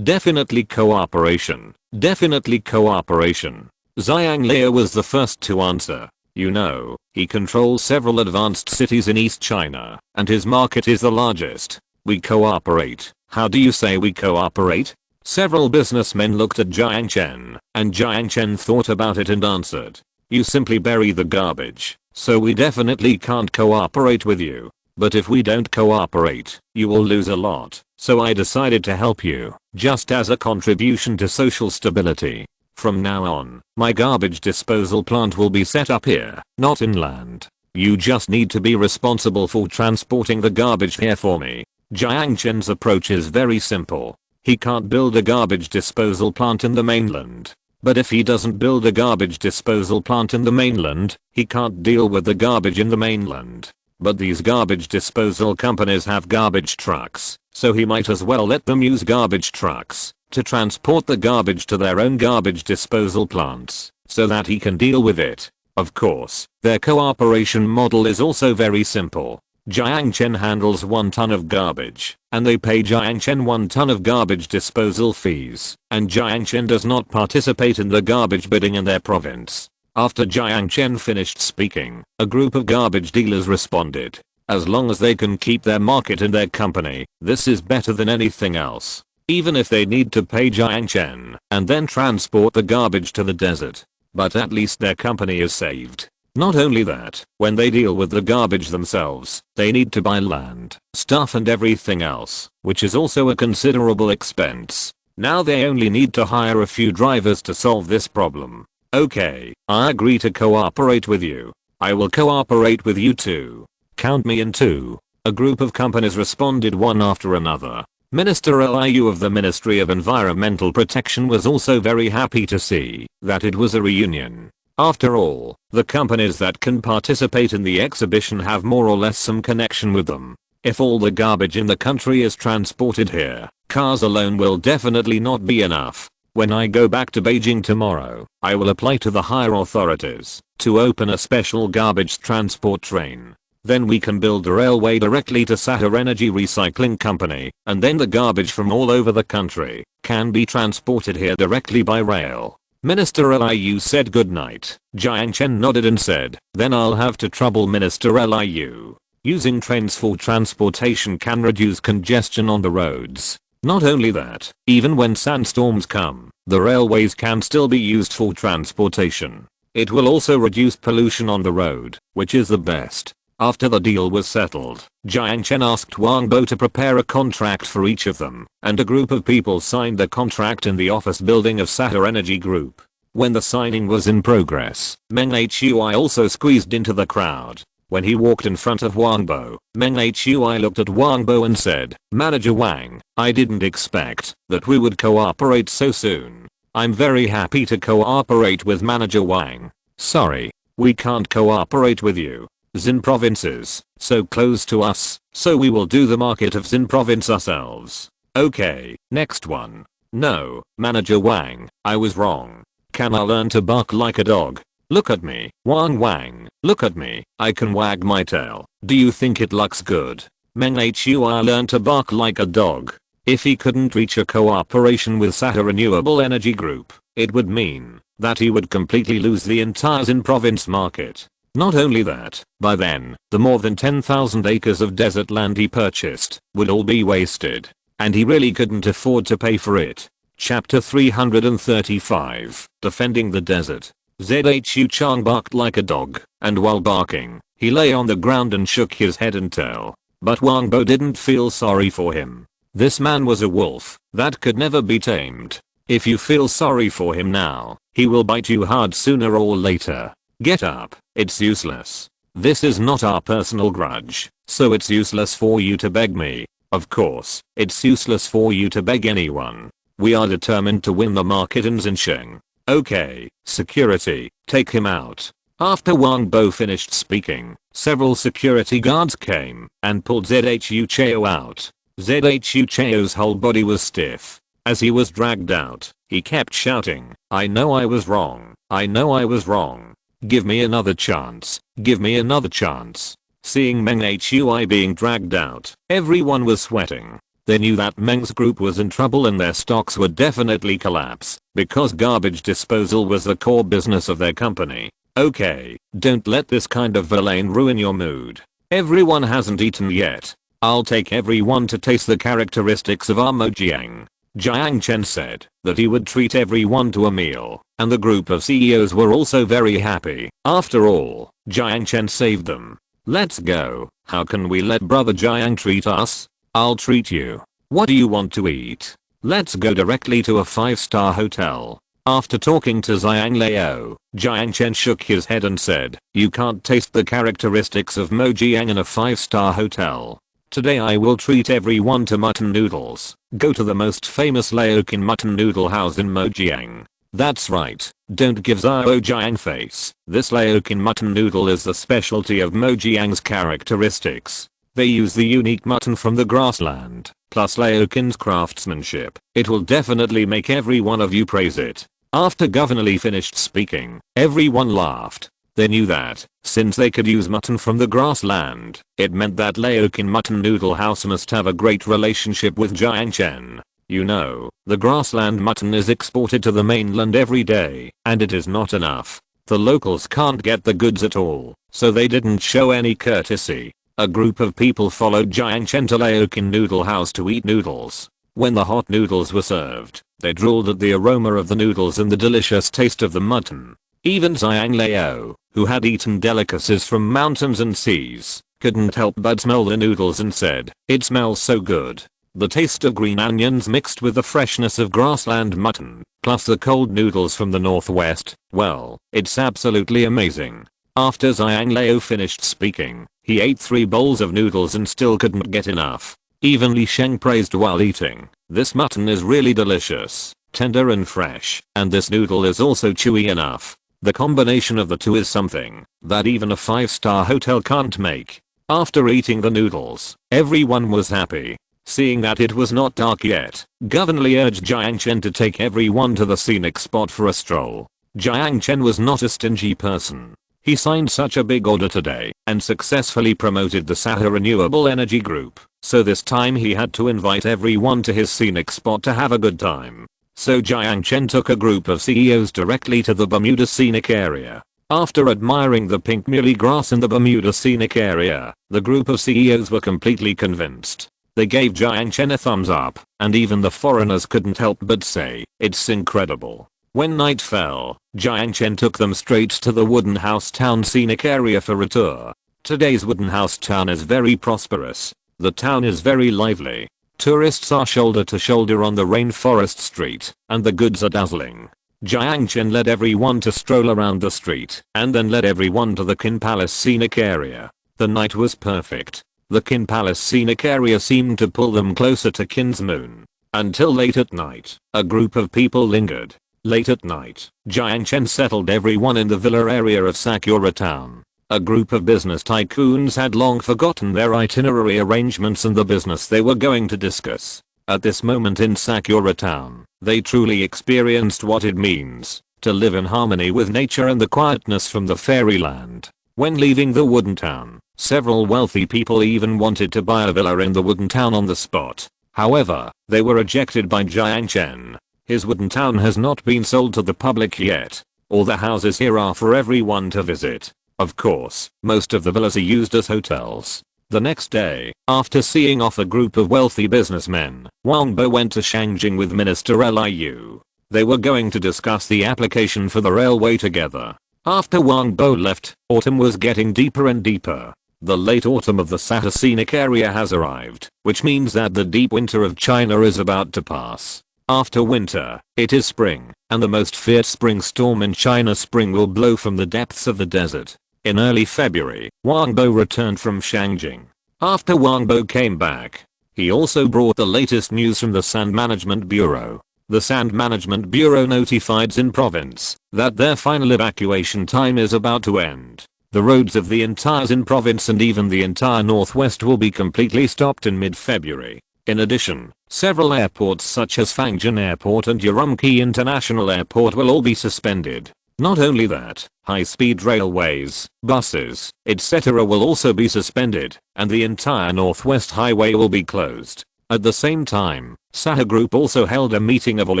definitely cooperation, definitely cooperation. Jiang Liu was the first to answer. You know, he controls several advanced cities in East China, and his market is the largest. We cooperate. How do you say we cooperate? Several businessmen looked at Jiang Chen, and Jiang Chen thought about it and answered. You simply bury the garbage, so we definitely can't cooperate with you. But if we don't cooperate, you will lose a lot, so I decided to help you, just as a contribution to social stability. From now on, my garbage disposal plant will be set up here, not inland. You just need to be responsible for transporting the garbage here for me. Jiang Chen's approach is very simple. He can't build a garbage disposal plant in the mainland. But if he doesn't build a garbage disposal plant in the mainland, he can't deal with the garbage in the mainland. But these garbage disposal companies have garbage trucks, so he might as well let them use garbage trucks to transport the garbage to their own garbage disposal plants, so that he can deal with it. Of course, their cooperation model is also very simple. Jiang Chen handles 1 ton of garbage, and they pay Jiang Chen 1 ton of garbage disposal fees, and Jiang Chen does not participate in the garbage bidding in their province. After Jiang Chen finished speaking, a group of garbage dealers responded. As long as they can keep their market in their company, this is better than anything else. Even if they need to pay Jiang Chen and then transport the garbage to the desert. But at least their company is saved. Not only that, when they deal with the garbage themselves, they need to buy land, stuff and everything else, which is also a considerable expense. Now they only need to hire a few drivers to solve this problem. Okay, I agree to cooperate with you. I will cooperate with you too. Count me in too. A group of companies responded one after another. Minister Liu of the Ministry of Environmental Protection was also very happy to see that it was a reunion. After all, the companies that can participate in the exhibition have more or less some connection with them. If all the garbage in the country is transported here, cars alone will definitely not be enough. When I go back to Beijing tomorrow, I will apply to the higher authorities to open a special garbage transport train. Then we can build a railway directly to Sahara Energy Recycling Company, and then the garbage from all over the country can be transported here directly by rail. Minister Liu said goodnight. Jiang Chen nodded and said, then I'll have to trouble Minister Liu. Using trains for transportation can reduce congestion on the roads. Not only that, even when sandstorms come, the railways can still be used for transportation. It will also reduce pollution on the road, which is the best. After the deal was settled, Jiang Chen asked Wang Bo to prepare a contract for each of them, and a group of people signed the contract in the office building of Sahara Energy Group. When the signing was in progress, Meng Hui also squeezed into the crowd. When he walked in front of Wang Bo, Meng Hui looked at Wang Bo and said, Manager Wang, I didn't expect that we would cooperate so soon. I'm very happy to cooperate with Manager Wang. Sorry, we can't cooperate with you. Xin province is so close to us, so we will do the market of Xin province ourselves. Okay, next one. No, Manager Wang, I was wrong. Can I learn to bark like a dog? Look at me, Wang, look at me, I can wag my tail. Do you think it looks good? Meng Hui learned to bark like a dog. If he couldn't reach a cooperation with Sahara Renewable Energy Group, it would mean that he would completely lose the entire Xin province market. Not only that, by then, the more than 10,000 acres of desert land he purchased would all be wasted, and he really couldn't afford to pay for it. Chapter 335, Defending the Desert. Zhu Chang barked like a dog, and while barking, he lay on the ground and shook his head and tail. But Wang Bo didn't feel sorry for him. This man was a wolf that could never be tamed. If you feel sorry for him now, he will bite you hard sooner or later. Get up, it's useless. This is not our personal grudge, so it's useless for you to beg me. Of course, it's useless for you to beg anyone. We are determined to win the market in Xinsheng. Okay, security, take him out. After Wang Bo finished speaking, several security guards came and pulled Zhu Chao out. Zhu Chao's whole body was stiff. As he was dragged out, he kept shouting, I know I was wrong, I know I was wrong. Give me another chance, give me another chance. Seeing Meng Hui being dragged out, everyone was sweating. They knew that Meng's group was in trouble and their stocks would definitely collapse, because garbage disposal was the core business of their company. Okay, don't let this kind of villain ruin your mood. Everyone hasn't eaten yet. I'll take everyone to taste the characteristics of our Mojiang. Jiang Chen said that he would treat everyone to a meal, and the group of CEOs were also very happy. After all, Jiang Chen saved them. Let's go. How can we let brother Jiang treat us? I'll treat you. What do you want to eat? Let's go directly to a 5-star hotel. After talking to Jiang Leo, Jiang Chen shook his head and said, "You can't taste the characteristics of Mojiang in a 5-star hotel. Today I will treat everyone to mutton noodles. Go to the most famous Laocoon mutton noodle house in Mojiang." That's right, don't give Zhao Jiang face. This Laocoon mutton noodle is the specialty of Mojiang's characteristics. They use the unique mutton from the grassland, plus Laocoon's craftsmanship. It will definitely make every one of you praise it. After Governor Lee finished speaking, everyone laughed. They knew that, since they could use mutton from the grassland, it meant that Laocoon mutton noodle house must have a great relationship with Jiang Chen. You know, the grassland mutton is exported to the mainland every day, and it is not enough. The locals can't get the goods at all, so they didn't show any courtesy. A group of people followed Jiang Chen to Laocoon noodle house to eat noodles. When the hot noodles were served, they drooled at the aroma of the noodles and the delicious taste of the mutton. Even Jiang Leo, who had eaten delicacies from mountains and seas, couldn't help but smell the noodles and said, "It smells so good." The taste of green onions mixed with the freshness of grassland mutton, plus the cold noodles from the northwest, well, it's absolutely amazing. After Jiang Leo finished speaking, he ate 3 bowls of noodles and still couldn't get enough. Even Li Sheng praised while eating, "This mutton is really delicious, tender and fresh, and this noodle is also chewy enough." The combination of the two is something that even a 5-star hotel can't make. After eating the noodles, everyone was happy. Seeing that it was not dark yet, Governor Lee urged Jiang Chen to take everyone to the scenic spot for a stroll. Jiang Chen was not a stingy person. He signed such a big order today and successfully promoted the Sahara Renewable Energy Group, so this time he had to invite everyone to his scenic spot to have a good time. So Jiang Chen took a group of CEOs directly to the Bermuda Scenic Area. After admiring the pink muhly grass in the Bermuda Scenic Area, the group of CEOs were completely convinced. They gave Jiang Chen a thumbs up, and even the foreigners couldn't help but say, "It's incredible." When night fell, Jiang Chen took them straight to the Wooden House Town Scenic Area for a tour. Today's Wooden House Town is very prosperous. The town is very lively. Tourists are shoulder to shoulder on the rainforest street, and the goods are dazzling. Jiang Chen led everyone to stroll around the street, and then led everyone to the Qin Palace Scenic Area. The night was perfect. The Qin Palace Scenic Area seemed to pull them closer to Qin's moon. Until late at night, a group of people lingered. Late at night, Jiang Chen settled everyone in the villa area of Sakura Town. A group of business tycoons had long forgotten their itinerary arrangements and the business they were going to discuss. At this moment in Sakura Town, they truly experienced what it means to live in harmony with nature and the quietness from the fairyland. When leaving the wooden town, several wealthy people even wanted to buy a villa in the wooden town on the spot. However, they were rejected by Jiang Chen. His wooden town has not been sold to the public yet. All the houses here are for everyone to visit. Of course, most of the villas are used as hotels. The next day, after seeing off a group of wealthy businessmen, Wang Bo went to Shangjing with Minister Liu. They were going to discuss the application for the railway together. After Wang Bo left, autumn was getting deeper and deeper. The late autumn of the Sahara Scenic Area has arrived, which means that the deep winter of China is about to pass. After winter, it is spring, and the most fierce spring storm in China spring will blow from the depths of the desert. In early February, Wang Bo returned from Shangjing. After Wang Bo came back, he also brought the latest news from the Sand Management Bureau. The Sand Management Bureau notified Xin Province that their final evacuation time is about to end. The roads of the entire Xin Province and even the entire northwest will be completely stopped in mid-February. In addition, several airports such as Fangjin Airport and Urumqi International Airport will all be suspended. Not only that, high-speed railways, buses, etc. will also be suspended, and the entire Northwest Highway will be closed. At the same time, Sahara Group also held a meeting of all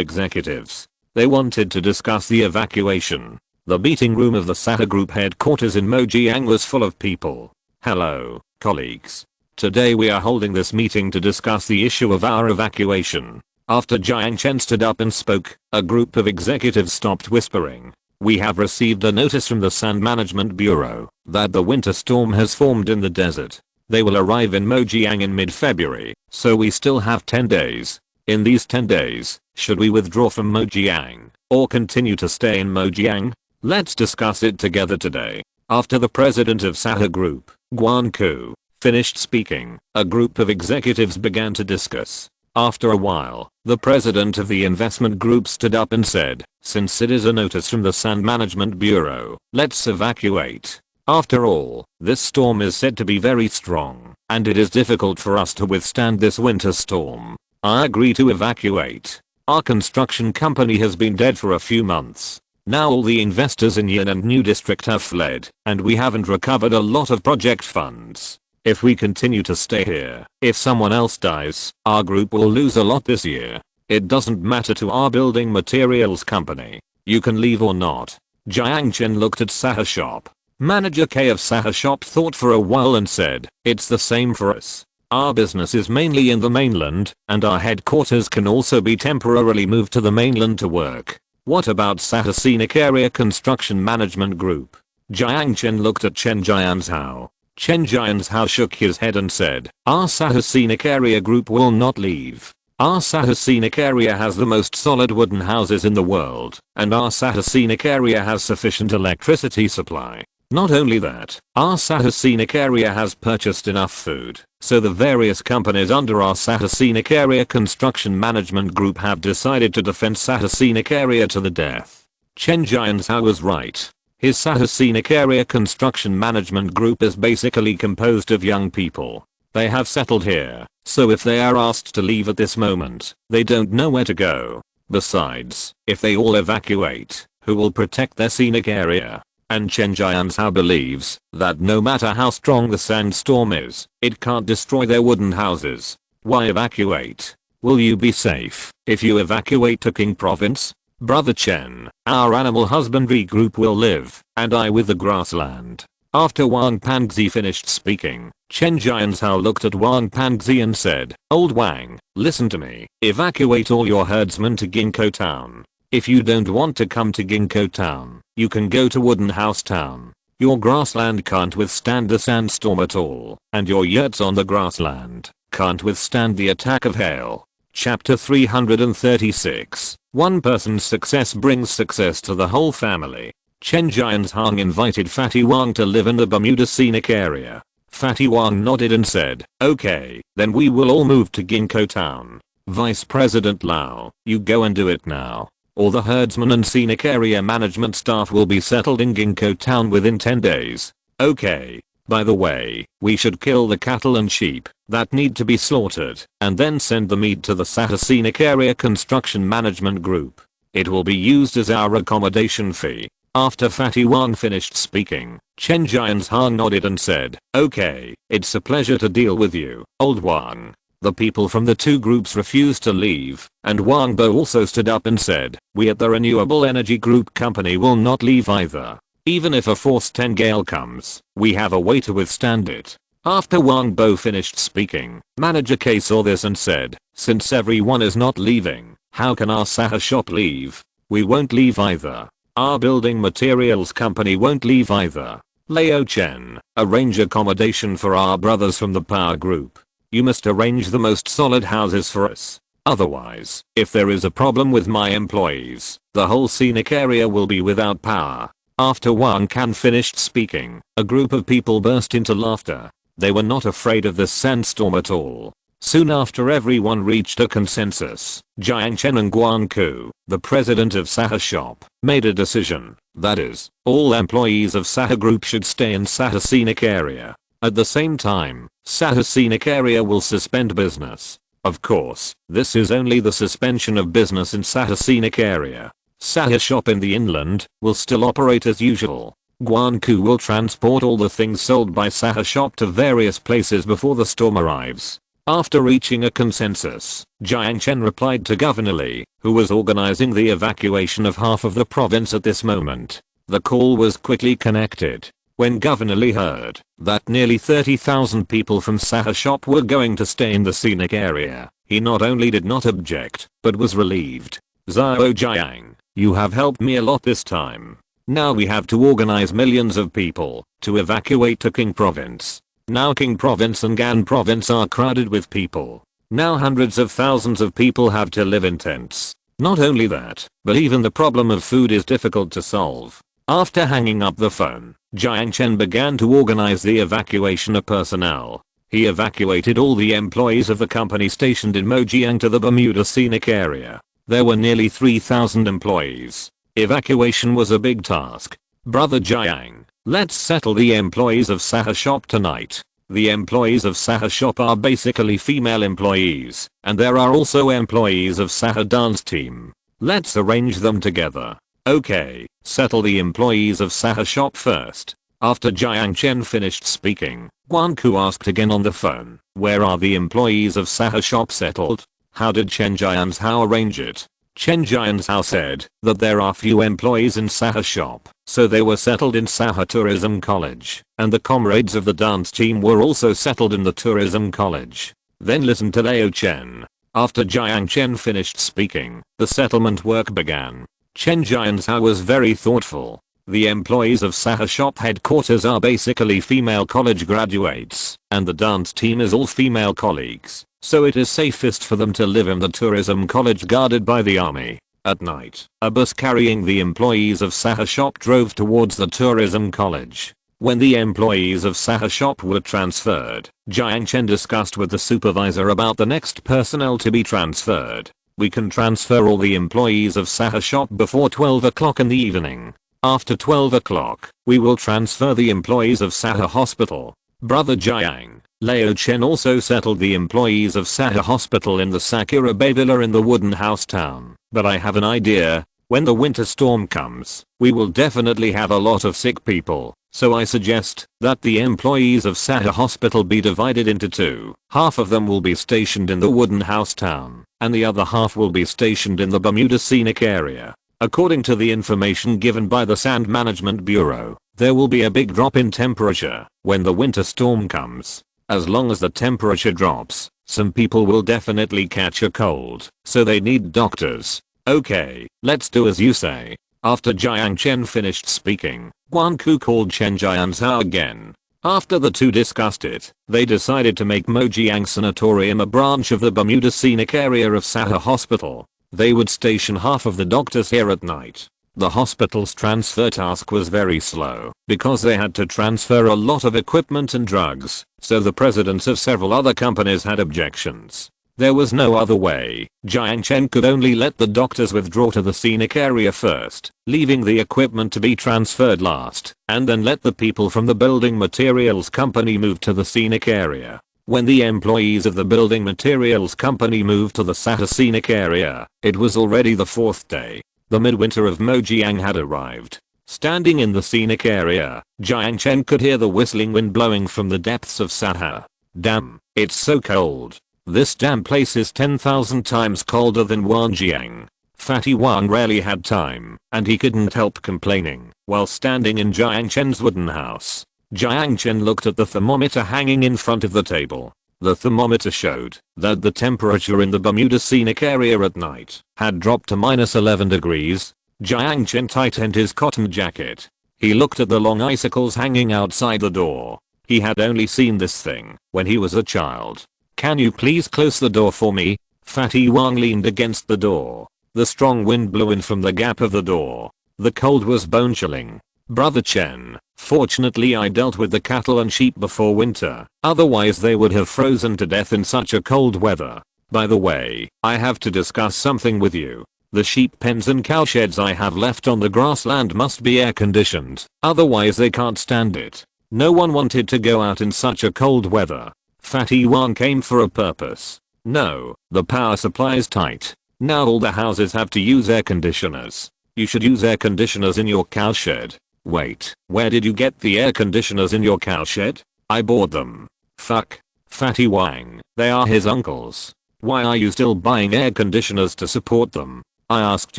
executives. They wanted to discuss the evacuation. The meeting room of the Sahara Group headquarters in Mojiang was full of people. Hello, colleagues. Today we are holding this meeting to discuss the issue of our evacuation. After Jiang Chen stood up and spoke, a group of executives stopped whispering. We have received a notice from the Sand Management Bureau that the winter storm has formed in the desert. They will arrive in Mojiang in mid-February, so we still have 10 days. In these 10 days, should we withdraw from Mojiang, or continue to stay in Mojiang? Let's discuss it together today. After the president of Sahara Group, Guanku, finished speaking, a group of executives began to discuss. After a while, the president of the investment group stood up and said, since it is a notice from the Sand Management Bureau, let's evacuate. After all, this storm is said to be very strong, and it is difficult for us to withstand this winter storm. I agree to evacuate. Our construction company has been dead for a few months. Now all the investors in Yin and New District have fled, and we haven't recovered a lot of project funds. If we continue to stay here, if someone else dies, our group will lose a lot this year. It doesn't matter to our building materials company. You can leave or not. Jiang Chen looked at Sahara Shop. Manager K of Sahara Shop thought for a while and said, it's the same for us. Our business is mainly in the mainland, and our headquarters can also be temporarily moved to the mainland to work. What about Sahara Scenic Area Construction Management Group? Jiang Chen looked at Chen Jianzhao. Chen Jianzhao shook his head and said, our Sahara Scenic Area Group will not leave. Our Sahara Scenic Area has the most solid wooden houses in the world, and our Sahara Scenic Area has sufficient electricity supply. Not only that, our Sahara Scenic Area has purchased enough food, so the various companies under our Sahara Scenic Area Construction Management Group have decided to defend Sahara Scenic Area to the death. Chen Jianzhao was right. His Sahara Scenic Area Construction Management Group is basically composed of young people. They have settled here, so if they are asked to leave at this moment, they don't know where to go. Besides, if they all evacuate, who will protect their scenic area? And Chen Jianzhao believes that no matter how strong the sandstorm is, it can't destroy their wooden houses. Why evacuate? Will you be safe if you evacuate to King Province? Brother Chen, our animal husbandry group will live, and I with the grassland. After Wang Pangzi finished speaking, Chen Jianzhao looked at Wang Pangzi and said, Old Wang, listen to me, evacuate all your herdsmen to Ginkgo Town. If you don't want to come to Ginkgo Town, you can go to Wooden House Town. Your grassland can't withstand the sandstorm at all, and your yurts on the grassland can't withstand the attack of hail. Chapter 336. One person's success brings success to the whole family. Chen Jianzhang invited Fatty Wang to live in the Bermuda Scenic Area. Fatty Wang nodded and said, okay, then we will all move to Ginkgo Town. Vice President Lau, you go and do it now. All the herdsmen and scenic area management staff will be settled in Ginkgo Town within 10 days. Okay. By the way, we should kill the cattle and sheep that need to be slaughtered and then send the meat to the Sahara Scenic Area Construction Management Group. It will be used as our accommodation fee. After Fatty Wang finished speaking, Chen Jianzhang nodded and said, okay, it's a pleasure to deal with you, Old Wang. The people from the two groups refused to leave, and Wang Bo also stood up and said, we at the Renewable Energy Group company will not leave either. Even if a force 10 gale comes, we have a way to withstand it. After Wang Bo finished speaking, Manager K saw this and said, since everyone is not leaving, how can our Sahara shop leave? We won't leave either. Our building materials company won't leave either. Leo Chen, arrange accommodation for our brothers from the power group. You must arrange the most solid houses for us. Otherwise, if there is a problem with my employees, the whole scenic area will be without power. After Wang Can finished speaking, a group of people burst into laughter. They were not afraid of this sandstorm at all. Soon after everyone reached a consensus, Jiang Chen and Guanku, the president of Sahara Shop, made a decision. That is, all employees of Sahara Group should stay in Sahara Scenic Area. At the same time, Sahara Scenic Area will suspend business. Of course, this is only the suspension of business in Sahara Scenic Area. Sahara Shop in the inland will still operate as usual. Guanku will transport all the things sold by Sahara Shop to various places before the storm arrives. After reaching a consensus, Jiang Chen replied to Governor Li, who was organizing the evacuation of half of the province at this moment. The call was quickly connected. When Governor Li heard that nearly 30,000 people from Sahara Shop were going to stay in the scenic area, he not only did not object, but was relieved. Zhao Jiang, you have helped me a lot this time. Now we have to organize millions of people to evacuate to King Province. Now King Province and Gan Province are crowded with people. Now hundreds of thousands of people have to live in tents. Not only that, but even the problem of food is difficult to solve. After hanging up the phone, Jiang Chen began to organize the evacuation of personnel. He evacuated all the employees of the company stationed in Mojiang to the Bermuda Scenic Area. There were nearly 3,000 employees. Evacuation was a big task. Brother Jiang, let's settle the employees of Sahara shop tonight. The employees of Sahara shop are basically female employees, and there are also employees of Sahara dance team. Let's arrange them together. Okay, settle the employees of Sahara shop first. After Jiang Chen finished speaking, Guanku asked again on the phone, where are the employees of Sahara shop settled? How did Chen Jianzhao arrange it? Chen Jianzhao said that there are few employees in Sahara shop, so they were settled in Sahara Tourism College, and the comrades of the dance team were also settled in the Tourism College. Then listen to Liu Chen. After Jiang Chen finished speaking, the settlement work began. Chen Jianzhao was very thoughtful. The employees of Sahara shop headquarters are basically female college graduates, and the dance team is all female colleagues, so it is safest for them to live in the tourism college guarded by the army. At night, a bus carrying the employees of Sahara shop drove towards the tourism college. When the employees of Sahara shop were transferred, Jiang Chen discussed with the supervisor about the next personnel to be transferred. We can transfer all the employees of Sahara shop before 12 o'clock in the evening. After 12 o'clock, we will transfer the employees of Sahara Hospital. Brother Jiang, Liu Chen also settled the employees of Sahara Hospital in the Sakura Bay Villa in the wooden house town. But I have an idea. When the winter storm comes, we will definitely have a lot of sick people. So I suggest that the employees of Sahara Hospital be divided into two. Half of them will be stationed in the wooden house town, and the other half will be stationed in the Bermuda Scenic Area. According to the information given by the Sand Management Bureau, there will be a big drop in temperature when the winter storm comes. As long as the temperature drops, some people will definitely catch a cold, so they need doctors. Okay, let's do as you say. After Jiang Chen finished speaking, Guanku called Chen Jianzhao again. After the two discussed it, they decided to make Mojiang Sanatorium a branch of the Bermuda Scenic Area of Sahara Hospital. They would station half of the doctors here at night. The hospital's transfer task was very slow because they had to transfer a lot of equipment and drugs, so the presidents of several other companies had objections. There was no other way. Jiang Chen could only let the doctors withdraw to the scenic area first, leaving the equipment to be transferred last, and then let the people from the building materials company move to the scenic area. When the employees of the building materials company moved to the Sahara scenic area, it was already the fourth day. The midwinter of Mojiang had arrived. Standing in the scenic area, Jiang Chen could hear the whistling wind blowing from the depths of Sahara. Damn, it's so cold. This damn place is 10,000 times colder than Wanjiang. Fatty Wang rarely had time, and he couldn't help complaining while standing in Jiang Chen's wooden house. Jiang Chen looked at the thermometer hanging in front of the table. The thermometer showed that the temperature in the Bermuda Scenic Area at night had dropped to -11 degrees. Jiang Chen tightened his cotton jacket. He looked at the long icicles hanging outside the door. He had only seen this thing when he was a child. Can you please close the door for me? Fatty Wang leaned against the door. The strong wind blew in from the gap of the door. The cold was bone-chilling. Brother Chen, fortunately I dealt with the cattle and sheep before winter, otherwise they would have frozen to death in such a cold weather. By the way, I have to discuss something with you. The sheep pens and cow sheds I have left on the grassland must be air conditioned, otherwise they can't stand it. No one wanted to go out in such a cold weather. Fatty Wang came for a purpose. No, the power supply is tight. Now all the houses have to use air conditioners. You should use air conditioners in your cow shed. Wait, where did you get the air conditioners in your cow shed? I bought them. Fuck. Fatty Wang, they are his uncle's. Why are you still buying air conditioners to support them? I asked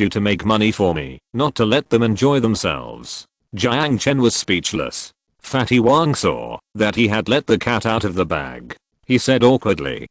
you to make money for me, not to let them enjoy themselves. Jiang Chen was speechless. Fatty Wang saw that he had let the cat out of the bag. He said awkwardly,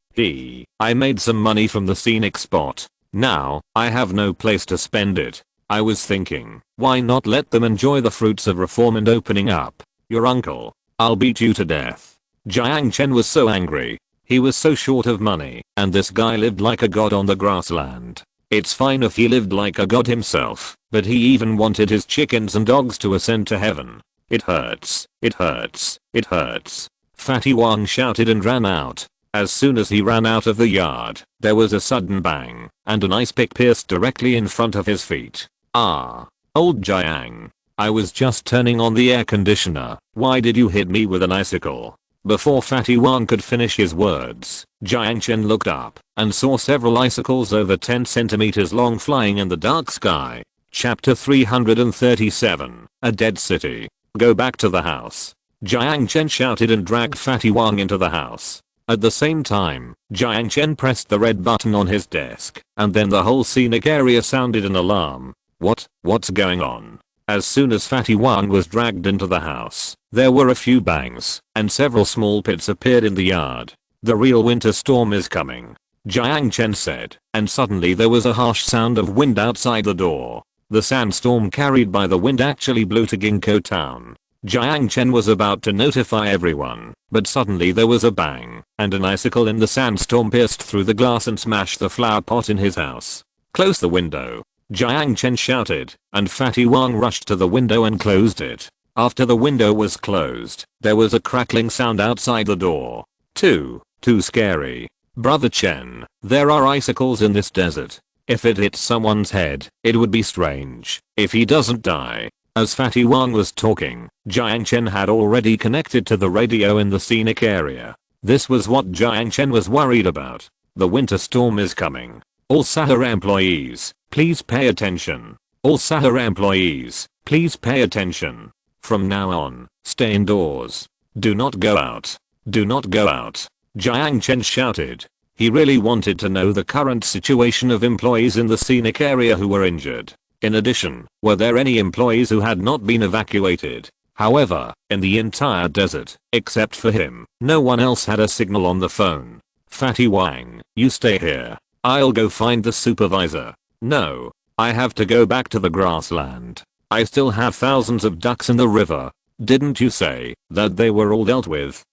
I made some money from the scenic spot. Now, I have no place to spend it. I was thinking, why not let them enjoy the fruits of reform and opening up? Your uncle. I'll beat you to death. Jiang Chen was so angry. He was so short of money, and this guy lived like a god on the grassland. It's fine if he lived like a god himself, but he even wanted his chickens and dogs to ascend to heaven. It hurts, it hurts, it hurts. Fatty Wang shouted and ran out. As soon as he ran out of the yard, there was a sudden bang, and an ice pick pierced directly in front of his feet. Ah. Old Jiang. I was just turning on the air conditioner. Why did you hit me with an icicle? Before Fatty Wang could finish his words, Jiang Chen looked up and saw several icicles over 10 centimeters long flying in the dark sky. Chapter 337, A Dead City. Go back to the house. Jiang Chen shouted and dragged Fatty Wang into the house. At the same time, Jiang Chen pressed the red button on his desk, and then the whole scenic area sounded an alarm. What's going on? As soon as Fatty Wang was dragged into the house, there were a few bangs, and several small pits appeared in the yard. The real winter storm is coming, Jiang Chen said, and suddenly there was a harsh sound of wind outside the door. The sandstorm carried by the wind actually blew to Ginkgo town. Jiang Chen was about to notify everyone, but suddenly there was a bang, and an icicle in the sandstorm pierced through the glass and smashed the flower pot in his house. Close the window, Jiang Chen shouted, and Fatty Wang rushed to the window and closed it. After the window was closed, there was a crackling sound outside the door. Too scary. Brother Chen, there are icicles in this desert. If it hits someone's head, it would be strange if he doesn't die. As Fatty Wang was talking, Jiang Chen had already connected to the radio in the scenic area. This was what Jiang Chen was worried about. The winter storm is coming. All Sahara employees, please pay attention. All Sahara employees, please pay attention. From now on, stay indoors. Do not go out. Do not go out. Jiang Chen shouted. He really wanted to know the current situation of employees in the scenic area who were injured. In addition, were there any employees who had not been evacuated? However, in the entire desert, except for him, no one else had a signal on the phone. Fatty Wang, you stay here. I'll go find the supervisor. No. I have to go back to the grassland. I still have thousands of ducks in the river. Didn't you say that they were all dealt with?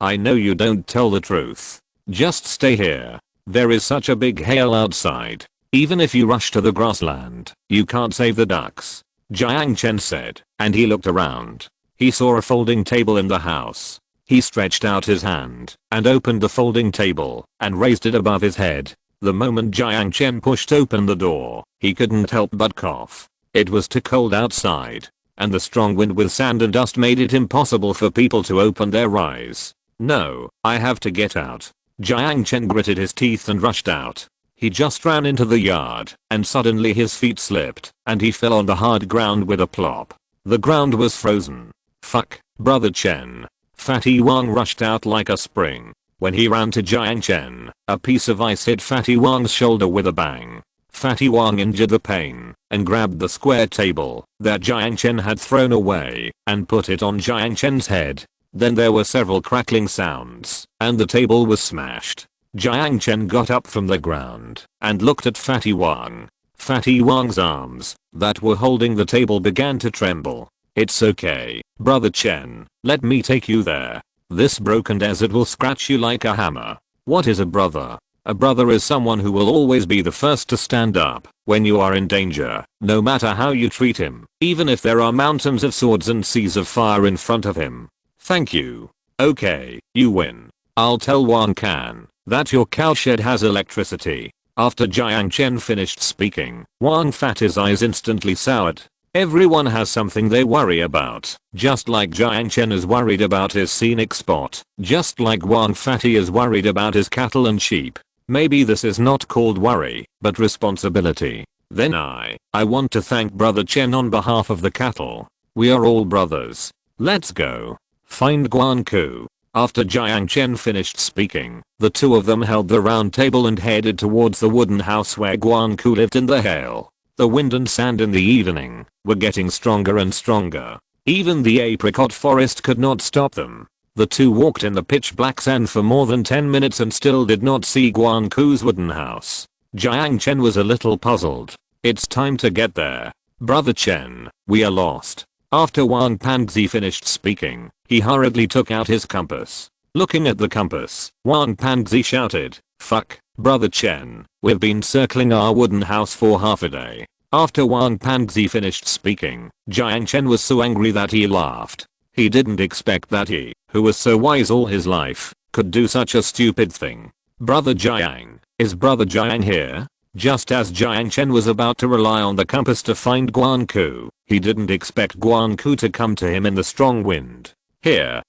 I know you don't tell the truth. Just stay here. There is such a big hail outside. Even if you rush to the grassland, you can't save the ducks. Jiang Chen said, and he looked around. He saw a folding table in the house. He stretched out his hand and opened the folding table and raised it above his head. The moment Jiang Chen pushed open the door, he couldn't help but cough. It was too cold outside, and the strong wind with sand and dust made it impossible for people to open their eyes. No, I have to get out. Jiang Chen gritted his teeth and rushed out. He just ran into the yard, and suddenly his feet slipped, and he fell on the hard ground with a plop. The ground was frozen. Fuck, Brother Chen. Fatty Wang rushed out like a spring. When he ran to Jiang Chen, a piece of ice hit Fatty Wang's shoulder with a bang. Fatty Wang injured the pain, and grabbed the square table that Jiang Chen had thrown away, and put it on Jiang Chen's head. Then there were several crackling sounds, and the table was smashed. Jiang Chen got up from the ground and looked at Fatty Wang. Fatty Wang's arms that were holding the table began to tremble. It's okay, Brother Chen, let me take you there. This broken desert will scratch you like a hammer. What is a brother? A brother is someone who will always be the first to stand up when you are in danger, no matter how you treat him, even if there are mountains of swords and seas of fire in front of him. Thank you. Okay, you win. I'll tell Wang Can that your cowshed has electricity. After Jiang Chen finished speaking, Wang Fatty's eyes instantly soured. Everyone has something they worry about, just like Jiang Chen is worried about his scenic spot, just like Wang Fatty is worried about his cattle and sheep. Maybe this is not called worry, but responsibility. Then I want to thank Brother Chen on behalf of the cattle. We are all brothers. Let's go. Find Guanku. After Jiang Chen finished speaking, the two of them held the round table and headed towards the wooden house where Guanku lived in the hail. The wind and sand in the evening were getting stronger and stronger. Even the apricot forest could not stop them. The two walked in the pitch black sand for more than 10 minutes and still did not see Guanku's wooden house. Jiang Chen was a little puzzled. It's time to get there. Brother Chen, we are lost. After Wang Panzi finished speaking, he hurriedly took out his compass. Looking at the compass, Wang Panzi shouted, "Fuck, brother Chen, we've been circling our wooden house for half a day." After Wang Panzi finished speaking, Jiang Chen was so angry that he laughed. He didn't expect that he, who was so wise all his life, could do such a stupid thing. "Brother Jiang, is brother Jiang here?" Just as Jiang Chen was about to rely on the compass to find Guanku, he didn't expect Guanku to come to him in the strong wind. Here.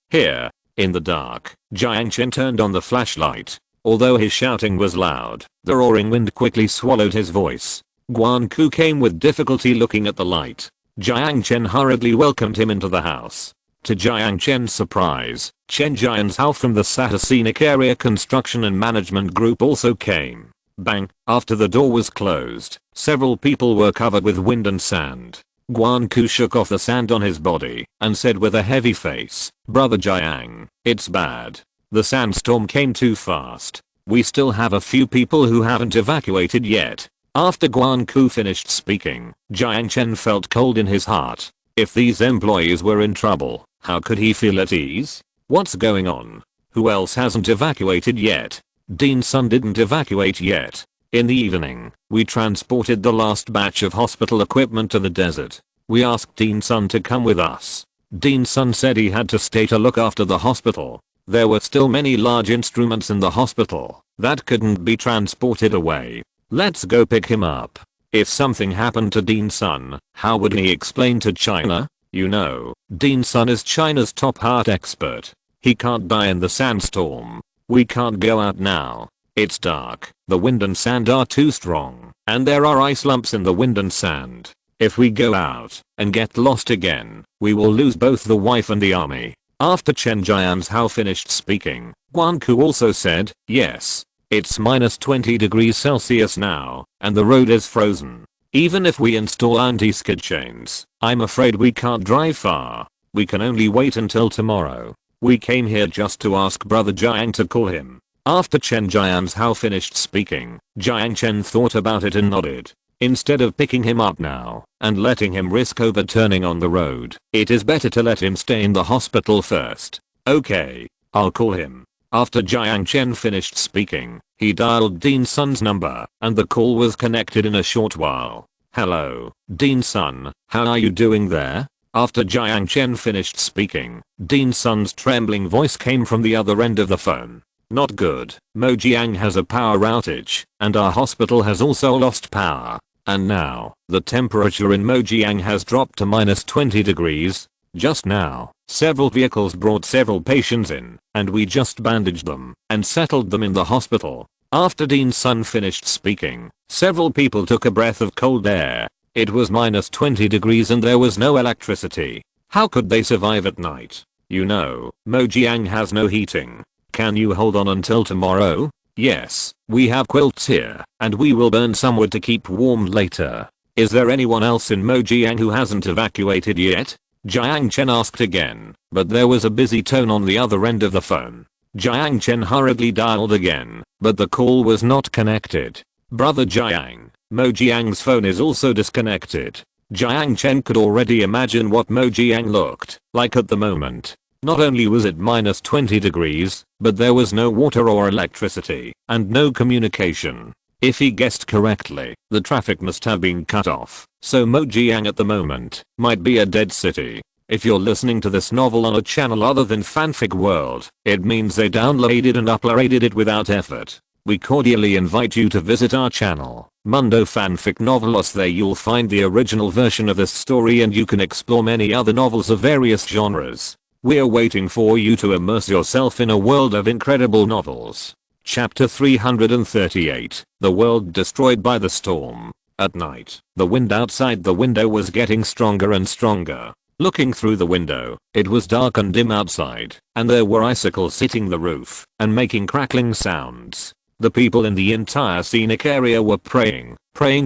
In the dark, Jiang Chen turned on the flashlight. Although his shouting was loud, the roaring wind quickly swallowed his voice. Guanku came with difficulty looking at the light. Jiang Chen hurriedly welcomed him into the house. To Jiang Chen's surprise, Chen Jian's Hao from the Sahara Scenic Area Construction and Management Group also came. Bang! After the door was closed, several people were covered with wind and sand. Guanku shook off the sand on his body and said with a heavy face, "Brother Jiang, it's bad. The sandstorm came too fast. We still have a few people who haven't evacuated yet." After Guanku finished speaking, Jiang Chen felt cold in his heart. If these employees were in trouble, how could he feel at ease? What's going on? Who else hasn't evacuated yet? Dean Sun didn't evacuate yet. In the evening, we transported the last batch of hospital equipment to the desert. We asked Dean Sun to come with us. Dean Sun said he had to stay to look after the hospital. There were still many large instruments in the hospital that couldn't be transported away. Let's go pick him up. If something happened to Dean Sun, how would he explain to China? You know, Dean Sun is China's top heart expert. He can't die in the sandstorm. We can't go out now. It's dark, the wind and sand are too strong, and there are ice lumps in the wind and sand. If we go out and get lost again, we will lose both the wife and the army. After Chen Jian's Hao finished speaking, Guanku also said, "Yes. It's minus 20 degrees Celsius now, and the road is frozen. Even if we install anti-skid chains, I'm afraid we can't drive far. We can only wait until tomorrow. We came here just to ask brother Jiang to call him." After Chen Jian's Hao finished speaking, Jiang Chen thought about it and nodded. Instead of picking him up now and letting him risk overturning on the road, it is better to let him stay in the hospital first. "Okay, I'll call him." After Jiang Chen finished speaking, he dialed Dean Sun's number and the call was connected in a short while. "Hello, Dean Sun, how are you doing there?" After Jiang Chen finished speaking, Dean Sun's trembling voice came from the other end of the phone. "Not good. Mojiang has a power outage, and our hospital has also lost power. And now, the temperature in Mojiang has dropped to minus 20 degrees. Just now, several vehicles brought several patients in, and we just bandaged them and settled them in the hospital." After Dean Sun finished speaking, several people took a breath of cold air. It was minus 20 degrees and there was no electricity. How could they survive at night? You know, Mojiang has no heating. Can you hold on until tomorrow? "Yes, we have quilts here, and we will burn some wood to keep warm later." "Is there anyone else in Mojiang who hasn't evacuated yet?" Jiang Chen asked again, but there was a busy tone on the other end of the phone. Jiang Chen hurriedly dialed again, but the call was not connected. "Brother Jiang, Mojiang's phone is also disconnected." Jiang Chen could already imagine what Mojiang looked like at the moment. Not only was it minus 20 degrees, but there was no water or electricity, and no communication. If he guessed correctly, the traffic must have been cut off, so Mojiang at the moment might be a dead city. If you're listening to this novel on a channel other than Fanfic World, it means they downloaded and uploaded it without effort. We cordially invite you to visit our channel, Mundo Fanfic Novelos. There you'll find the original version of this story and you can explore many other novels of various genres. We're waiting for you to immerse yourself in a world of incredible novels. Chapter 338, The World Destroyed by the Storm. At night, the wind outside the window was getting stronger and stronger. Looking through the window, it was dark and dim outside, and there were icicles hitting the roof and making crackling sounds. The people in the entire scenic area were praying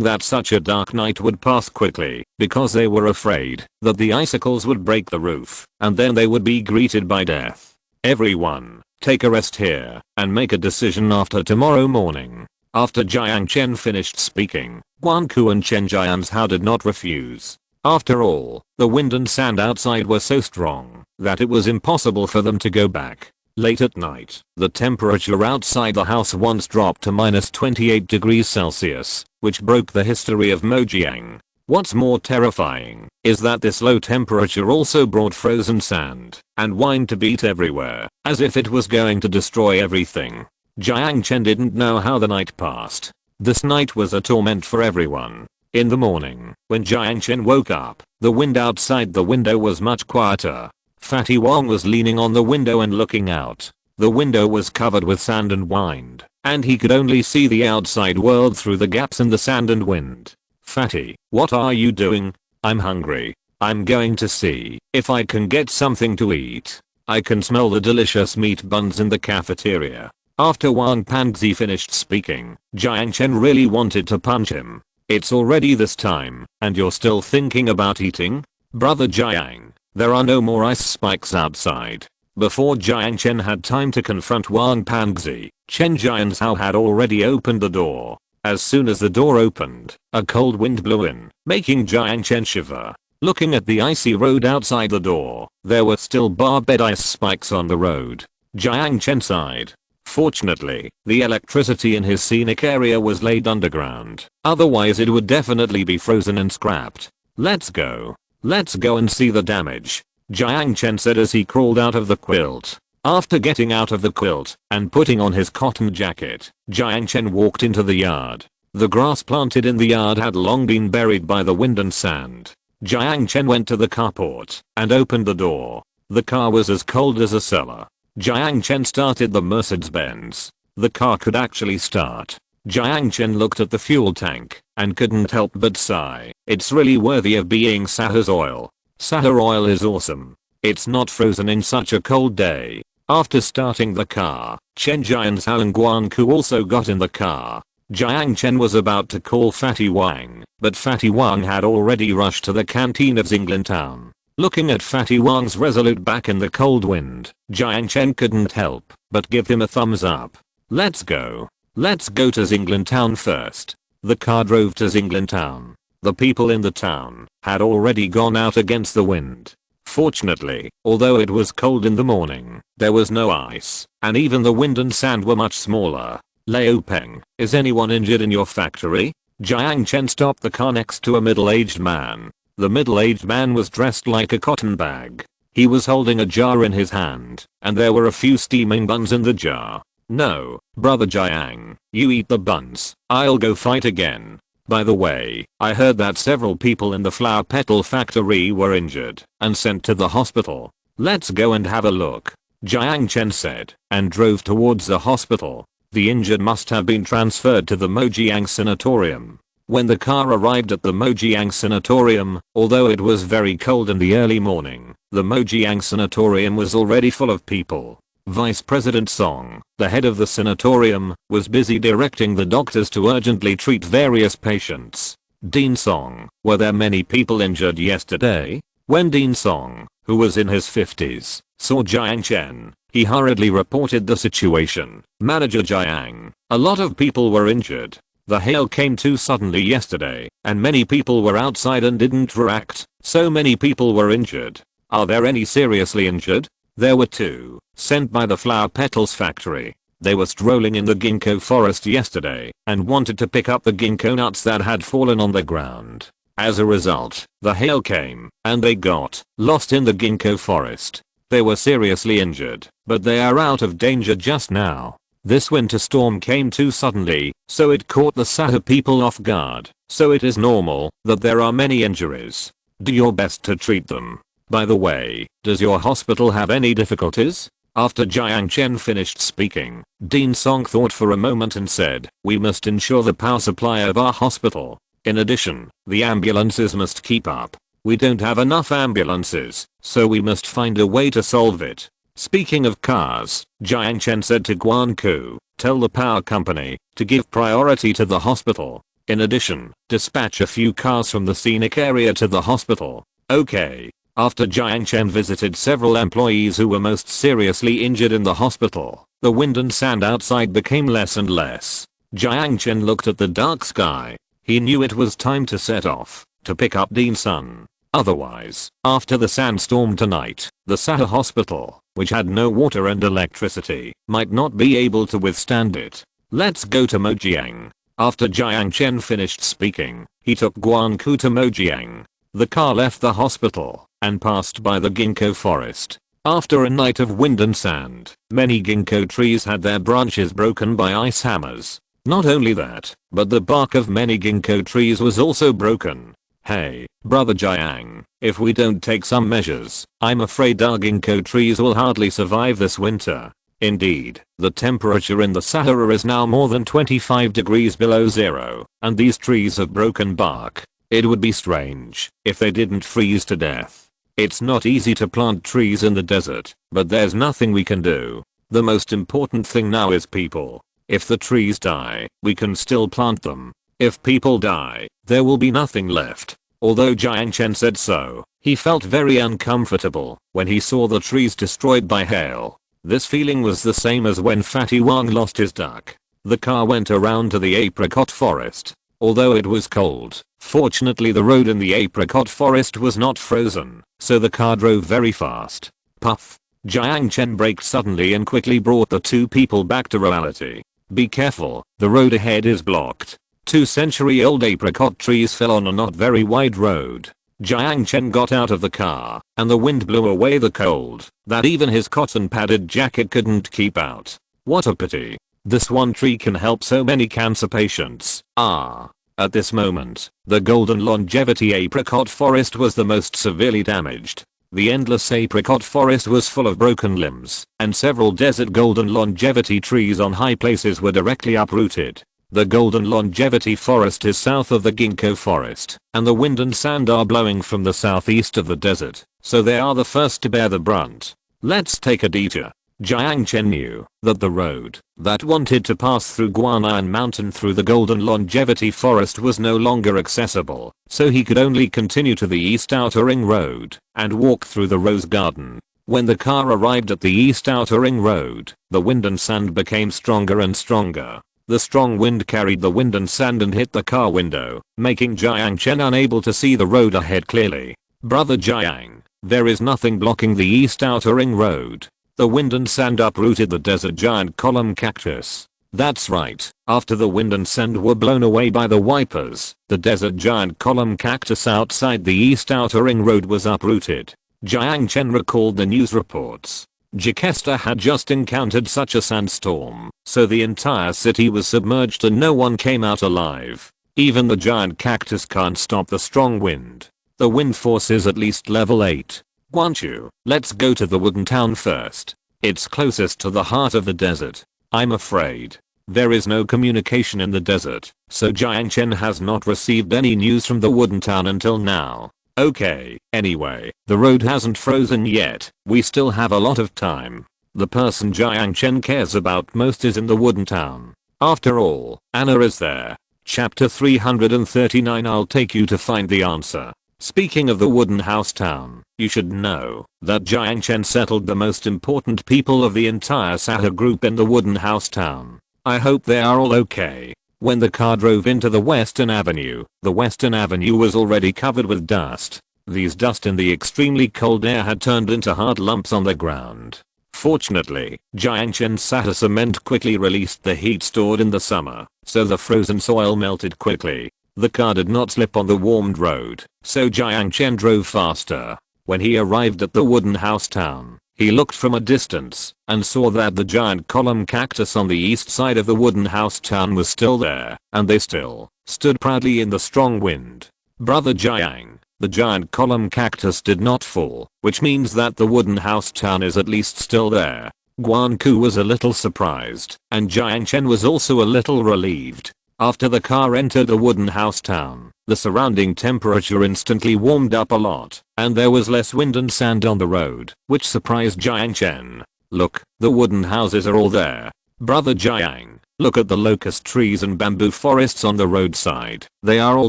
that such a dark night would pass quickly, because they were afraid that the icicles would break the roof, and then they would be greeted by death. "Everyone, take a rest here, and make a decision after tomorrow morning." After Jiang Chen finished speaking, Guanku and Chen Jian's Hao did not refuse. After all, the wind and sand outside were so strong that it was impossible for them to go back. Late at night, the temperature outside the house once dropped to -28 degrees Celsius, which broke the history of Mojang. What's more terrifying is that this low temperature also brought frozen sand and wine to beat everywhere, as if it was going to destroy everything. Jiang Chen didn't know how the night passed. This night was a torment for everyone. In the morning, when Jiang Chen woke up, the wind outside the window was much quieter. Fatty Wang was leaning on the window and looking out. The window was covered with sand and wind, and he could only see the outside world through the gaps in the sand and wind. "Fatty, what are you doing? I'm hungry. I'm going to see if I can get something to eat. I can smell the delicious meat buns in the cafeteria." After Wang Panzi finished speaking, Jiang Chen really wanted to punch him. "It's already this time, and you're still thinking about eating? Brother Jiang, there are no more ice spikes outside." Before Jiang Chen had time to confront Wang Panzi, Chen Jianzhao had already opened the door. As soon as the door opened, a cold wind blew in, making Jiang Chen shiver. Looking at the icy road outside the door, there were still barbed ice spikes on the road. Jiang Chen sighed. Fortunately, the electricity in his scenic area was laid underground, otherwise it would definitely be frozen and scrapped. Let's go and see the damage," Jiang Chen said as he crawled out of the quilt. After getting out of the quilt and putting on his cotton jacket, Jiang Chen walked into the yard. The grass planted in the yard had long been buried by the wind and sand. Jiang Chen went to the carport and opened the door. The car was as cold as a cellar. Jiang Chen started the Mercedes-Benz. The car could actually start. Jiang Chen looked at the fuel tank and couldn't help but sigh. It's really worthy of being Sahara's oil. Sahara oil is awesome. It's not frozen in such a cold day. After starting the car, Chen Jianzhao and Guanku also got in the car. Jiang Chen was about to call Fatty Wang, but Fatty Wang had already rushed to the canteen of Town. Looking at Fatty Wang's resolute back in the cold wind, Jiang Chen couldn't help but give him a thumbs up. Let's go to Town first." The car drove to Town. The people in the town had already gone out against the wind. Fortunately, although it was cold in the morning, there was no ice, and even the wind and sand were much smaller. "Liu Peng, is anyone injured in your factory?" Jiang Chen stopped the car next to a middle-aged man. The middle-aged man was dressed like a cotton bag. He was holding a jar in his hand, and there were a few steaming buns in the jar. "No, brother Jiang, you eat the buns. I'll go fight again. By the way, I heard that several people in the flower petal factory were injured and sent to the hospital. Let's go and have a look," Jiang Chen said, and drove towards the hospital. The injured must have been transferred to the Mojiang sanatorium. When the car arrived at the Mojiang sanatorium, although it was very cold in the early morning, the Mojiang sanatorium was already full of people. Vice President Song, the head of the sanatorium, was busy directing the doctors to urgently treat various patients. "Dean Song, were there many people injured yesterday?" When Dean Song, who was in his 50s, saw Jiang Chen, he hurriedly reported the situation. "Manager Jiang, a lot of people were injured. The hail came too suddenly yesterday, and many people were outside and didn't react, so many people were injured. Are there any seriously injured?" "There were two, sent by the flower petals factory. They were strolling in the ginkgo forest yesterday and wanted to pick up the ginkgo nuts that had fallen on the ground. As a result, the hail came and they got lost in the ginkgo forest. They were seriously injured, but they are out of danger just now. This winter storm came too suddenly, so it caught the Sahara people off guard, so it is normal that there are many injuries. Do your best to treat them. By the way, does your hospital have any difficulties?" After Jiang Chen finished speaking, Dean Song thought for a moment and said, "We must ensure the power supply of our hospital. In addition, the ambulances must keep up. We don't have enough ambulances, so we must find a way to solve it." Speaking of cars, Jiang Chen said to Guanku, "Tell the power company to give priority to the hospital. In addition, dispatch a few cars from the scenic area to the hospital." "Okay." After Jiang Chen visited several employees who were most seriously injured in the hospital, the wind and sand outside became less and less. Jiang Chen looked at the dark sky. He knew it was time to set off to pick up Dean Sun. Otherwise, after the sandstorm tonight, the Sahara hospital, which had no water and electricity, might not be able to withstand it. Let's go to Mojiang. After Jiang Chen finished speaking, he took Guanku to Mojiang. The car left the hospital and passed by the ginkgo forest. After a night of wind and sand, many ginkgo trees had their branches broken by ice hammers. Not only that, but the bark of many ginkgo trees was also broken. Hey, brother Jiang, if we don't take some measures, I'm afraid our ginkgo trees will hardly survive this winter. Indeed, the temperature in the Sahara is now more than 25 degrees below zero, and these trees have broken bark. It would be strange if they didn't freeze to death. It's not easy to plant trees in the desert, but there's nothing we can do. The most important thing now is people. If the trees die, we can still plant them. If people die, there will be nothing left. Although Jiang Chen said so, he felt very uncomfortable when he saw the trees destroyed by hail. This feeling was the same as when Fatty Wang lost his duck. The car went around to the apricot forest. Although it was cold, fortunately the road in the apricot forest was not frozen, so the car drove very fast. Puff. Jiang Chen braked suddenly and quickly brought the two people back to reality. Be careful, the road ahead is blocked. 2-century-old apricot trees fell on a not very wide road. Jiang Chen got out of the car, and the wind blew away the cold that even his cotton-padded jacket couldn't keep out. What a pity. This one tree can help so many cancer patients. At this moment, the golden longevity apricot forest was the most severely damaged. The endless apricot forest was full of broken limbs, and several desert golden longevity trees on high places were directly uprooted. The golden longevity forest is south of the ginkgo forest, and the wind and sand are blowing from the southeast of the desert, so they are the first to bear the brunt. Let's take a detour. Jiang Chen knew that the road that wanted to pass through Guan'an Mountain through the golden longevity forest was no longer accessible, so he could only continue to the East Outer Ring Road and walk through the Rose Garden. When the car arrived at the East Outer Ring Road, the wind and sand became stronger and stronger. The strong wind carried the wind and sand and hit the car window, making Jiang Chen unable to see the road ahead clearly. Brother Jiang, there is nothing blocking the East Outer Ring Road. The wind and sand uprooted the desert giant column cactus. That's right, after the wind and sand were blown away by the wipers, the desert giant column cactus outside the East Outer Ring Road was uprooted. Jiang Chen recalled the news reports. Jakarta had just encountered such a sandstorm, so the entire city was submerged and no one came out alive. Even the giant cactus can't stop the strong wind. The wind force is at least level 8. Guanchu, let's go to the wooden town first. It's closest to the heart of the desert. I'm afraid there is no communication in the desert, so Jiang Chen has not received any news from the wooden town until now. Okay, anyway, the road hasn't frozen yet, we still have a lot of time. The person Jiang Chen cares about most is in the wooden town. After all, Anna is there. Chapter 339. I'll take you to find the answer. Speaking of the wooden house town, you should know that Jiang Chen settled the most important people of the entire Sahara group in the wooden house town. I hope they are all okay. When the car drove into the Western Avenue, the Western Avenue was already covered with dust. These dust in the extremely cold air had turned into hard lumps on the ground. Fortunately, Jiang Chen's Sahara cement quickly released the heat stored in the summer, so the frozen soil melted quickly. The car did not slip on the warmed road, so Jiang Chen drove faster. When he arrived at the wooden house town, he looked from a distance and saw that the giant column cactus on the east side of the wooden house town was still there, and they still stood proudly in the strong wind. Brother Jiang, the giant column cactus did not fall, which means that the wooden house town is at least still there. Guanku was a little surprised, and Jiang Chen was also a little relieved. After the car entered the wooden house town, the surrounding temperature instantly warmed up a lot, and there was less wind and sand on the road, which surprised Jiang Chen. Look, the wooden houses are all there. Brother Jiang, look at the locust trees and bamboo forests on the roadside. They are all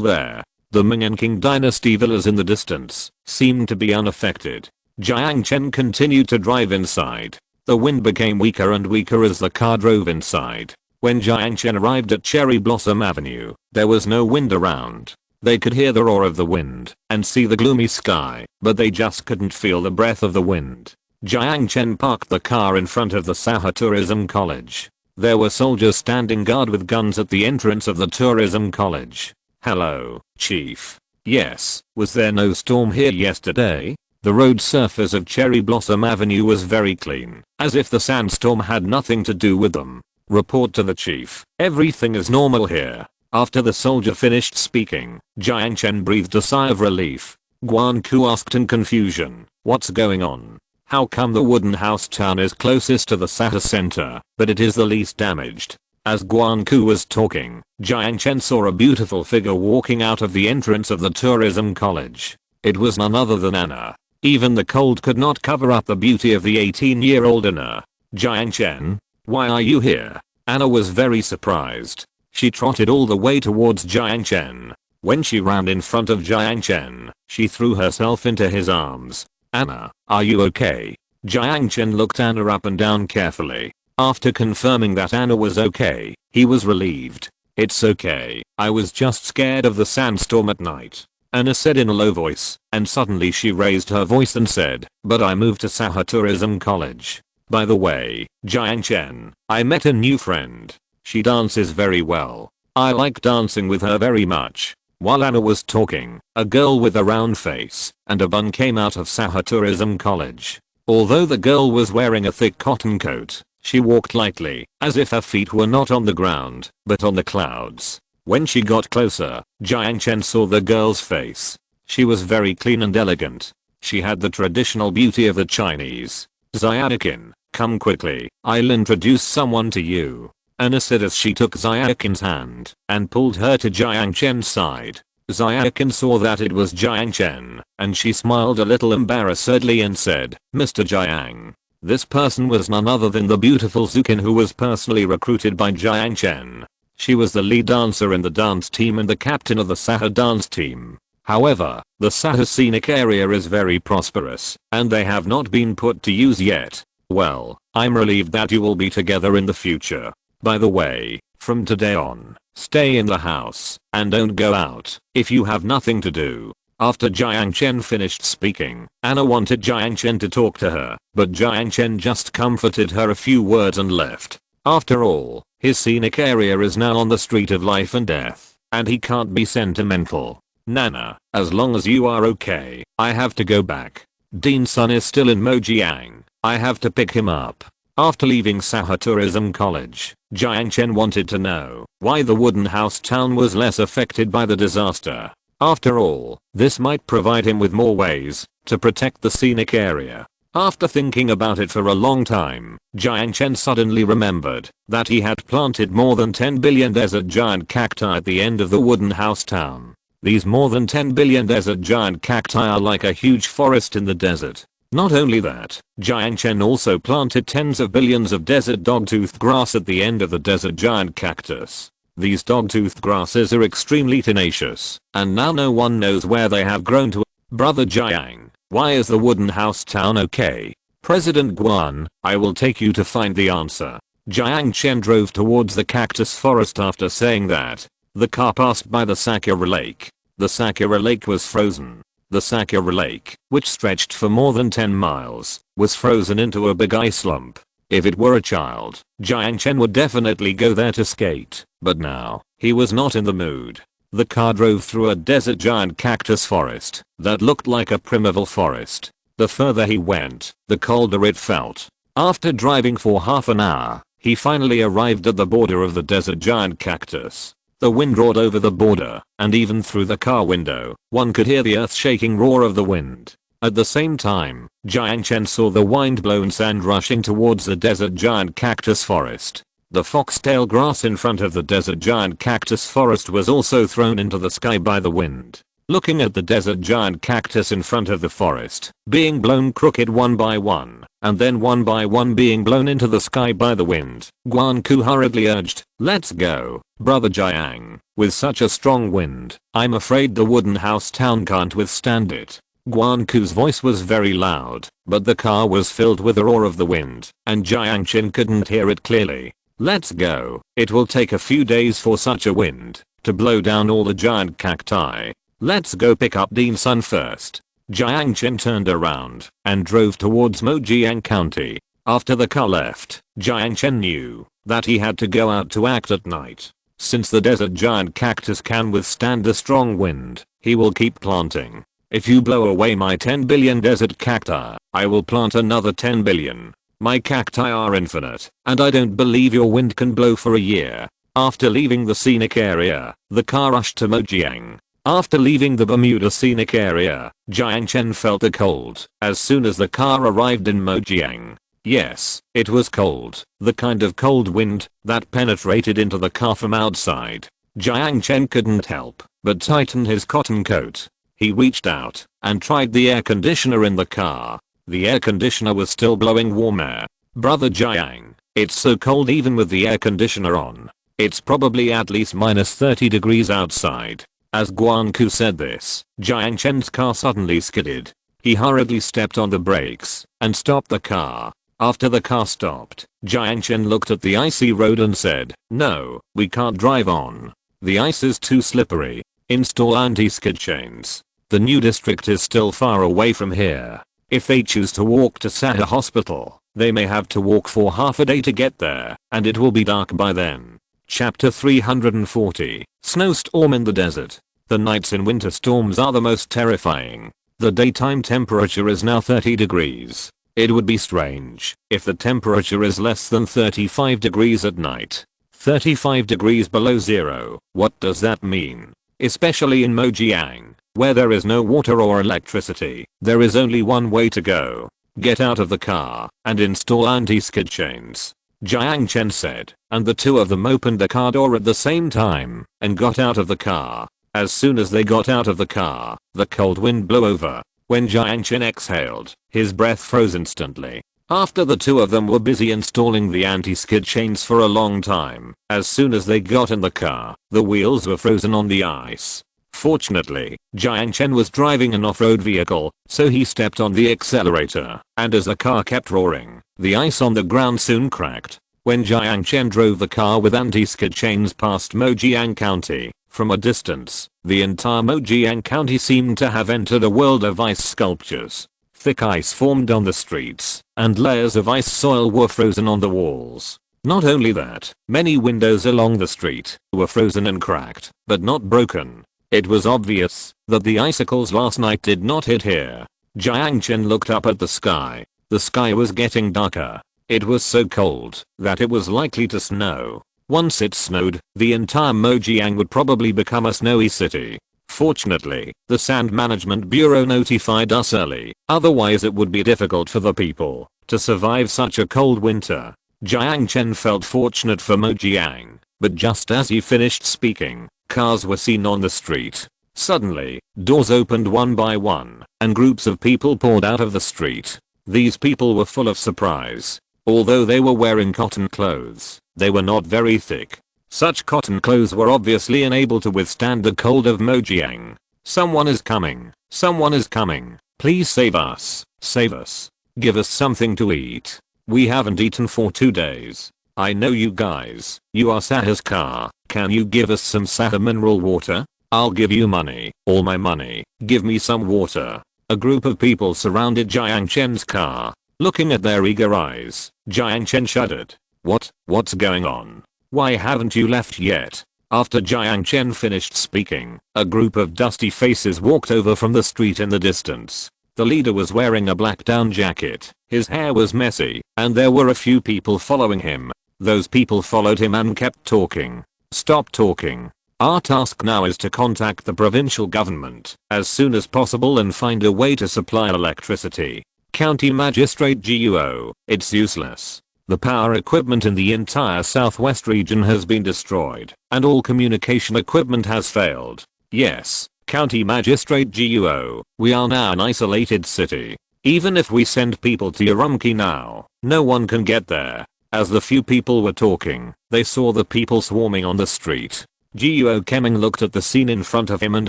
there. The Ming and Qing dynasty villas in the distance seemed to be unaffected. Jiang Chen continued to drive inside. The wind became weaker and weaker as the car drove inside. When Jiang Chen arrived at Cherry Blossom Avenue, there was no wind around. They could hear the roar of the wind and see the gloomy sky, but they just couldn't feel the breath of the wind. Jiang Chen parked the car in front of the Sahara Tourism College. There were soldiers standing guard with guns at the entrance of the tourism college. "Hello, Chief. Yes, was there no storm here yesterday?" The road surface of Cherry Blossom Avenue was very clean, as if the sandstorm had nothing to do with them. Report to the chief. Everything is normal here. After the soldier finished speaking, Jiang Chen breathed a sigh of relief. Guan Ku asked in confusion, "What's going on? How come the wooden house town is closest to the Sahara center, but it is the least damaged?" As Guan Ku was talking, Jiang Chen saw a beautiful figure walking out of the entrance of the tourism college. It was none other than Anna. Even the cold could not cover up the beauty of the 18-year-old Anna. "Jiang Chen, why are you here?" Anna was very surprised. She trotted all the way towards Jiang Chen. When she ran in front of Jiang Chen, she threw herself into his arms. "Anna, are you okay?" Jiang Chen looked Anna up and down carefully. After confirming that Anna was okay, he was relieved. "It's okay, I was just scared of the sandstorm at night," Anna said in a low voice, and suddenly she raised her voice and said, "But I moved to Sahara Tourism College. By the way, Jiang Chen, I met a new friend. She dances very well. I like dancing with her very much." While Anna was talking, a girl with a round face and a bun came out of Sahara Tourism College. Although the girl was wearing a thick cotton coat, she walked lightly, as if her feet were not on the ground, but on the clouds. When she got closer, Jiang Chen saw the girl's face. She was very clean and elegant. She had the traditional beauty of the Chinese. "Xiaoqin, come quickly, I'll introduce someone to you," Anna said as she took Xiaoqin's hand and pulled her to Jiang Chen's side. Xiaoqin saw that it was Jiang Chen, and she smiled a little embarrassedly and said, "Mr. Jiang." This person was none other than the beautiful Zukin, who was personally recruited by Jiang Chen. She was the lead dancer in the dance team and the captain of the Sahara dance team. However, the Sahara scenic area is very prosperous, and they have not been put to use yet. "Well, I'm relieved that you will be together in the future. By the way, from today on, stay in the house and don't go out if you have nothing to do." After Jiang Chen finished speaking, Anna wanted Jiang Chen to talk to her, but Jiang Chen just comforted her a few words and left. After all, his scenic area is now on the street of life and death, and he can't be sentimental. "Nana, as long as you are okay, I have to go back. Dean's son is still in Mojiang. I have to pick him up." After leaving Sahara Tourism College, Jiang Chen wanted to know why the wooden house town was less affected by the disaster. After all, this might provide him with more ways to protect the scenic area. After thinking about it for a long time, Jiang Chen suddenly remembered that he had planted more than 10 billion desert giant cacti at the end of the wooden house town. These more than 10 billion desert giant cacti are like a huge forest in the desert. Not only that, Jiang Chen also planted tens of billions of desert dogtooth grass at the end of the desert giant cactus. These dogtooth grasses are extremely tenacious, and now no one knows where they have grown to. "Brother Jiang, why is the wooden house town okay?" "President Guan, I will take you to find the answer." Jiang Chen drove towards the cactus forest. After saying that, the car passed by the Sakura Lake. The Sakura Lake was frozen. The Sakura Lake, which stretched for more than 10 miles, was frozen into a big ice lump. If it were a child, Jiang Chen would definitely go there to skate, but now, he was not in the mood. The car drove through a desert giant cactus forest that looked like a primeval forest. The further he went, the colder it felt. After driving for half an hour, he finally arrived at the border of the desert giant cactus. The wind roared over the border, and even through the car window, one could hear the earth-shaking roar of the wind. At the same time, Jiang Chen saw the wind-blown sand rushing towards the desert giant cactus forest. The foxtail grass in front of the desert giant cactus forest was also thrown into the sky by the wind. Looking at the desert giant cactus in front of the forest, being blown crooked one by one, and then one by one being blown into the sky by the wind, Guan Ku hurriedly urged, "Let's go, Brother Jiang. With such a strong wind, I'm afraid the wooden house town can't withstand it." Guan Ku's voice was very loud, but the car was filled with the roar of the wind, and Jiang Chen couldn't hear it clearly. "Let's go. It will take a few days for such a wind. to blow down all the giant cacti. Let's go pick up Dean's son first. Jiang Chen turned around and drove towards Mojiang County. After the car left, Jiang Chen knew that he had to go out to act at night. Since the desert giant cactus can withstand the strong wind, he will keep planting. If you blow away my 10 billion desert cacti, I will plant another 10 billion. My cacti are infinite, and I don't believe your wind can blow for a year. After leaving the scenic area, the car rushed to Mojiang. After leaving the Bermuda scenic area, Jiang Chen felt the cold as soon as the car arrived in Mojiang. Yes, it was cold, the kind of cold wind that penetrated into the car from outside. Jiang Chen couldn't help but tighten his cotton coat. He reached out and tried the air conditioner in the car. The air conditioner was still blowing warm air. Brother Jiang, it's so cold even with the air conditioner on. It's probably at least minus 30 degrees outside. As Guanku said this, Jiang Chen's car suddenly skidded. He hurriedly stepped on the brakes and stopped the car. After the car stopped, Jiang Chen looked at the icy road and said, "No, we can't drive on. The ice is too slippery. Install anti-skid chains. The new district is still far away from here. If they choose to walk to Sahara Hospital, they may have to walk for half a day to get there, and it will be dark by then." Chapter 340, Snowstorm in the Desert. The nights in winter storms are the most terrifying. The daytime temperature is now 30 degrees. It would be strange if the temperature is less than 35 degrees at night. 35 degrees below zero, what does that mean? Especially in Mojiang, where there is no water or electricity, there is only one way to go. Get out of the car and install anti-skid chains. Jiang Chen said, and the two of them opened the car door at the same time and got out of the car. As soon as they got out of the car, the cold wind blew over. When Jiang Chen exhaled, his breath froze instantly. After the two of them were busy installing the anti-skid chains for a long time, as soon as they got in the car, the wheels were frozen on the ice. Fortunately, Jiang Chen was driving an off-road vehicle, so he stepped on the accelerator, and as the car kept roaring, the ice on the ground soon cracked. When Jiang Chen drove the car with anti-skid chains past Mojiang County, from a distance, the entire Mojiang County seemed to have entered a world of ice sculptures. Thick ice formed on the streets, and layers of ice soil were frozen on the walls. Not only that, many windows along the street were frozen and cracked, but not broken. It was obvious that the icicles last night did not hit here. Jiang Chen looked up at the sky. The sky was getting darker. It was so cold that it was likely to snow. Once it snowed, the entire Mojiang would probably become a snowy city. Fortunately, the Sand Management Bureau notified us early, otherwise it would be difficult for the people to survive such a cold winter. Jiang Chen felt fortunate for Mojiang, but just as he finished speaking, cars were seen on the street. Suddenly, doors opened one by one, and groups of people poured out of the street. These people were full of surprise. Although they were wearing cotton clothes, they were not very thick. Such cotton clothes were obviously unable to withstand the cold of Mojiang. "Someone is coming. Someone is coming. Please save us. Save us. Give us something to eat. We haven't eaten for 2 days. I know you guys. You are Sahara's car. Can you give us some Sahara mineral water? I'll give you money. All my money. Give me some water." A group of people surrounded Jiang Chen's car. Looking at their eager eyes, Jiang Chen shuddered. What's going on? Why haven't you left yet? After Jiang Chen finished speaking, a group of dusty faces walked over from the street in the distance. The leader was wearing a black down jacket, his hair was messy, and there were a few people following him. Those people followed him and kept talking. "Stop talking. Our task now is to contact the provincial government as soon as possible and find a way to supply electricity. County Magistrate GUO, it's useless. The power equipment in the entire southwest region has been destroyed, and all communication equipment has failed. Yes, County Magistrate GUO, we are now an isolated city. Even if we send people to Urumqi now, no one can get there." As the few people were talking, they saw the people swarming on the street. GUO Keming looked at the scene in front of him and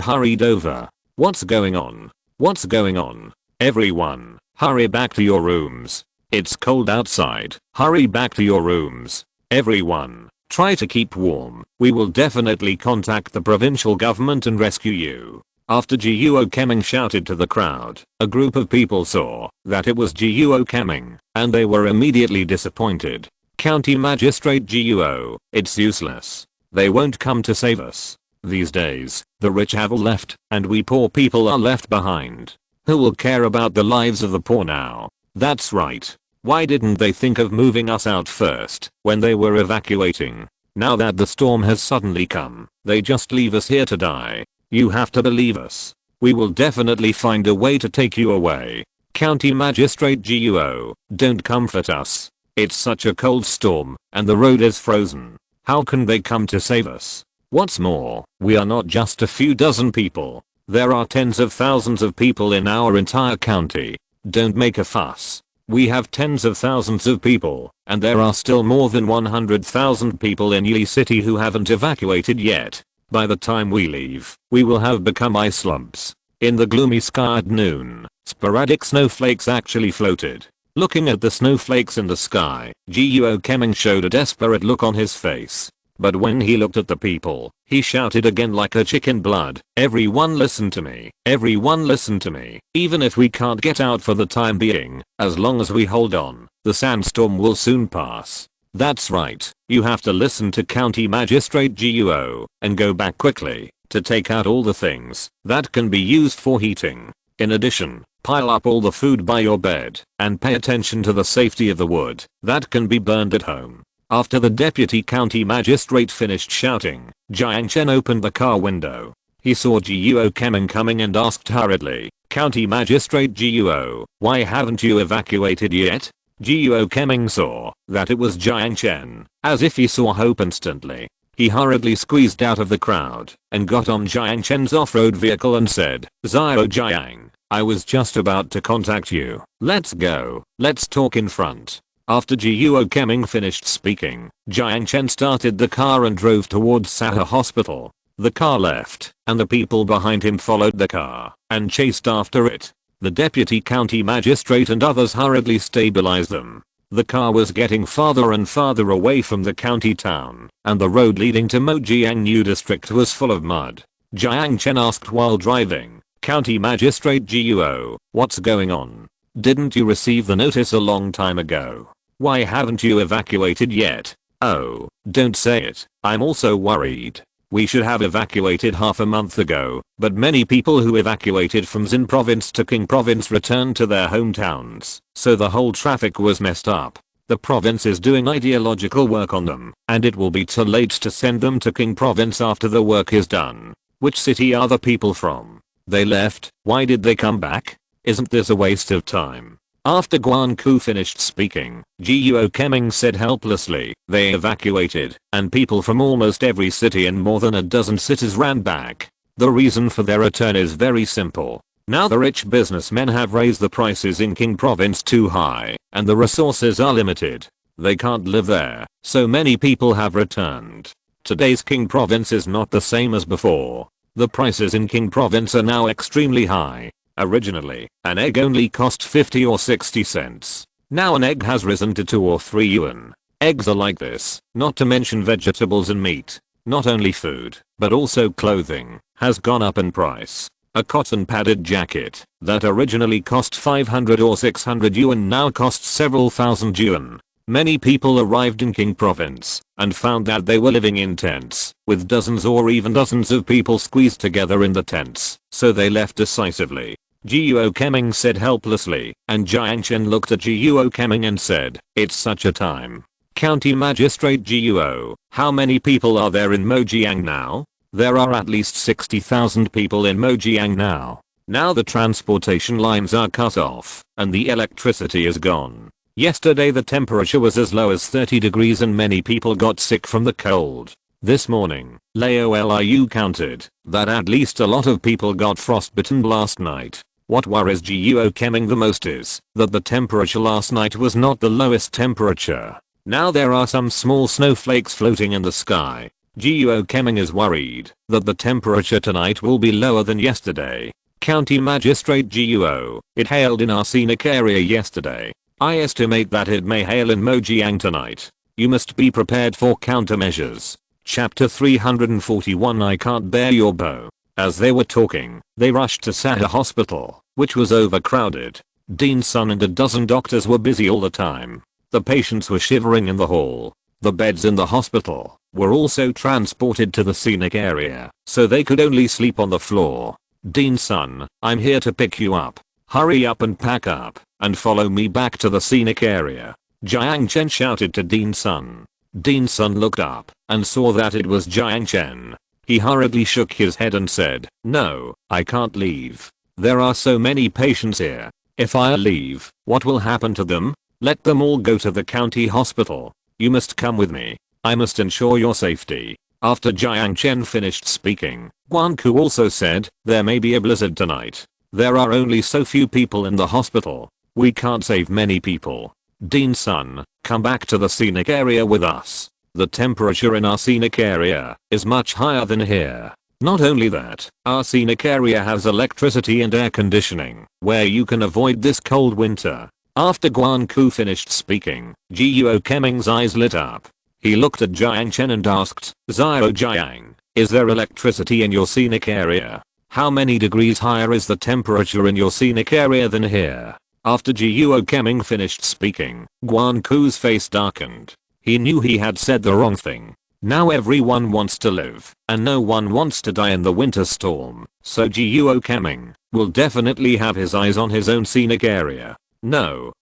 hurried over. "What's going on? What's going on? Everyone, hurry back to your rooms. It's cold outside. Hurry back to your rooms. Everyone, Try to keep warm. We will definitely contact the provincial government and rescue you. After Guo Keming shouted to the crowd, a group of people saw that it was Guo Keming, and they were immediately disappointed. County Magistrate Guo, it's useless. They won't come to save us. These days, the rich have all left, and we poor people are left behind. Who will care about the lives of the poor now? That's right. Why didn't they think of moving us out first, when they were evacuating? Now that the storm has suddenly come, they just leave us here to die. You have to believe us. We will definitely find a way to take you away. County Magistrate Guo, don't comfort us. It's such a cold storm, and the road is frozen. How can they come to save us? What's more, we are not just a few dozen people. There are tens of thousands of people in our entire county. Don't make a fuss. We have tens of thousands of people, and there are still more than 100,000 people in Yi City who haven't evacuated yet. By the time we leave, we will have become ice lumps. In the gloomy sky at noon, sporadic snowflakes actually floated. Looking at the snowflakes in the sky, Guo Keming showed a desperate look on his face. But when he looked at the people, he shouted again like a chicken blood, everyone listen to me, everyone listen to me. Even if we can't get out for the time being, as long as we hold on, the sandstorm will soon pass. That's right, you have to listen to County Magistrate Guo, and go back quickly, to take out all the things that can be used for heating. In addition, pile up all the food by your bed, and pay attention to the safety of the wood that can be burned at home. After the deputy county magistrate finished shouting, Jiang Chen opened the car window. He saw Guo Keming coming and asked hurriedly, County Magistrate Guo, why haven't you evacuated yet? Guo Keming saw that it was Jiang Chen. As if he saw hope instantly, he hurriedly squeezed out of the crowd and got on Jiang Chen's off-road vehicle and said, Zio Jiang, I was just about to contact you. Let's go. Let's talk in front. After Guo Keming finished speaking, Jiang Chen started the car and drove towards Sahara Hospital. The car left, and the people behind him followed the car and chased after it. The deputy county magistrate and others hurriedly stabilized them. The car was getting farther and farther away from the county town, and the road leading to Mojiang New District was full of mud. Jiang Chen asked while driving, County Magistrate Guo, what's going on? Didn't you receive the notice a long time ago? Why haven't you evacuated yet? Oh, don't say it. I'm also worried. We should have evacuated half a month ago, but many people who evacuated from Xin province to Qing province returned to their hometowns, so the whole traffic was messed up. The province is doing ideological work on them, and it will be too late to send them to Qing province after the work is done. Which city are the people from? They left. Why did they come back? Isn't this a waste of time? After Guan Ku finished speaking, Guo Keming said helplessly, they evacuated, and people from almost every city and more than a dozen cities ran back. The reason for their return is very simple. Now the rich businessmen have raised the prices in Qing province too high, and the resources are limited. They can't live there, so many people have returned. Today's Qing province is not the same as before. The prices in Qing province are now extremely high. Originally, an egg only cost 50 or 60 cents. Now an egg has risen to 2 or 3 yuan. Eggs are like this, not to mention vegetables and meat. Not only food, but also clothing, has gone up in price. A cotton padded jacket that originally cost 500 or 600 yuan now costs several thousand yuan. Many people arrived in Qing province and found that they were living in tents, with dozens or even dozens of people squeezed together in the tents, so they left decisively. Guo Keming said helplessly, and Jiang Chen looked at Guo Keming and said, it's such a time. County Magistrate Guo, how many people are there in Mojiang now? There are at least 60,000 people in Mojiang now. Now the transportation lines are cut off, and the electricity is gone. Yesterday the temperature was as low as 30 degrees and many people got sick from the cold. This morning, Laoliu counted that at least a lot of people got frostbitten last night. What worries Guo Keming the most is that the temperature last night was not the lowest temperature. Now there are some small snowflakes floating in the sky. Guo Keming is worried that the temperature tonight will be lower than yesterday. County Magistrate Guo, it hailed in our scenic area yesterday. I estimate that it may hail in Mojiang tonight. You must be prepared for countermeasures. Chapter 341 I can't bear your bow. As they were talking, they rushed to Sahara hospital, which was overcrowded. Dean's son and a dozen doctors were busy all the time. The patients were shivering in the hall. The beds in the hospital were also transported to the scenic area, so they could only sleep on the floor. Dean's son, I'm here to pick you up. Hurry up and pack up, and follow me back to the scenic area. Jiang Chen shouted to Dean's son. Dean's son looked up and saw that it was Jiang Chen. He hurriedly shook his head and said, no, I can't leave. There are so many patients here. If I leave, what will happen to them? Let them all go to the county hospital. You must come with me. I must ensure your safety. After Jiang Chen finished speaking, Guanku also said, there may be a blizzard tonight. There are only so few people in the hospital. We can't save many people. Dean's son, come back to the scenic area with us. The temperature in our scenic area is much higher than here. Not only that, our scenic area has electricity and air conditioning, where you can avoid this cold winter. After Guanku finished speaking, Jiao Keming's eyes lit up. He looked at Jiang Chen and asked, Zio Jiang, is there electricity in your scenic area? How many degrees higher is the temperature in your scenic area than here? After Jiao Keming finished speaking, Guanku's face darkened. He knew he had said the wrong thing. Now everyone wants to live, and no one wants to die in the winter storm, so Jiao Keming will definitely have his eyes on his own scenic area. No,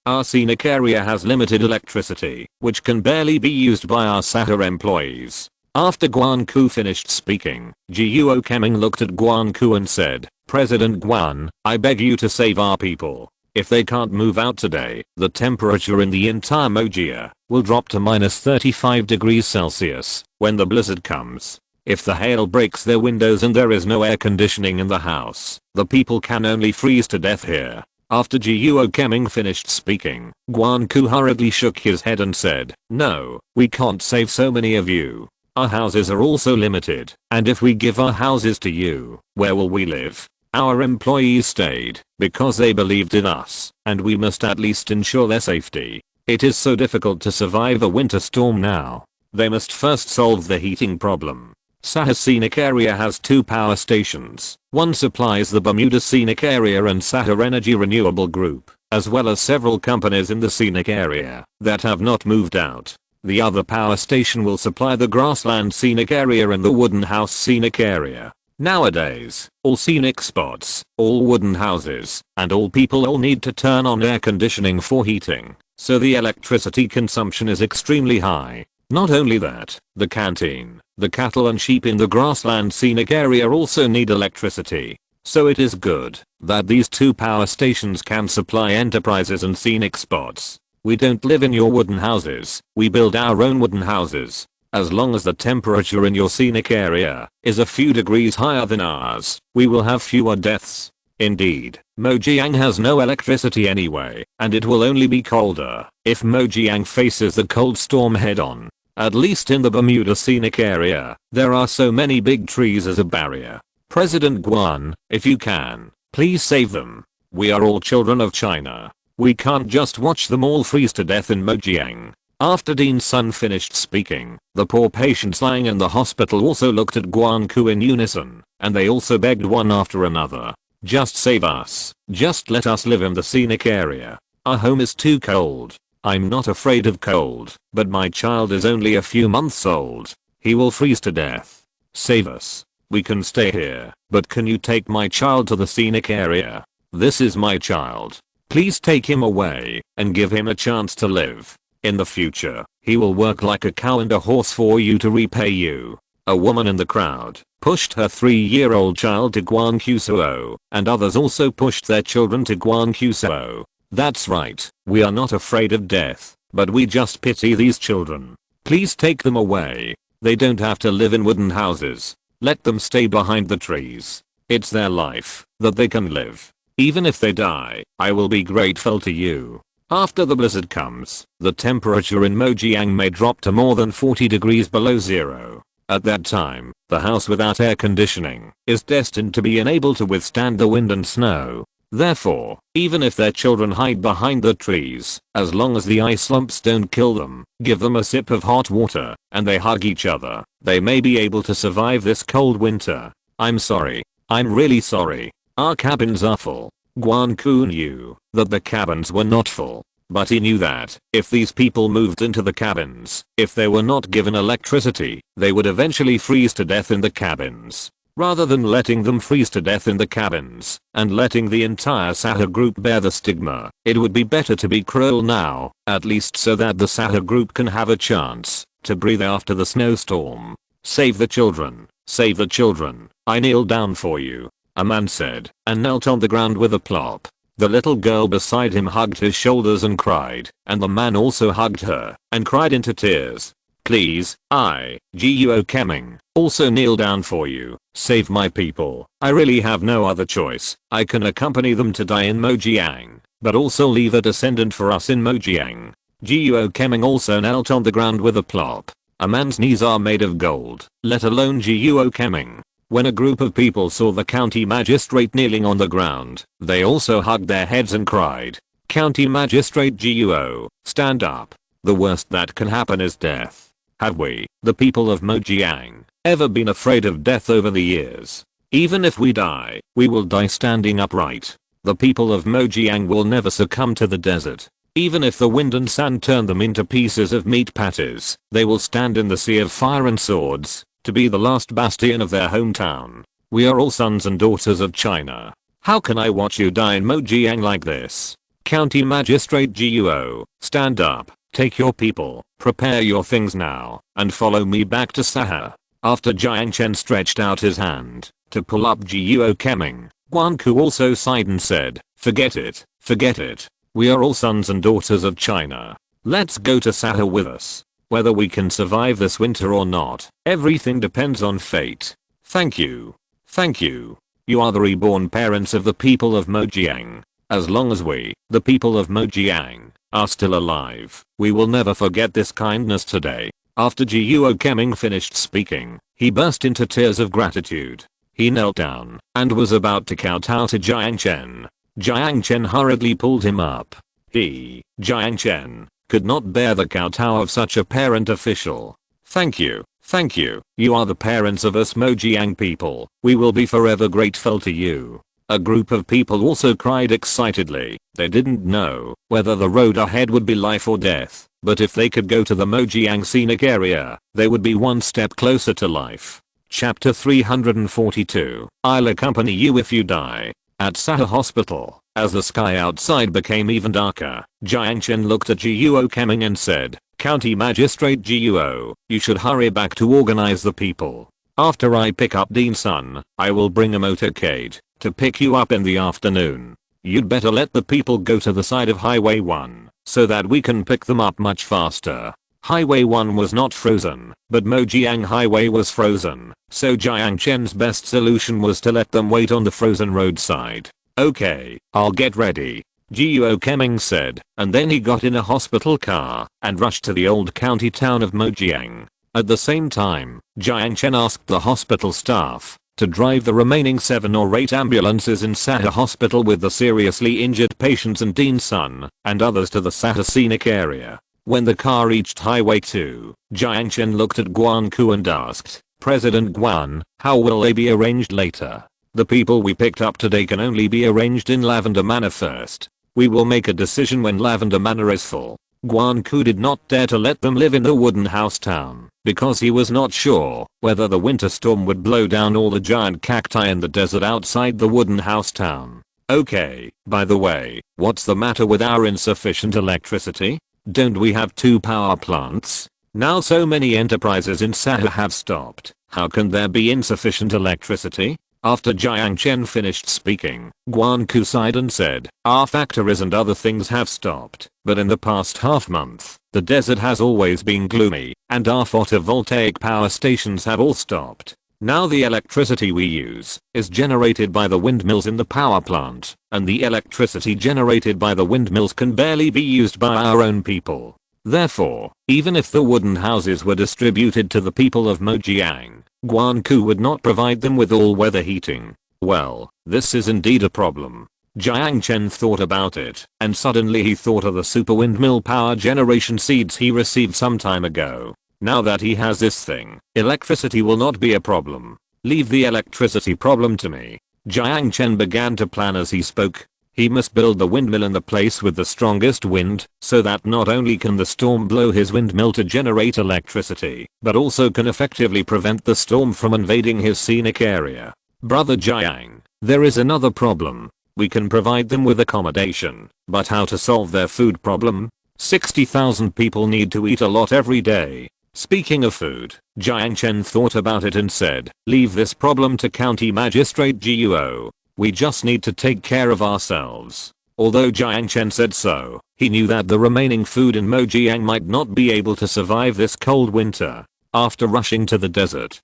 our scenic area has limited electricity, which can barely be used by our Sahara employees. After Guanku finished speaking, Jiao Keming looked at Guanku and said, President Guan, I beg you to save our people. If they can't move out today, the temperature in the entire Mojia will drop to -35 degrees Celsius when the blizzard comes. If the hail breaks their windows and there is no air conditioning in the house, the people can only freeze to death here. After Jiao Keming finished speaking, Guanku hurriedly shook his head and said, no, we can't save so many of you. Our houses are also limited, and if we give our houses to you, where will we live? Our employees stayed because they believed in us, and we must at least ensure their safety. It is so difficult to survive a winter storm now. They must first solve the heating problem. Sahara Scenic Area has 2 power stations. One supplies the Bermuda Scenic Area and Sahara Energy Renewable Group, as well as several companies in the scenic area that have not moved out. The other power station will supply the Grassland Scenic Area and the Wooden House Scenic Area. Nowadays, all scenic spots, all wooden houses, and all people all need to turn on air conditioning for heating, so the electricity consumption is extremely high. Not only that, the canteen, the cattle and sheep in the Grassland Scenic Area also need electricity. So it is good that these 2 power stations can supply enterprises and scenic spots. We don't live in your wooden houses, we build our own wooden houses. As long as the temperature in your scenic area is a few degrees higher than ours, we will have fewer deaths. Indeed, Mojiang has no electricity anyway, and it will only be colder if Mojiang faces the cold storm head on. At least in the Bermuda Scenic Area, there are so many big trees as a barrier. President Guan, if you can, please save them. We are all children of China. We can't just watch them all freeze to death in Mojiang. After Dean's son finished speaking, the poor patients lying in the hospital also looked at Guanku in unison, and they also begged one after another. Just save us. Just let us live in the scenic area. Our home is too cold. I'm not afraid of cold, but my child is only a few months old. He will freeze to death. Save us. We can stay here, but can you take my child to the scenic area? This is my child. Please take him away and give him a chance to live. In the future, he will work like a cow and a horse for you to repay you. A woman in the crowd pushed her 3-year-old child to Guankusuo, and others also pushed their children to Guankusuo. That's right, we are not afraid of death, but we just pity these children. Please take them away. They don't have to live in wooden houses. Let them stay behind the trees. It's their life that they can live. Even if they die, I will be grateful to you. After the blizzard comes, the temperature in Mojiang may drop to more than 40 degrees below zero. At that time, the house without air conditioning is destined to be unable to withstand the wind and snow. Therefore, even if their children hide behind the trees, as long as the ice lumps don't kill them, give them a sip of hot water, and they hug each other, they may be able to survive this cold winter. I'm sorry. I'm really sorry. Our cabins are full. Guan-ku knew that the cabins were not full. But he knew that if these people moved into the cabins, if they were not given electricity, they would eventually freeze to death in the cabins. Rather than letting them freeze to death in the cabins and letting the entire Sahara group bear the stigma, it would be better to be cruel now, at least so that the Sahara group can have a chance to breathe after the snowstorm. Save the children. Save the children. I kneel down for you, a man said, and knelt on the ground with a plop. The little girl beside him hugged his shoulders and cried, and the man also hugged her and cried into tears. Please, Guo Keming, also kneel down for you. Save my people. I really have no other choice. I can accompany them to die in Mojiang, but also leave a descendant for us in Mojiang. Guo Keming also knelt on the ground with a plop. A man's knees are made of gold, let alone Guo Keming. When a group of people saw the county magistrate kneeling on the ground, they also hugged their heads and cried, County Magistrate Guo, stand up. The worst that can happen is death. Have we, the people of Mojiang, ever been afraid of death over the years? Even if we die, we will die standing upright. The people of Mojiang will never succumb to the desert. Even if the wind and sand turn them into pieces of meat patties, they will stand in the sea of fire and swords to be the last bastion of their hometown. We are all sons and daughters of China. How can I watch you die in Mojiang like this? County Magistrate Guo, stand up, take your people, prepare your things now, and follow me back to Sahara. After Jiang Chen stretched out his hand to pull up Guo Keming, Guan-ku also sighed and said, forget it, forget it. We are all sons and daughters of China. Let's go to Sahara with us. Whether we can survive this winter or not, everything depends on fate. Thank you. Thank you. You are the reborn parents of the people of Mojiang. As long as we, the people of Mojiang, are still alive, we will never forget this kindness today. After Guo Keming finished speaking, he burst into tears of gratitude. He knelt down and was about to kowtow to Jiang Chen. Jiang Chen hurriedly pulled him up. Jiang Chen, could not bear the kowtow of such a parent official. Thank you, thank you. You are the parents of us Mojiang people. We will be forever grateful to you. A group of people also cried excitedly. They didn't know whether the road ahead would be life or death, but if they could go to the Mojiang scenic area, they would be one step closer to life. Chapter 342. I'll accompany you if you die. At Sahara Hospital, as the sky outside became even darker, Jiang Chen looked at Guo Keming and said, County Magistrate Guo, you should hurry back to organize the people. After I pick up Dean's son, I will bring a motorcade to pick you up in the afternoon. You'd better let the people go to the side of Highway 1, so that we can pick them up much faster. Highway 1 was not frozen, but Mojiang Highway was frozen, so Jiang Chen's best solution was to let them wait on the frozen roadside. Okay, I'll get ready, Guo Keming said, and then he got in a hospital car and rushed to the old county town of Mojiang. At the same time, Jiang Chen asked the hospital staff to drive the remaining 7 or 8 ambulances in Sahara Hospital with the seriously injured patients and Dean's son and others to the Sahara scenic area. When the car reached Highway 2, Jiang Chen looked at Guan-ku and asked, President Guan, how will they be arranged later? The people we picked up today can only be arranged in Lavender Manor first. We will make a decision when Lavender Manor is full. Guan-ku did not dare to let them live in the wooden house town, because he was not sure whether the winter storm would blow down all the giant cacti in the desert outside the wooden house town. Okay, by the way, what's the matter with our insufficient electricity? Don't we have 2 power plants? Now so many enterprises in Sahara have stopped. How can there be insufficient electricity? After Jiang Chen finished speaking, Guan-ku sighed and said, our factories and other things have stopped, but in the past half month, the desert has always been gloomy, and our photovoltaic power stations have all stopped. Now the electricity we use is generated by the windmills in the power plant, and the electricity generated by the windmills can barely be used by our own people. Therefore, even if the wooden houses were distributed to the people of Mojiang, Guan-ku would not provide them with all-weather heating. Well, this is indeed a problem. Jiang Chen thought about it, and suddenly he thought of the super windmill power generation seeds he received some time ago. Now that he has this thing, electricity will not be a problem. Leave the electricity problem to me. Jiang Chen began to plan as he spoke. He must build the windmill in the place with the strongest wind, so that not only can the storm blow his windmill to generate electricity, but also can effectively prevent the storm from invading his scenic area. Brother Jiang, there is another problem. We can provide them with accommodation, but how to solve their food problem? 60,000 people need to eat a lot every day. Speaking of food, Jiang Chen thought about it and said, leave this problem to County Magistrate Guo. We just need to take care of ourselves. Although Jiang Chen said so, he knew that the remaining food in Mojiang might not be able to survive this cold winter. After rushing to the desert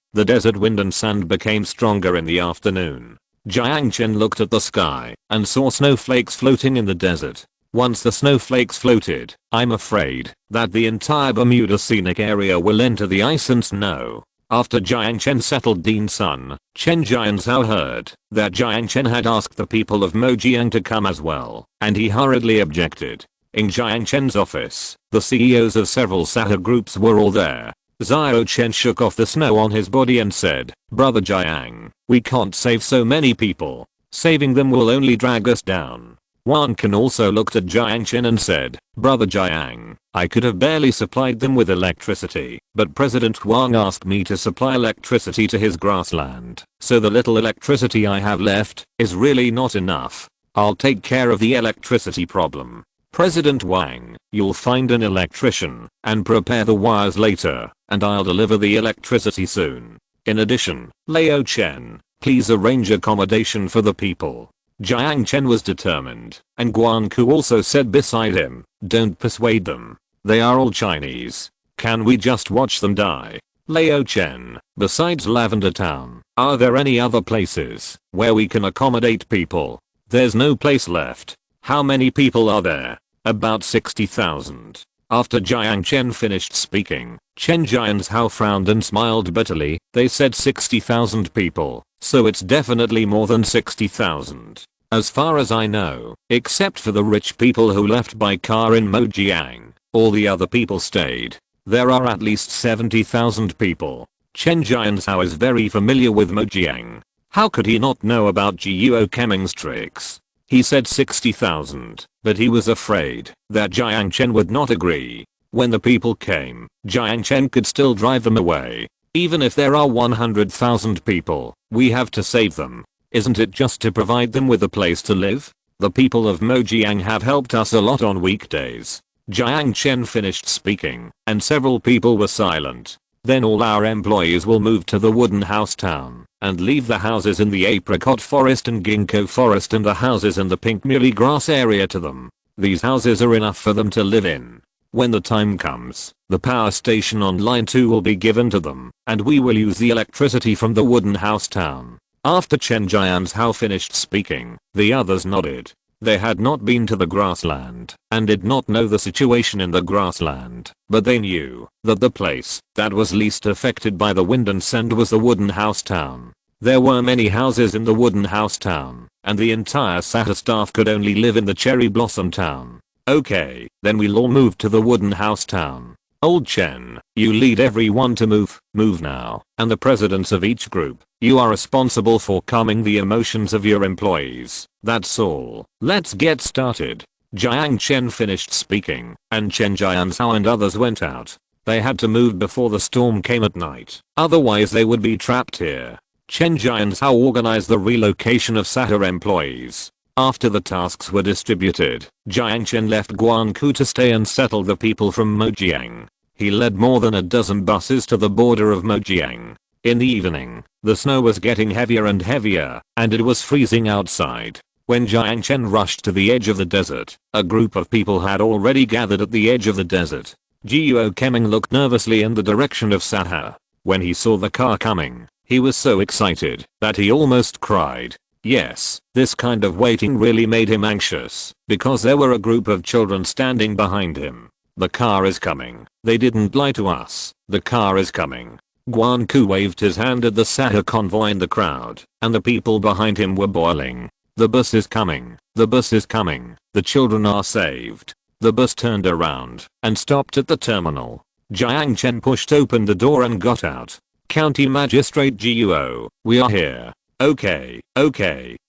wind and sand became stronger in the afternoon. Jiang Chen looked at the sky and saw snowflakes floating in the desert. Once the snowflakes floated, I'm afraid that the entire Bermuda scenic area will enter the ice and snow. After Jiang Chen settled Dean's son, Chen Jianzhao heard that Jiang Chen had asked the people of Mojiang to come as well, and he hurriedly objected. In Jiang Chen's office, the CEOs of several Sahara groups were all there. Xiao Chen shook off the snow on his body and said, Brother Jiang, we can't save so many people. Saving them will only drag us down. Wang Can also looked at Jiang Chen and said, Brother Jiang, I could have barely supplied them with electricity, but President Wang asked me to supply electricity to his grassland, so the little electricity I have left is really not enough. I'll take care of the electricity problem. President Wang, you'll find an electrician and prepare the wires later, and I'll deliver the electricity soon. In addition, Lao Chen, please arrange accommodation for the people. Jiang Chen was determined, and Guan Ku also said beside him, don't persuade them. They are all Chinese. Can we just watch them die? Lao Chen, besides Lavender Town, are there any other places where we can accommodate people? There's no place left. How many people are there? About 60,000. After Jiang Chen finished speaking, Chen Jianzhao frowned and smiled bitterly. They said 60,000 people, so it's definitely more than 60,000. As far as I know, except for the rich people who left by car in Mojiang, all the other people stayed. There are at least 70,000 people. Chen Jianzhao is very familiar with Mojiang. How could he not know about Guo Keming's tricks? He said 60,000, but he was afraid that Jiang Chen would not agree. When the people came, Jiang Chen could still drive them away. Even if there are 100,000 people, we have to save them. Isn't it just to provide them with a place to live? The people of Mojiang have helped us a lot on weekdays. Jiang Chen finished speaking, and several people were silent. Then all our employees will move to the wooden house town and leave the houses in the apricot forest and ginkgo forest and the houses in the pink muley grass area to them. These houses are enough for them to live in. When the time comes, the power station on line 2 will be given to them, and we will use the electricity from the wooden house town. After Chen Jianzhao finished speaking, the others nodded. They had not been to the grassland and did not know the situation in the grassland, but they knew that the place that was least affected by the wind and sand was the wooden house town. There were many houses in the wooden house town, and the entire Sahara staff could only live in the cherry blossom town. Okay, then we'll all move to the wooden house town. Old Chen, you lead everyone to move now, and the presidents of each group, you are responsible for calming the emotions of your employees. That's all. Let's get started. Jiang Chen finished speaking, and Chen Jianzhao and others went out. They had to move before the storm came at night, otherwise they would be trapped here. Chen Jianzhao organized the relocation of Sahara employees. After the tasks were distributed, Jiang Chen left Guan Ku to stay and settle the people from Mojiang. He led more than a dozen buses to the border of Mojiang. In the evening, the snow was getting heavier and heavier, and it was freezing outside. When Jiang Chen rushed to the edge of the desert, a group of people had already gathered at the edge of the desert. Guo Keming looked nervously in the direction of Sahara. When he saw the car coming, he was so excited that he almost cried. Yes, this kind of waiting really made him anxious, because there were a group of children standing behind him. The car is coming. They didn't lie to us. The car is coming. Guan Ku waved his hand at the Sahara convoy in the crowd, and the people behind him were boiling. The bus is coming. The bus is coming. The children are saved. The bus turned around and stopped at the terminal. Jiang Chen pushed open the door and got out. County Magistrate Guo, we are here. Okay,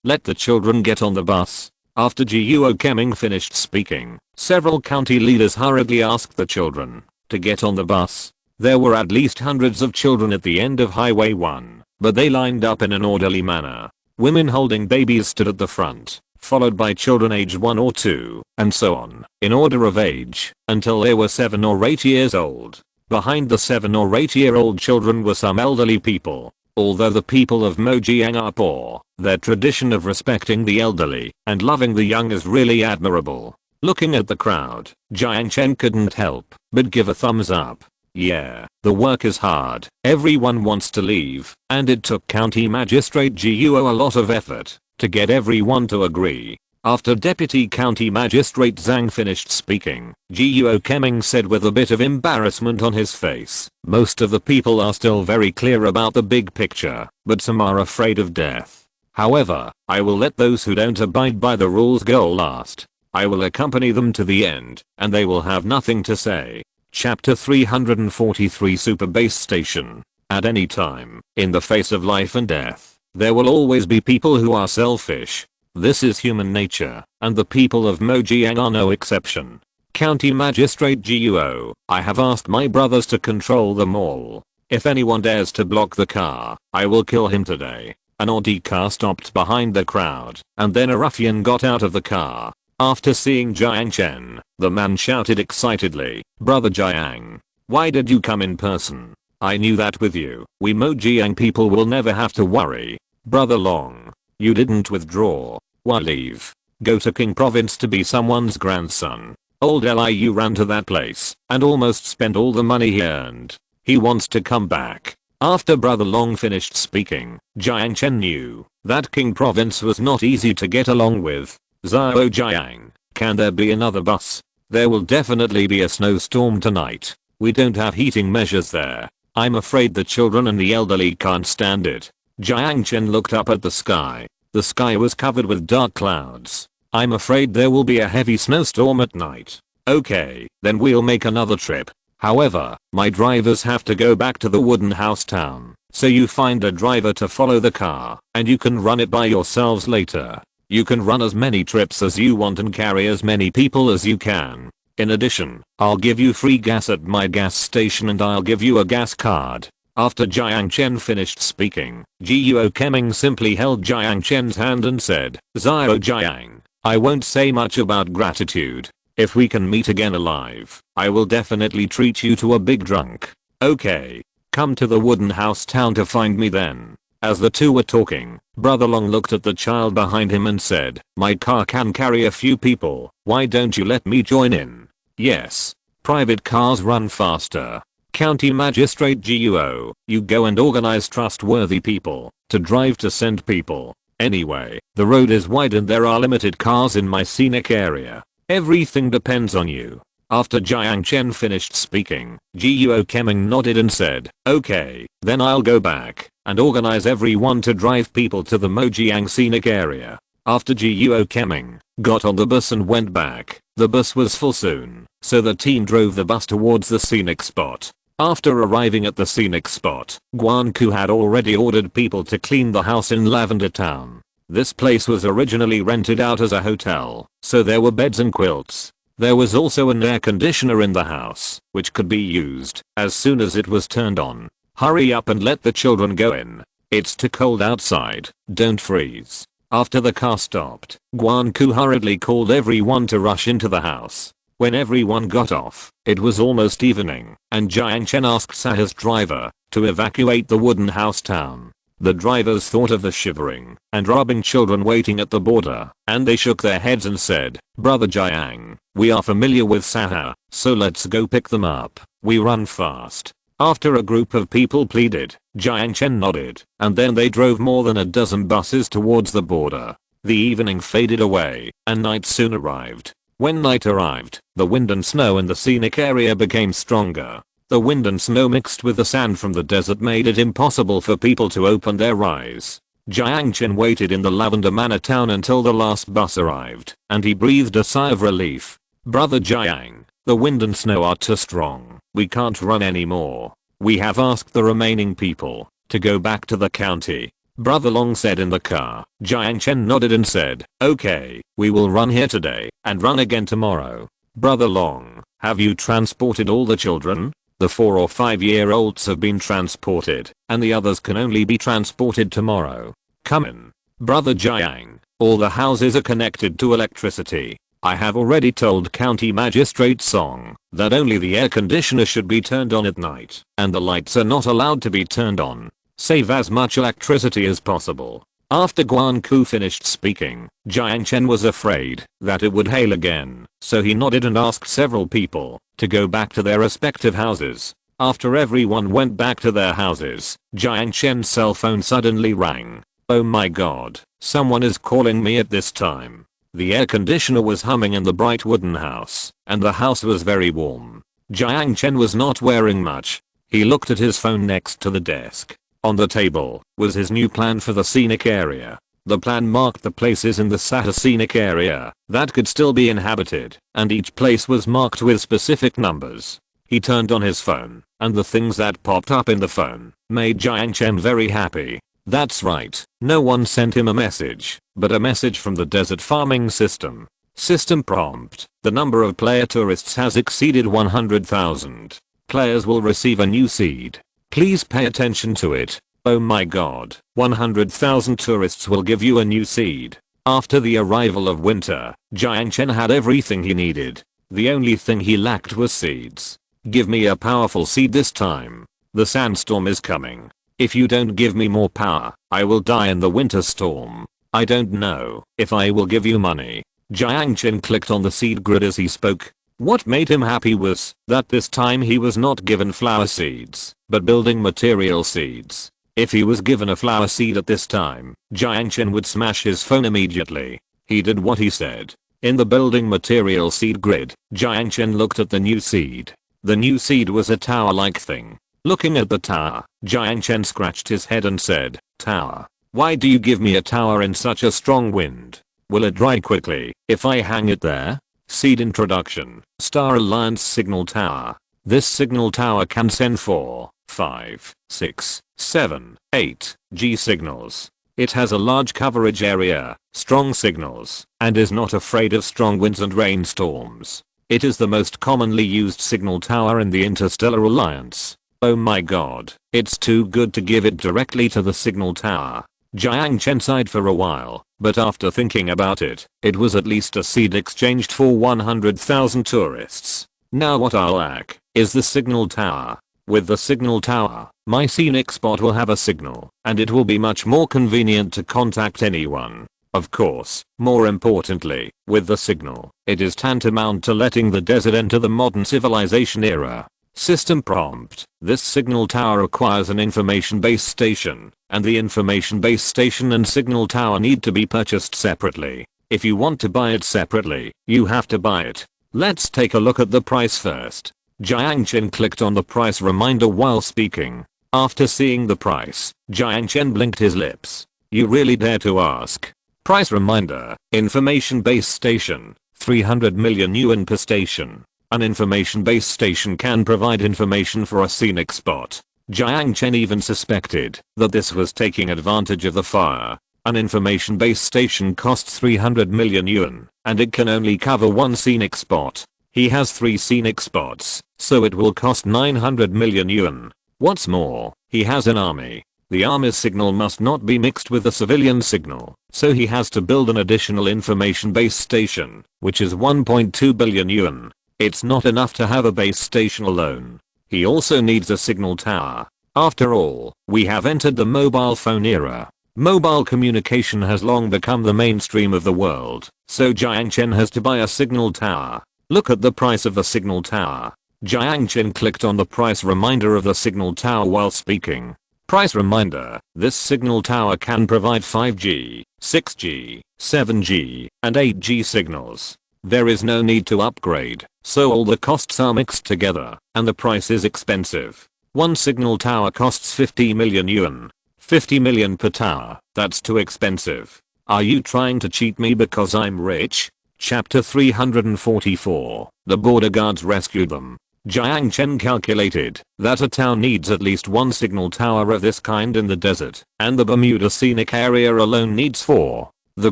let the children get on the bus. After Guo Keming finished speaking, several county leaders hurriedly asked the children to get on the bus. There were at least hundreds of children at the end of Highway 1, but they lined up in an orderly manner. Women holding babies stood at the front, followed by children aged 1 or 2, and so on, in order of age, until they were 7 or 8 years old. Behind the 7 or 8-year-old children were some elderly people. Although the people of Mojiang are poor, their tradition of respecting the elderly and loving the young is really admirable. Looking at the crowd, Jiang Chen couldn't help but give a thumbs up. Yeah, the work is hard, everyone wants to leave, and it took County Magistrate Guo a lot of effort to get everyone to agree. After Deputy County Magistrate Zhang finished speaking, Guo Keming said with a bit of embarrassment on his face, most of the people are still very clear about the big picture, but some are afraid of death. However, I will let those who don't abide by the rules go last. I will accompany them to the end, and they will have nothing to say. Chapter 343 Super Base Station. At any time, in the face of life and death, there will always be people who are selfish. This is human nature, and the people of Mojiang are no exception. County Magistrate Guo, I have asked my brothers to control them all. If anyone dares to block the car, I will kill him today. An Audi car stopped behind the crowd, and then a ruffian got out of the car. After seeing Jiang Chen, the man shouted excitedly, Brother Jiang, why did you come in person? I knew that with you, we Mojiang people will never have to worry. Brother Long, you didn't withdraw. Why leave? Go to King Province to be someone's grandson. Old Liu ran to that place and almost spent all the money he earned. He wants to come back. After Brother Long finished speaking, Jiang Chen knew that King Province was not easy to get along with. Zhao Jiang, can there be another bus? There will definitely be a snowstorm tonight. We don't have heating measures there. I'm afraid the children and the elderly can't stand it. Jiang Chen looked up at the sky. The sky was covered with dark clouds. I'm afraid there will be a heavy snowstorm at night. Okay, then we'll make another trip. However, my drivers have to go back to the wooden house town, so you find a driver to follow the car, and you can run it by yourselves later. You can run as many trips as you want and carry as many people as you can. In addition, I'll give you free gas at my gas station and I'll give you a gas card. After Jiang Chen finished speaking, Guo Keming simply held Jiang Chen's hand and said, Zhao Jiang, I won't say much about gratitude. If we can meet again alive, I will definitely treat you to a big drunk. Okay, come to the wooden house town to find me then. As the two were talking, Brother Long looked at the child behind him and said, my car can carry a few people, why don't you let me join in? Yes. Private cars run faster. County Magistrate Guo, you go and organize trustworthy people to drive to send people. Anyway, the road is wide and there are limited cars in my scenic area. Everything depends on you. After Jiang Chen finished speaking, Guo Keming nodded and said, okay, then I'll go back and organize everyone to drive people to the Mojiang scenic area. After Guo Keming got on the bus and went back, the bus was full soon, so the team drove the bus towards the scenic spot. After arriving at the scenic spot, Guanku had already ordered people to clean the house in Lavender Town. This place was originally rented out as a hotel, so there were beds and quilts. There was also an air conditioner in the house, which could be used as soon as it was turned on. Hurry up and let the children go in. It's too cold outside, don't freeze. After the car stopped, Guanku hurriedly called everyone to rush into the house. When everyone got off, it was almost evening, and Jiang Chen asked Saha's driver to evacuate the wooden house town. The drivers thought of the shivering and robbing children waiting at the border, and they shook their heads and said, Brother Jiang, we are familiar with Sahara, so let's go pick them up. We run fast. After a group of people pleaded, Jiang Chen nodded, and then they drove more than a dozen buses towards the border. The evening faded away, and night soon arrived. When night arrived, the wind and snow in the scenic area became stronger. The wind and snow mixed with the sand from the desert made it impossible for people to open their eyes. Jiang Chen waited in the Lavender Manor town until the last bus arrived, and he breathed a sigh of relief. Brother Jiang, the wind and snow are too strong. We can't run anymore. We have asked the remaining people to go back to the county. Brother Long said in the car. Jiang Chen nodded and said, okay, we will run here today and run again tomorrow. Brother Long, have you transported all the children? The 4 or 5-year-olds have been transported, and the others can only be transported tomorrow. Come in. Brother Jiang, all the houses are connected to electricity. I have already told County Magistrate Song that only the air conditioner should be turned on at night, and the lights are not allowed to be turned on. Save as much electricity as possible. After Guan Ku finished speaking, Jiang Chen was afraid that it would hail again, so he nodded and asked several people to go back to their respective houses. After everyone went back to their houses, Jiang Chen's cell phone suddenly rang. Oh my god, someone is calling me at this time. The air conditioner was humming in the bright wooden house, and the house was very warm. Jiang Chen was not wearing much. He looked at his phone next to the desk. On the table was his new plan for the scenic area. The plan marked the places in the Sahara scenic area that could still be inhabited, and each place was marked with specific numbers. He turned on his phone, and the things that popped up in the phone made Jiang Chen very happy. That's right, no one sent him a message, but a message from the desert farming system. System prompt: the number of player tourists has exceeded 100,000. Players will receive a new seed. Please pay attention to it. Oh my god, 100,000 tourists will give you a new seed. After the arrival of winter, Jiang Chen had everything he needed. The only thing he lacked was seeds. Give me a powerful seed this time. The sandstorm is coming. If you don't give me more power, I will die in the winter storm. I don't know if I will give you money. Jiang Chen clicked on the seed grid as he spoke. What made him happy was that this time he was not given flower seeds, but building material seeds. If he was given a flower seed at this time, Jiang Chen would smash his phone immediately. He did what he said. In the building material seed grid, Jiang Chen looked at the new seed. The new seed was a tower-like thing. Looking at the tower, Jiang Chen scratched his head and said, "Tower, why do you give me a tower in such a strong wind? Will it dry quickly if I hang it there?" Seed introduction. Star Alliance Signal Tower. This signal tower can send 4, 5, 6, 7, 8 G signals. It has a large coverage area, strong signals, and is not afraid of strong winds and rainstorms. It is the most commonly used signal tower in the Interstellar Alliance. Oh my god, it's too good to give it directly to the signal tower. Jiang Chen sighed for a while, but after thinking about it, it was at least a seed exchanged for 100,000 tourists. Now what I'll lack is the signal tower. With the signal tower, my scenic spot will have a signal, and it will be much more convenient to contact anyone. Of course, more importantly, with the signal, it is tantamount to letting the desert enter the modern civilization era. System prompt. This signal tower requires an information base station, and the information base station and signal tower need to be purchased separately. If you want to buy it separately, you have to buy it. Let's take a look at the price first. Jiang Chen clicked on the price reminder while speaking. After seeing the price, Jiang Chen blinked his lips. You really dare to ask? Price reminder. Information base station. 300 million yuan per station. An information base station can provide information for a scenic spot. Jiang Chen even suspected that this was taking advantage of the fire. An information base station costs 300 million yuan, and it can only cover one scenic spot. He has 3 scenic spots, so it will cost 900 million yuan. What's more, he has an army. The army's signal must not be mixed with the civilian signal, so he has to build an additional information base station, which is 1.2 billion yuan. It's not enough to have a base station alone. He also needs a signal tower. After all, we have entered the mobile phone era. Mobile communication has long become the mainstream of the world, so Jiang Chen has to buy a signal tower. Look at the price of the signal tower. Jiang Chen clicked on the price reminder of the signal tower while speaking. Price reminder. This signal tower can provide 5G, 6G, 7G, and 8G signals. There is no need to upgrade, so all the costs are mixed together, and the price is expensive. One signal tower costs 50 million yuan. 50 million per tower, that's too expensive. Are you trying to cheat me because I'm rich? Chapter 344, the border guards rescued them. Jiang Chen calculated that a town needs at least one signal tower of this kind in the desert, and the Bermuda scenic area alone needs 4. The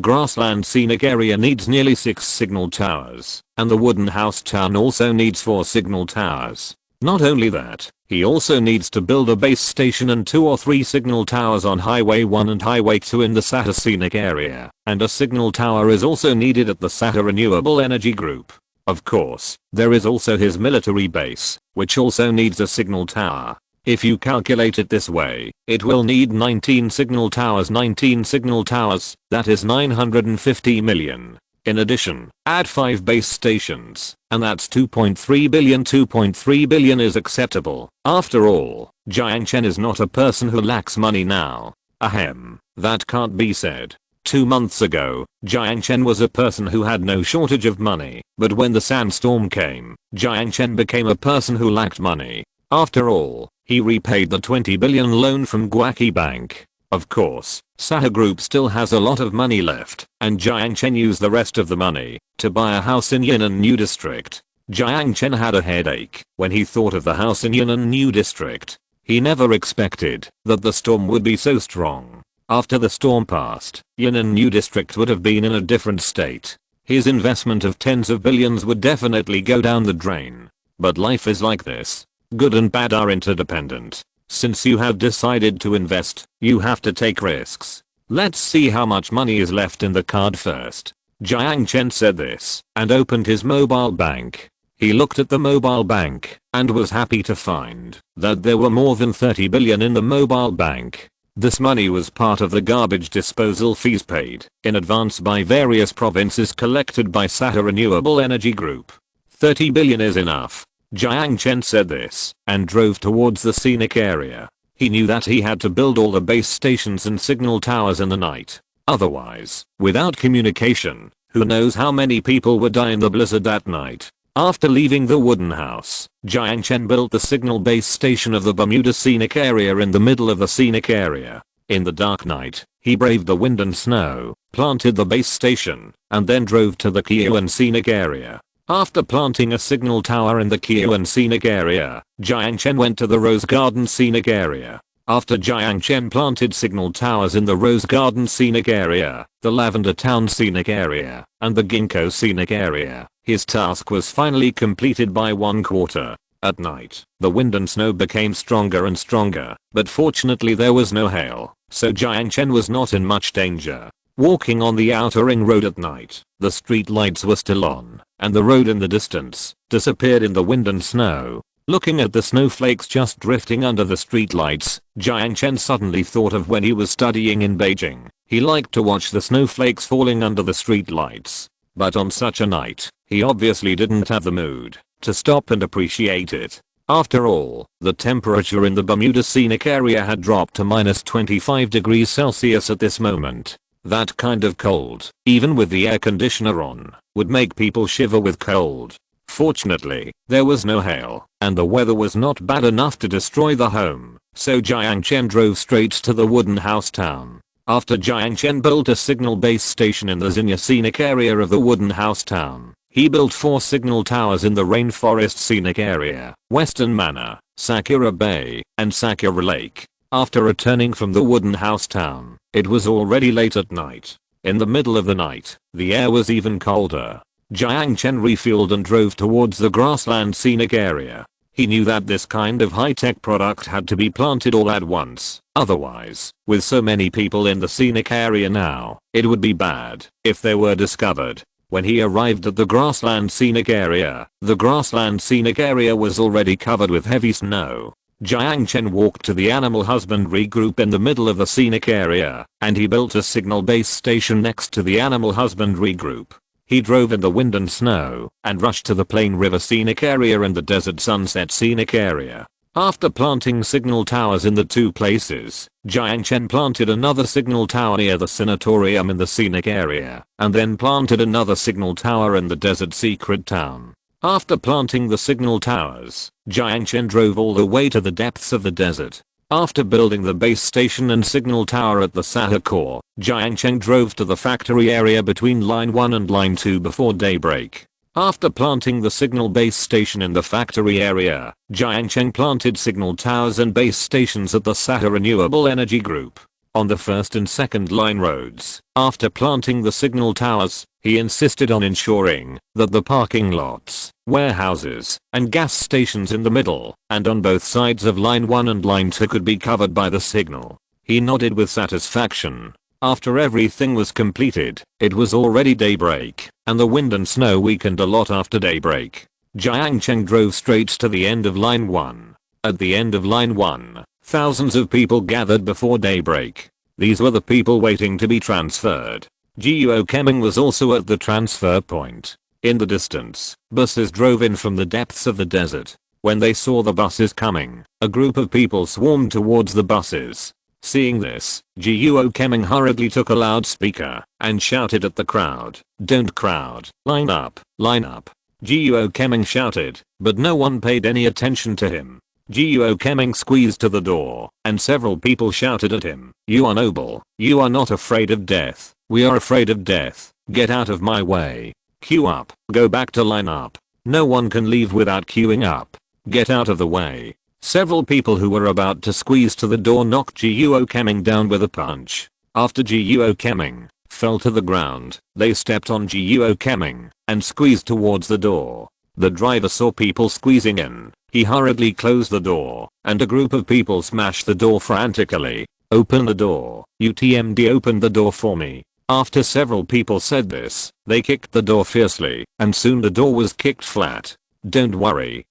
grassland scenic area needs nearly 6 signal towers, and the wooden house town also needs 4 signal towers. Not only that, he also needs to build a base station and 2 or 3 signal towers on Highway 1 and Highway 2 in the Sahara scenic area, and a signal tower is also needed at the Sahara Renewable Energy Group. Of course, there is also his military base, which also needs a signal tower. If you calculate it this way, it will need 19 signal towers, that is 950 million. In addition, add 5 base stations, and that's 2.3 billion. 2.3 billion is acceptable. After all, Jiang Chen is not a person who lacks money now. Ahem, that can't be said. 2 months ago, Jiang Chen was a person who had no shortage of money, but when the sandstorm came, Jiang Chen became a person who lacked money. After all, he repaid the 20 billion loan from Guaki Bank. Of course, Sahara Group still has a lot of money left, and Jiang Chen used the rest of the money to buy a house in Yunnan New District. Jiang Chen had a headache when he thought of the house in Yunnan New District. He never expected that the storm would be so strong. After the storm passed, Yunnan New District would have been in a different state. His investment of tens of billions would definitely go down the drain. But life is like this. Good and bad are interdependent. Since you have decided to invest, you have to take risks. Let's see how much money is left in the card first. Jiang Chen said this and opened his mobile bank. He looked at the mobile bank and was happy to find that there were more than 30 billion in the mobile bank. This money was part of the garbage disposal fees paid in advance by various provinces collected by Sahara Renewable Energy Group. 30 billion is enough. Jiang Chen said this and drove towards the scenic area. He knew that he had to build all the base stations and signal towers in the night. Otherwise, without communication, who knows how many people would die in the blizzard that night. After leaving the wooden house, Jiang Chen built the signal base station of the Bermuda scenic area in the middle of the scenic area. In the dark night, he braved the wind and snow, planted the base station, and then drove to the Kyoan scenic area. After planting a signal tower in the Kyoan scenic area, Jiang Chen went to the Rose Garden scenic area. After Jiang Chen planted signal towers in the Rose Garden scenic area, the Lavender Town scenic area, and the Ginkgo scenic area, his task was finally completed by 1/4. At night, the wind and snow became stronger and stronger, but fortunately there was no hail, so Jiang Chen was not in much danger. Walking on the outer ring road at night, the street lights were still on, and the road in the distance disappeared in the wind and snow. Looking at the snowflakes just drifting under the street lights, Jiang Chen suddenly thought of when he was studying in Beijing. He liked to watch the snowflakes falling under the street lights. But on such a night, he obviously didn't have the mood to stop and appreciate it. After all, the temperature in the Bermuda scenic area had dropped to -25 degrees Celsius at this moment. That kind of cold, even with the air conditioner on, would make people shiver with cold. Fortunately, there was no hail, and the weather was not bad enough to destroy the home, so Jiang Chen drove straight to the wooden house town. After Jiang Chen built a signal base station in the Xinya scenic area of the wooden house town, he built 4 signal towers in the rainforest scenic area, Western Manor, Sakura Bay, and Sakura Lake. After returning from the wooden house town, it was already late at night. In the middle of the night, the air was even colder. Jiang Chen refueled and drove towards the grassland scenic area. He knew that this kind of high-tech product had to be planted all at once. Otherwise, with so many people in the scenic area now, it would be bad if they were discovered. When he arrived at the grassland scenic area, the grassland scenic area was already covered with heavy snow. Jiang Chen walked to the animal husbandry group in the middle of the scenic area, and he built a signal base station next to the animal husbandry group. He drove in the wind and snow, and rushed to the Plain River scenic area and the Desert Sunset scenic area. After planting signal towers in the 2 places, Jiang Chen planted another signal tower near the sanatorium in the scenic area, and then planted another signal tower in the desert secret town. After planting the signal towers, Jiang Chen drove all the way to the depths of the desert. After building the base station and signal tower at the Sahara core, Jiang Chen drove to the factory area between line 1 and line 2 before daybreak. After planting the signal base station in the factory area, Jiang Chen planted signal towers and base stations at the Sahara Renewable Energy Group on the first and second line roads. After planting the signal towers, he insisted on ensuring that the parking lots, warehouses, and gas stations in the middle and on both sides of line 1 and line 2 could be covered by the signal. He nodded with satisfaction. After everything was completed, it was already daybreak, and the wind and snow weakened a lot after daybreak. Jiang Chen drove straight to the end of line 1. At the end of line 1, thousands of people gathered before daybreak. These were the people waiting to be transferred. Jiang Chen was also at the transfer point. In the distance, buses drove in from the depths of the desert. When they saw the buses coming, a group of people swarmed towards the buses. Seeing this, Jiang Chen hurriedly took a loudspeaker and shouted at the crowd, "Don't crowd, line up, line up." Jiang Chen shouted, but no one paid any attention to him. Jiang Chen squeezed to the door, and several people shouted at him, "You are noble, you are not afraid of death, we are afraid of death, get out of my way. Queue up, go back to line up. No one can leave without queuing up. Get out of the way." Several people who were about to squeeze to the door knocked Jiang Chen down with a punch. After Jiang Chen fell to the ground, they stepped on Jiang Chen and squeezed towards the door. The driver saw people squeezing in. He hurriedly closed the door, and a group of people smashed the door frantically. "Open the door, UTMD, open the door for me." After several people said this, they kicked the door fiercely, and soon the door was kicked flat. Don't worry,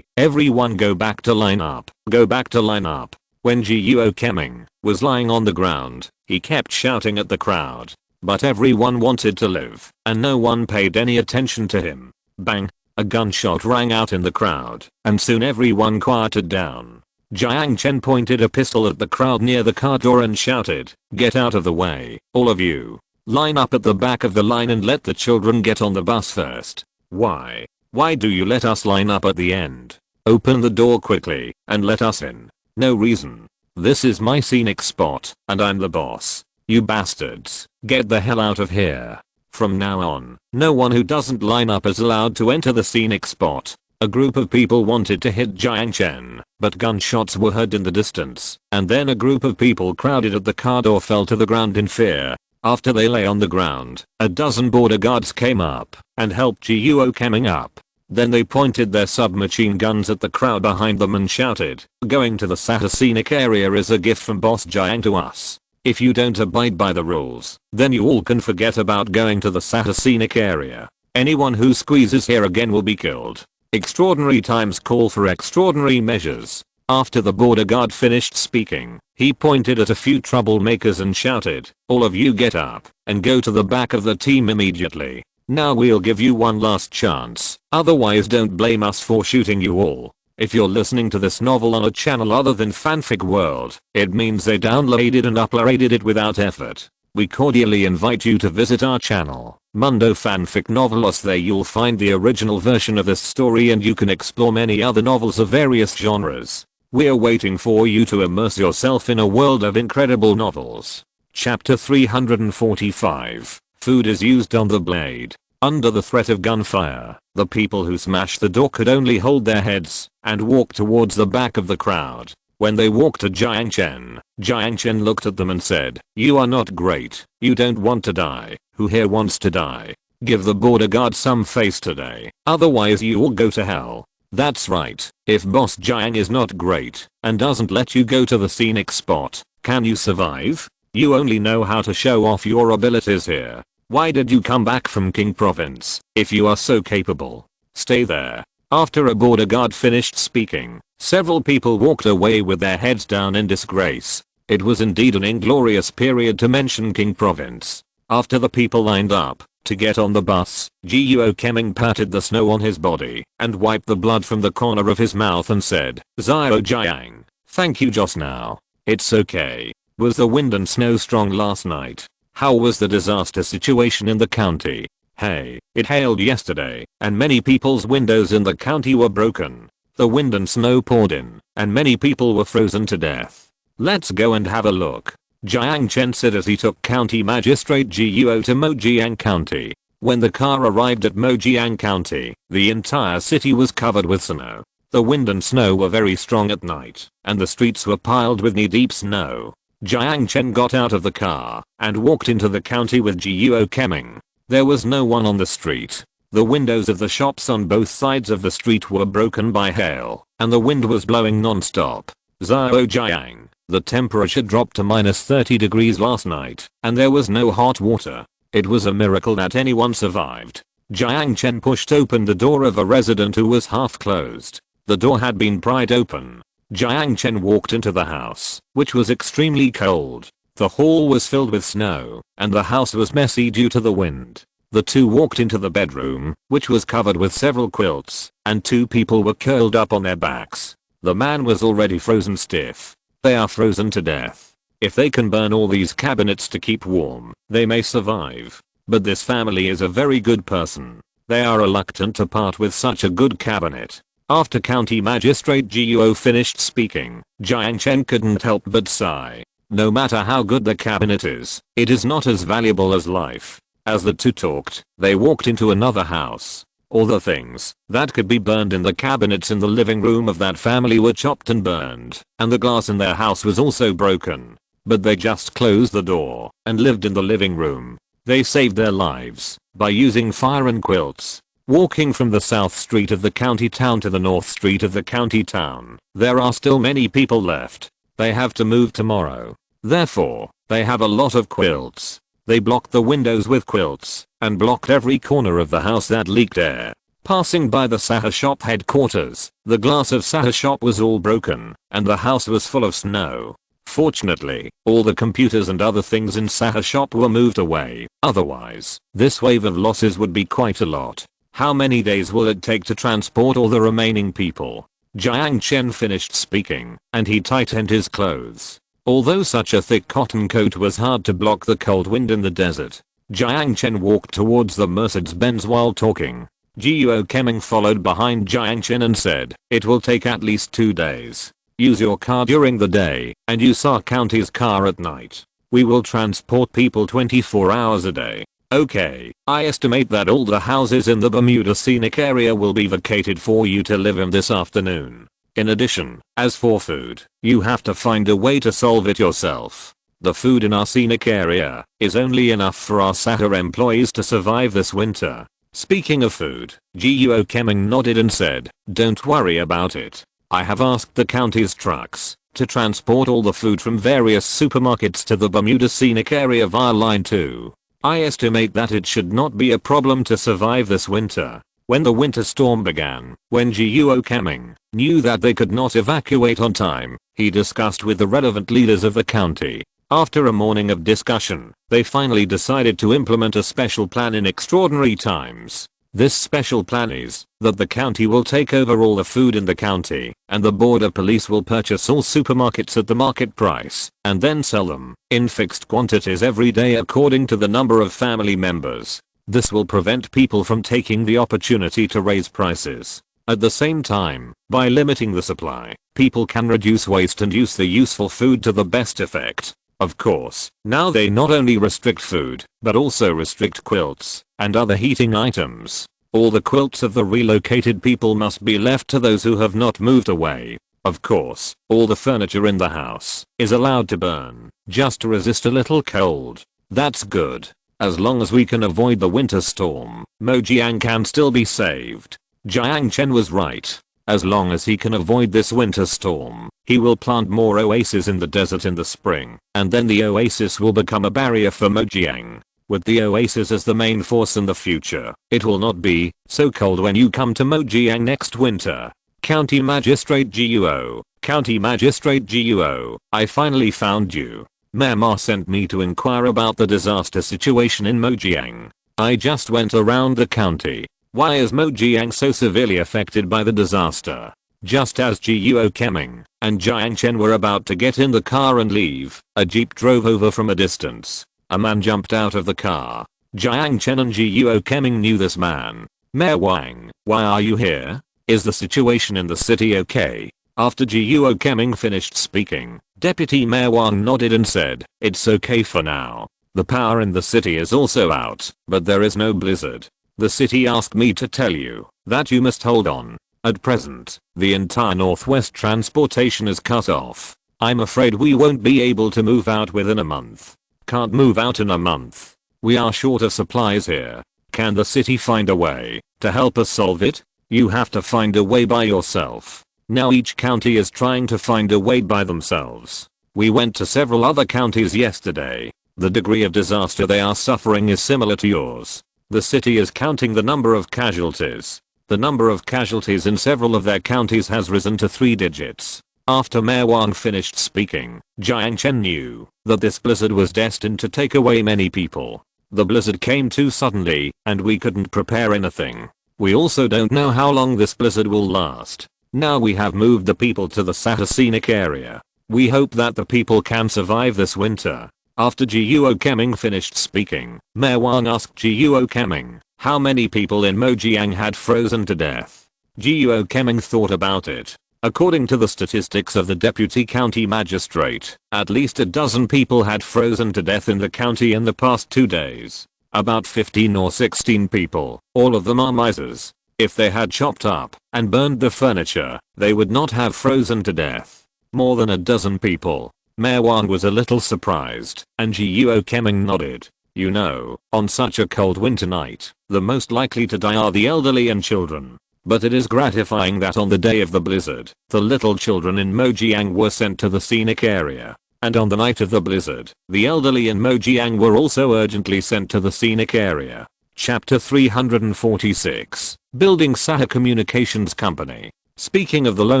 everyone go back to line up, go back to line up." When Jiang Chen was lying on the ground, he kept shouting at the crowd, but everyone wanted to live, and no one paid any attention to him. Bang! A gunshot rang out in the crowd, and soon everyone quieted down. Jiang Chen pointed a pistol at the crowd near the car door and shouted, "Get out of the way, all of you. Line up at the back of the line and let the children get on the bus first. Why? Why do you let us line up at the end? Open the door quickly and let us in. No reason. This is my scenic spot and I'm the boss. You bastards, get the hell out of here. From now on, no one who doesn't line up is allowed to enter the scenic spot." A group of people wanted to hit Jiang Chen, but gunshots were heard in the distance, and then a group of people crowded at the car door fell to the ground in fear. After they lay on the ground, a dozen border guards came up and helped Jiang Chen up. Then they pointed their submachine guns at the crowd behind them and shouted, "Going to the Sahara scenic area is a gift from Boss Jiang to us. If you don't abide by the rules, then you all can forget about going to the Sahara scenic area. Anyone who squeezes here again will be killed. Extraordinary times call for extraordinary measures." After the border guard finished speaking, he pointed at a few troublemakers and shouted, "All of you get up and go to the back of the team immediately. Now we'll give you one last chance, otherwise don't blame us for shooting you all." If you're listening to this novel on a channel other than Fanfic World, it means they downloaded and uploaded it without effort. We cordially invite you to visit our channel, Mundo Fanfic Novelos. There you'll find the original version of this story and you can explore many other novels of various genres. We're waiting for you to immerse yourself in a world of incredible novels. Chapter 345. Food is used on the blade. Under the threat of gunfire, the people who smashed the door could only hold their heads and walk towards the back of the crowd. When they walked to Jiang Chen looked at them and said, "You are not great. You don't want to die. Who here wants to die? Give the border guard some face today, otherwise you all go to hell." That's right. If Boss Jiang is not great and doesn't let you go to the scenic spot, can you survive? You only know how to show off your abilities here. Why did you come back from King Province if you are so capable? Stay there. After a border guard finished speaking, several people walked away with their heads down in disgrace. It was indeed an inglorious period to mention King Province. After the people lined up to get on the bus, Jiang Chen patted the snow on his body and wiped the blood from the corner of his mouth and said, "Zio Jiang, thank you just now. It's okay. Was the wind and snow strong last night? How was the disaster situation in the county? Hey, it hailed yesterday, and many people's windows in the county were broken. The wind and snow poured in, and many people were frozen to death. Let's go and have a look, Jiang Chen said as he took County Magistrate Guo to Mojiang County. When the car arrived at Mojiang County, the entire city was covered with snow. The wind and snow were very strong at night, and the streets were piled with knee-deep snow. Jiang Chen got out of the car and walked into the county with Guo Keming. There was no one on the street. The windows of the shops on both sides of the street were broken by hail, and the wind was blowing non-stop. Zhao Jiang. The temperature dropped to -30 degrees last night, and there was no hot water. It was a miracle that anyone survived. Jiang Chen pushed open the door of a resident who was half closed. The door had been pried open. Jiang Chen walked into the house, which was extremely cold. The hall was filled with snow, and the house was messy due to the wind. The two walked into the bedroom, which was covered with several quilts, and two people were curled up on their backs. The man was already frozen stiff. They are frozen to death. If they can burn all these cabinets to keep warm, they may survive. But this family is a very good person. They are reluctant to part with such a good cabinet. After County Magistrate Guo finished speaking, Jiang Chen couldn't help but sigh. No matter how good the cabinet is, it is not as valuable as life. As the two talked, they walked into another house. All the things that could be burned in the cabinets in the living room of that family were chopped and burned, and the glass in their house was also broken. But they just closed the door and lived in the living room. They saved their lives by using fire and quilts. Walking from the south street of the county town to the north street of the county town, there are still many people left. They have to move tomorrow. Therefore, they have a lot of quilts. They blocked the windows with quilts and blocked every corner of the house that leaked air. Passing by the Sahara shop headquarters, the glass of Sahara shop was all broken and the house was full of snow. Fortunately, all the computers and other things in Sahara shop were moved away. Otherwise, this wave of losses would be quite a lot. How many days will it take to transport all the remaining people? Jiang Chen finished speaking, and he tightened his clothes. Although such a thick cotton coat was hard to block the cold wind in the desert, Jiang Chen walked towards the Mercedes-Benz while talking. Guo Keming followed behind Jiang Chen and said, "It will take at least 2 days. Use your car during the day, and use our county's car at night. We will transport people 24 hours a day." Okay, I estimate that all the houses in the Bermuda scenic area will be vacated for you to live in this afternoon. In addition, as for food, you have to find a way to solve it yourself. The food in our scenic area is only enough for our Sahara employees to survive this winter. Speaking of food, Guo Keming nodded and said, "Don't worry about it. I have asked the county's trucks to transport all the food from various supermarkets to the Bermuda scenic area via line 2. I estimate that it should not be a problem to survive this winter." When the winter storm began, when Guo Keming knew that they could not evacuate on time, he discussed with the relevant leaders of the county. After a morning of discussion, they finally decided to implement a special plan in extraordinary times. This special plan is that the county will take over all the food in the county, and the border police will purchase all supermarkets at the market price, and then sell them in fixed quantities every day according to the number of family members. This will prevent people from taking the opportunity to raise prices. At the same time, by limiting the supply, people can reduce waste and use the useful food to the best effect. Of course, now they not only restrict food, but also restrict quilts and other heating items. All the quilts of the relocated people must be left to those who have not moved away. Of course, all the furniture in the house is allowed to burn, just to resist a little cold. That's good. As long as we can avoid the winter storm, Mojiang can still be saved. Jiang Chen was right. As long as he can avoid this winter storm, he will plant more oases in the desert in the spring, and then the oasis will become a barrier for Mojiang. With the oasis as the main force in the future, it will not be so cold when you come to Mojiang next winter. County Magistrate Guo, County Magistrate Guo, I finally found you. Mayor Ma sent me to inquire about the disaster situation in Mojiang. I just went around the county. Why is Mojiang so severely affected by the disaster? Just as Guo Keming and Jiang Chen were about to get in the car and leave, a jeep drove over from a distance. A man jumped out of the car. Jiang Chen and Guo Keming knew this man. "Mayor Wang, why are you here?" Is the situation in the city okay? After Jiang Keming finished speaking, Deputy Mayor Wang nodded and said, "It's okay for now. The power in the city is also out, but there is no blizzard. The city asked me to tell you that you must hold on. At present, the entire northwest transportation is cut off. I'm afraid we won't be able to move out within a month. Can't move out in a month. We are short of supplies here. Can the city find a way to help us solve it? You have to find a way by yourself. Now each county is trying to find a way by themselves. We went to several other counties yesterday. The degree of disaster they are suffering is similar to yours. The city is counting the number of casualties. The number of casualties in several of their counties has risen to 3 digits. After Mayor Wang finished speaking, Jiang Chen knew that this blizzard was destined to take away many people. The blizzard came too suddenly, and we couldn't prepare anything. We also don't know how long this blizzard will last. Now we have moved the people to the Sahara scenic area. We hope that the people can survive this winter." After Jiang Keming finished speaking, Mayor Wang asked Jiang Keming how many people in Mojiang had frozen to death. Jiang Keming thought about it. According to the statistics of the deputy county magistrate, at least a dozen people had frozen to death in the county in the past 2 days. About 15 or 16 people, all of them are misers. If they had chopped up and burned the furniture, they would not have frozen to death. More than a dozen people. Mayor Wang was a little surprised, and Jiang Keming nodded. You know, on such a cold winter night, the most likely to die are the elderly and children. But it is gratifying that on the day of the blizzard, the little children in Mojiang were sent to the scenic area. And on the night of the blizzard, the elderly in Mojiang were also urgently sent to the scenic area. Chapter 346. Building Sahara Communications Company. Speaking of the low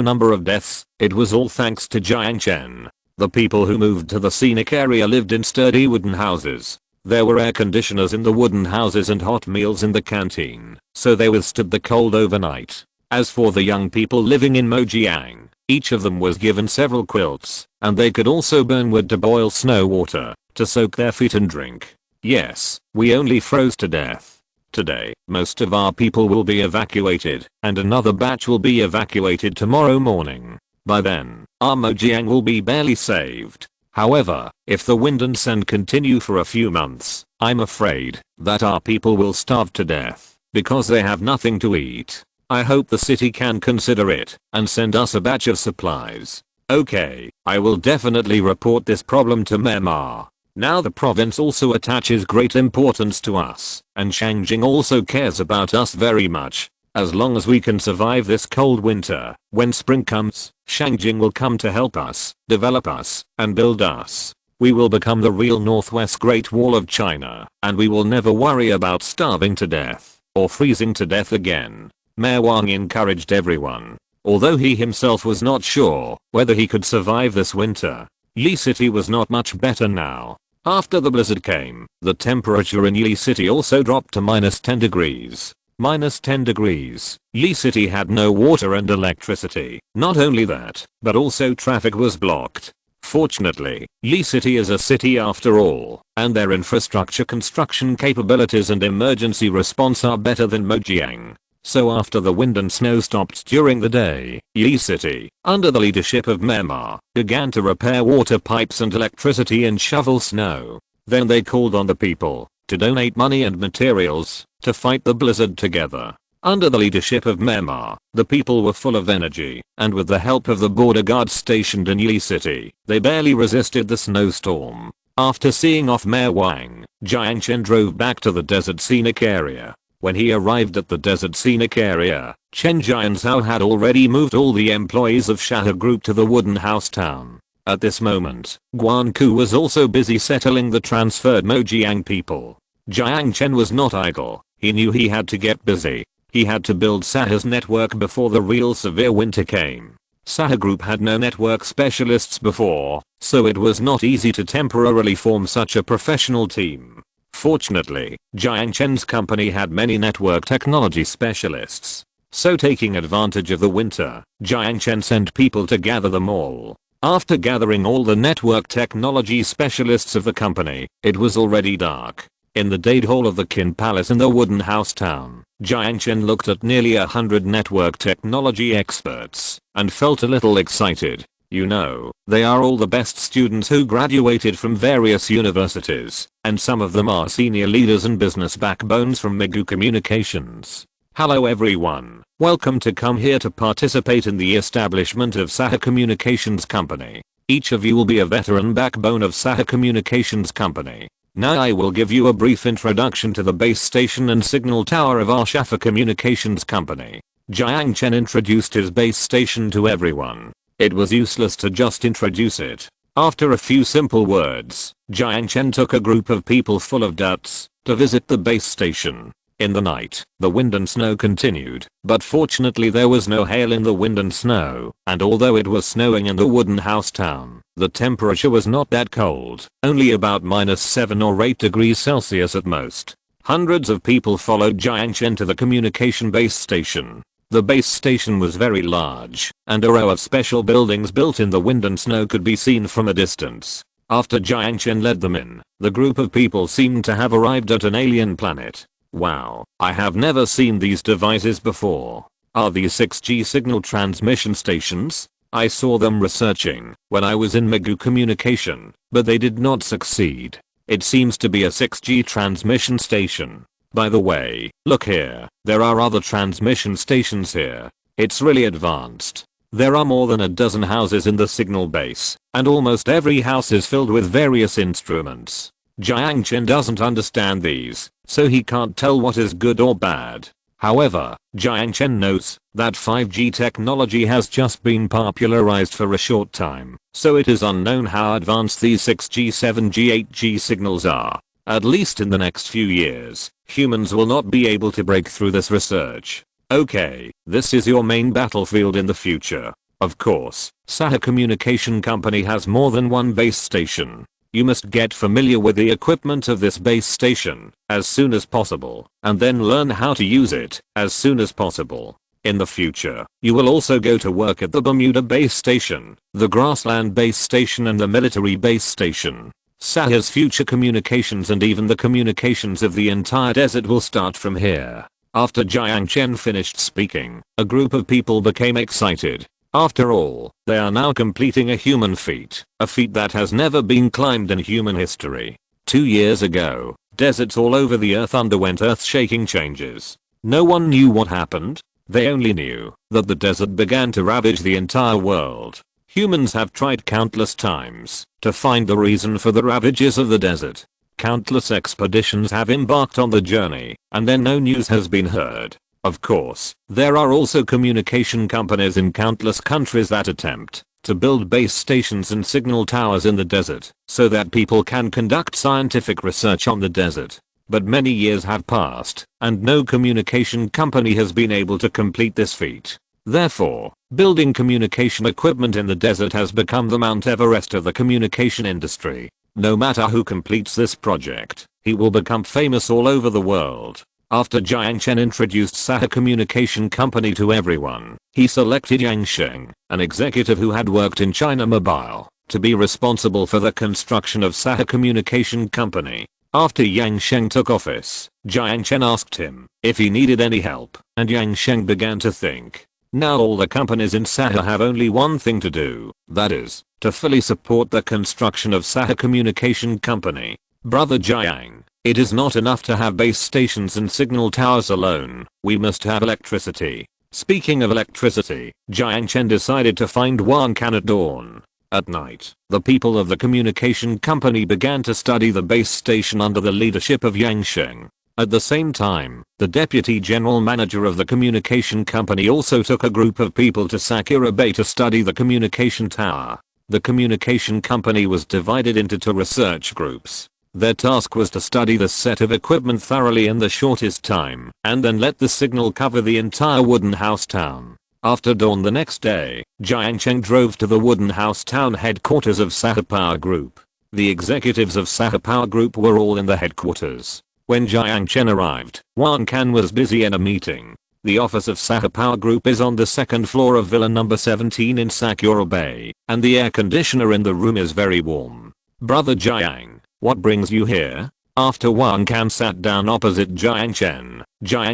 number of deaths, it was all thanks to Jiang Chen. The people who moved to the scenic area lived in sturdy wooden houses. There were air conditioners in the wooden houses and hot meals in the canteen, so they withstood the cold overnight. As for the young people living in Mojiang, each of them was given several quilts, and they could also burn wood to boil snow water, to soak their feet and drink. Yes, we only froze to death. Today, most of our people will be evacuated, and another batch will be evacuated tomorrow morning. By then, our Mojiang will be barely saved. However, if the wind and sand continue for a few months, I'm afraid that our people will starve to death because they have nothing to eat. I hope the city can consider it and send us a batch of supplies. Okay, I will definitely report this problem to Mayor Ma. Now the province also attaches great importance to us, and Shangjing also cares about us very much. As long as we can survive this cold winter, when spring comes, Shangjing will come to help us, develop us, and build us. We will become the real Northwest Great Wall of China, and we will never worry about starving to death, or freezing to death again. Mayor Wang encouraged everyone. Although he himself was not sure whether he could survive this winter, Yi City was not much better now. After the blizzard came, the temperature in Yi City also dropped to -10 degrees. -10 degrees. Yi City had no water and electricity. Not only that, but also traffic was blocked. Fortunately, Yi City is a city after all, and their infrastructure construction capabilities and emergency response are better than Mojiang. So after the wind and snow stopped during the day, Yi City, under the leadership of Mayor Ma, began to repair water pipes and electricity and shovel snow. Then they called on the people to donate money and materials to fight the blizzard together. Under the leadership of Mayor Ma, the people were full of energy, and with the help of the border guards stationed in Yi City, they barely resisted the snowstorm. After seeing off Mayor Wang, Jiang Chen drove back to the desert scenic area. When he arrived at the desert scenic area, Chen Jianzhao had already moved all the employees of Sahara Group to the wooden house town. At this moment, Guan Ku was also busy settling the transferred Mojiang people. Jiang Chen was not idle. He knew he had to get busy. He had to build Sahara's network before the real severe winter came. Sahara Group had no network specialists before, so it was not easy to temporarily form such a professional team. Fortunately, Jiang Chen's company had many network technology specialists. So taking advantage of the winter, Jiang Chen sent people to gather them all. After gathering all the network technology specialists of the company, it was already dark. In the Dade Hall of the Qin Palace in the Wooden House Town, Jiang Chen looked at nearly 100 network technology experts and felt a little excited. You know, they are all the best students who graduated from various universities, and some of them are senior leaders and business backbones from Migu Communications. Hello everyone, welcome to come here to participate in the establishment of Sahara Communications Company. Each of you will be a veteran backbone of Sahara Communications Company. Now I will give you a brief introduction to the base station and signal tower of our Sahara Communications Company. Jiang Chen introduced his base station to everyone. It was useless to just introduce it. After a few simple words, Jiang Chen took a group of people full of guts to visit the base station. In the night, the wind and snow continued, but fortunately there was no hail in the wind and snow, and although it was snowing in the Wooden House Town, the temperature was not that cold, only about -7 or 8 degrees Celsius at most. Hundreds of people followed Jiang Chen to the communication base station. The base station was very large, and a row of special buildings built in the wind and snow could be seen from a distance. After Jiang Chen led them in, the group of people seemed to have arrived at an alien planet. Wow, I have never seen these devices before. Are these 6G signal transmission stations? I saw them researching when I was in Migu Communication, but they did not succeed. It seems to be a 6G transmission station. By the way, look here, there are other transmission stations here. It's really advanced. There are more than a dozen houses in the signal base, and almost every house is filled with various instruments. Jiang Chen doesn't understand these, so he can't tell what is good or bad. However, Jiang Chen knows that 5G technology has just been popularized for a short time, so it is unknown how advanced these 6G, 7G, 8G signals are. At least in the next few years, humans will not be able to break through this research. Okay, this is your main battlefield in the future. Of course, Sahara Communication Company has more than one base station. You must get familiar with the equipment of this base station as soon as possible, and then learn how to use it as soon as possible. In the future, you will also go to work at the Bermuda base station, the grassland base station and the military base station. Sahara's future communications and even the communications of the entire desert will start from here. After Jiang Chen finished speaking, a group of people became excited. After all, they are now completing a human feat, a feat that has never been climbed in human history. 2 years ago, deserts all over the earth underwent earth-shaking changes. No one knew what happened. They only knew that the desert began to ravage the entire world. Humans have tried countless times to find the reason for the ravages of the desert. Countless expeditions have embarked on the journey, and then no news has been heard. Of course, there are also communication companies in countless countries that attempt to build base stations and signal towers in the desert so that people can conduct scientific research on the desert. But many years have passed, and no communication company has been able to complete this feat. Therefore, building communication equipment in the desert has become the Mount Everest of the communication industry. No matter who completes this project, he will become famous all over the world. After Jiang Chen introduced Sahara Communication Company to everyone, he selected Yang Sheng, an executive who had worked in China Mobile, to be responsible for the construction of Sahara Communication Company. After Yang Sheng took office, Jiang Chen asked him if he needed any help, and Yang Sheng began to think. Now all the companies in Sahara have only one thing to do, that is, to fully support the construction of Sahara Communication Company. Brother Jiang, it is not enough to have base stations and signal towers alone, we must have electricity. Speaking of electricity, Jiang Chen decided to find Wang Can at dawn. At night, the people of the communication company began to study the base station under the leadership of Yang Sheng. At the same time, the deputy general manager of the communication company also took a group of people to Sakura Bay to study the communication tower. The communication company was divided into 2 research groups. Their task was to study the set of equipment thoroughly in the shortest time, and then let the signal cover the entire Wooden House Town. After dawn the next day, Jiang Chen drove to the Wooden House Town headquarters of Sahara Power Group. The executives of Sahara Power Group were all in the headquarters. When Jiang Chen arrived, Wang Can was busy in a meeting. The office of Sahara Power Group is on the 2nd floor of Villa number 17 in Sakura Bay, and the air conditioner in the room is very warm. Brother Jiang, what brings you here? After Wang Can sat down opposite Jiang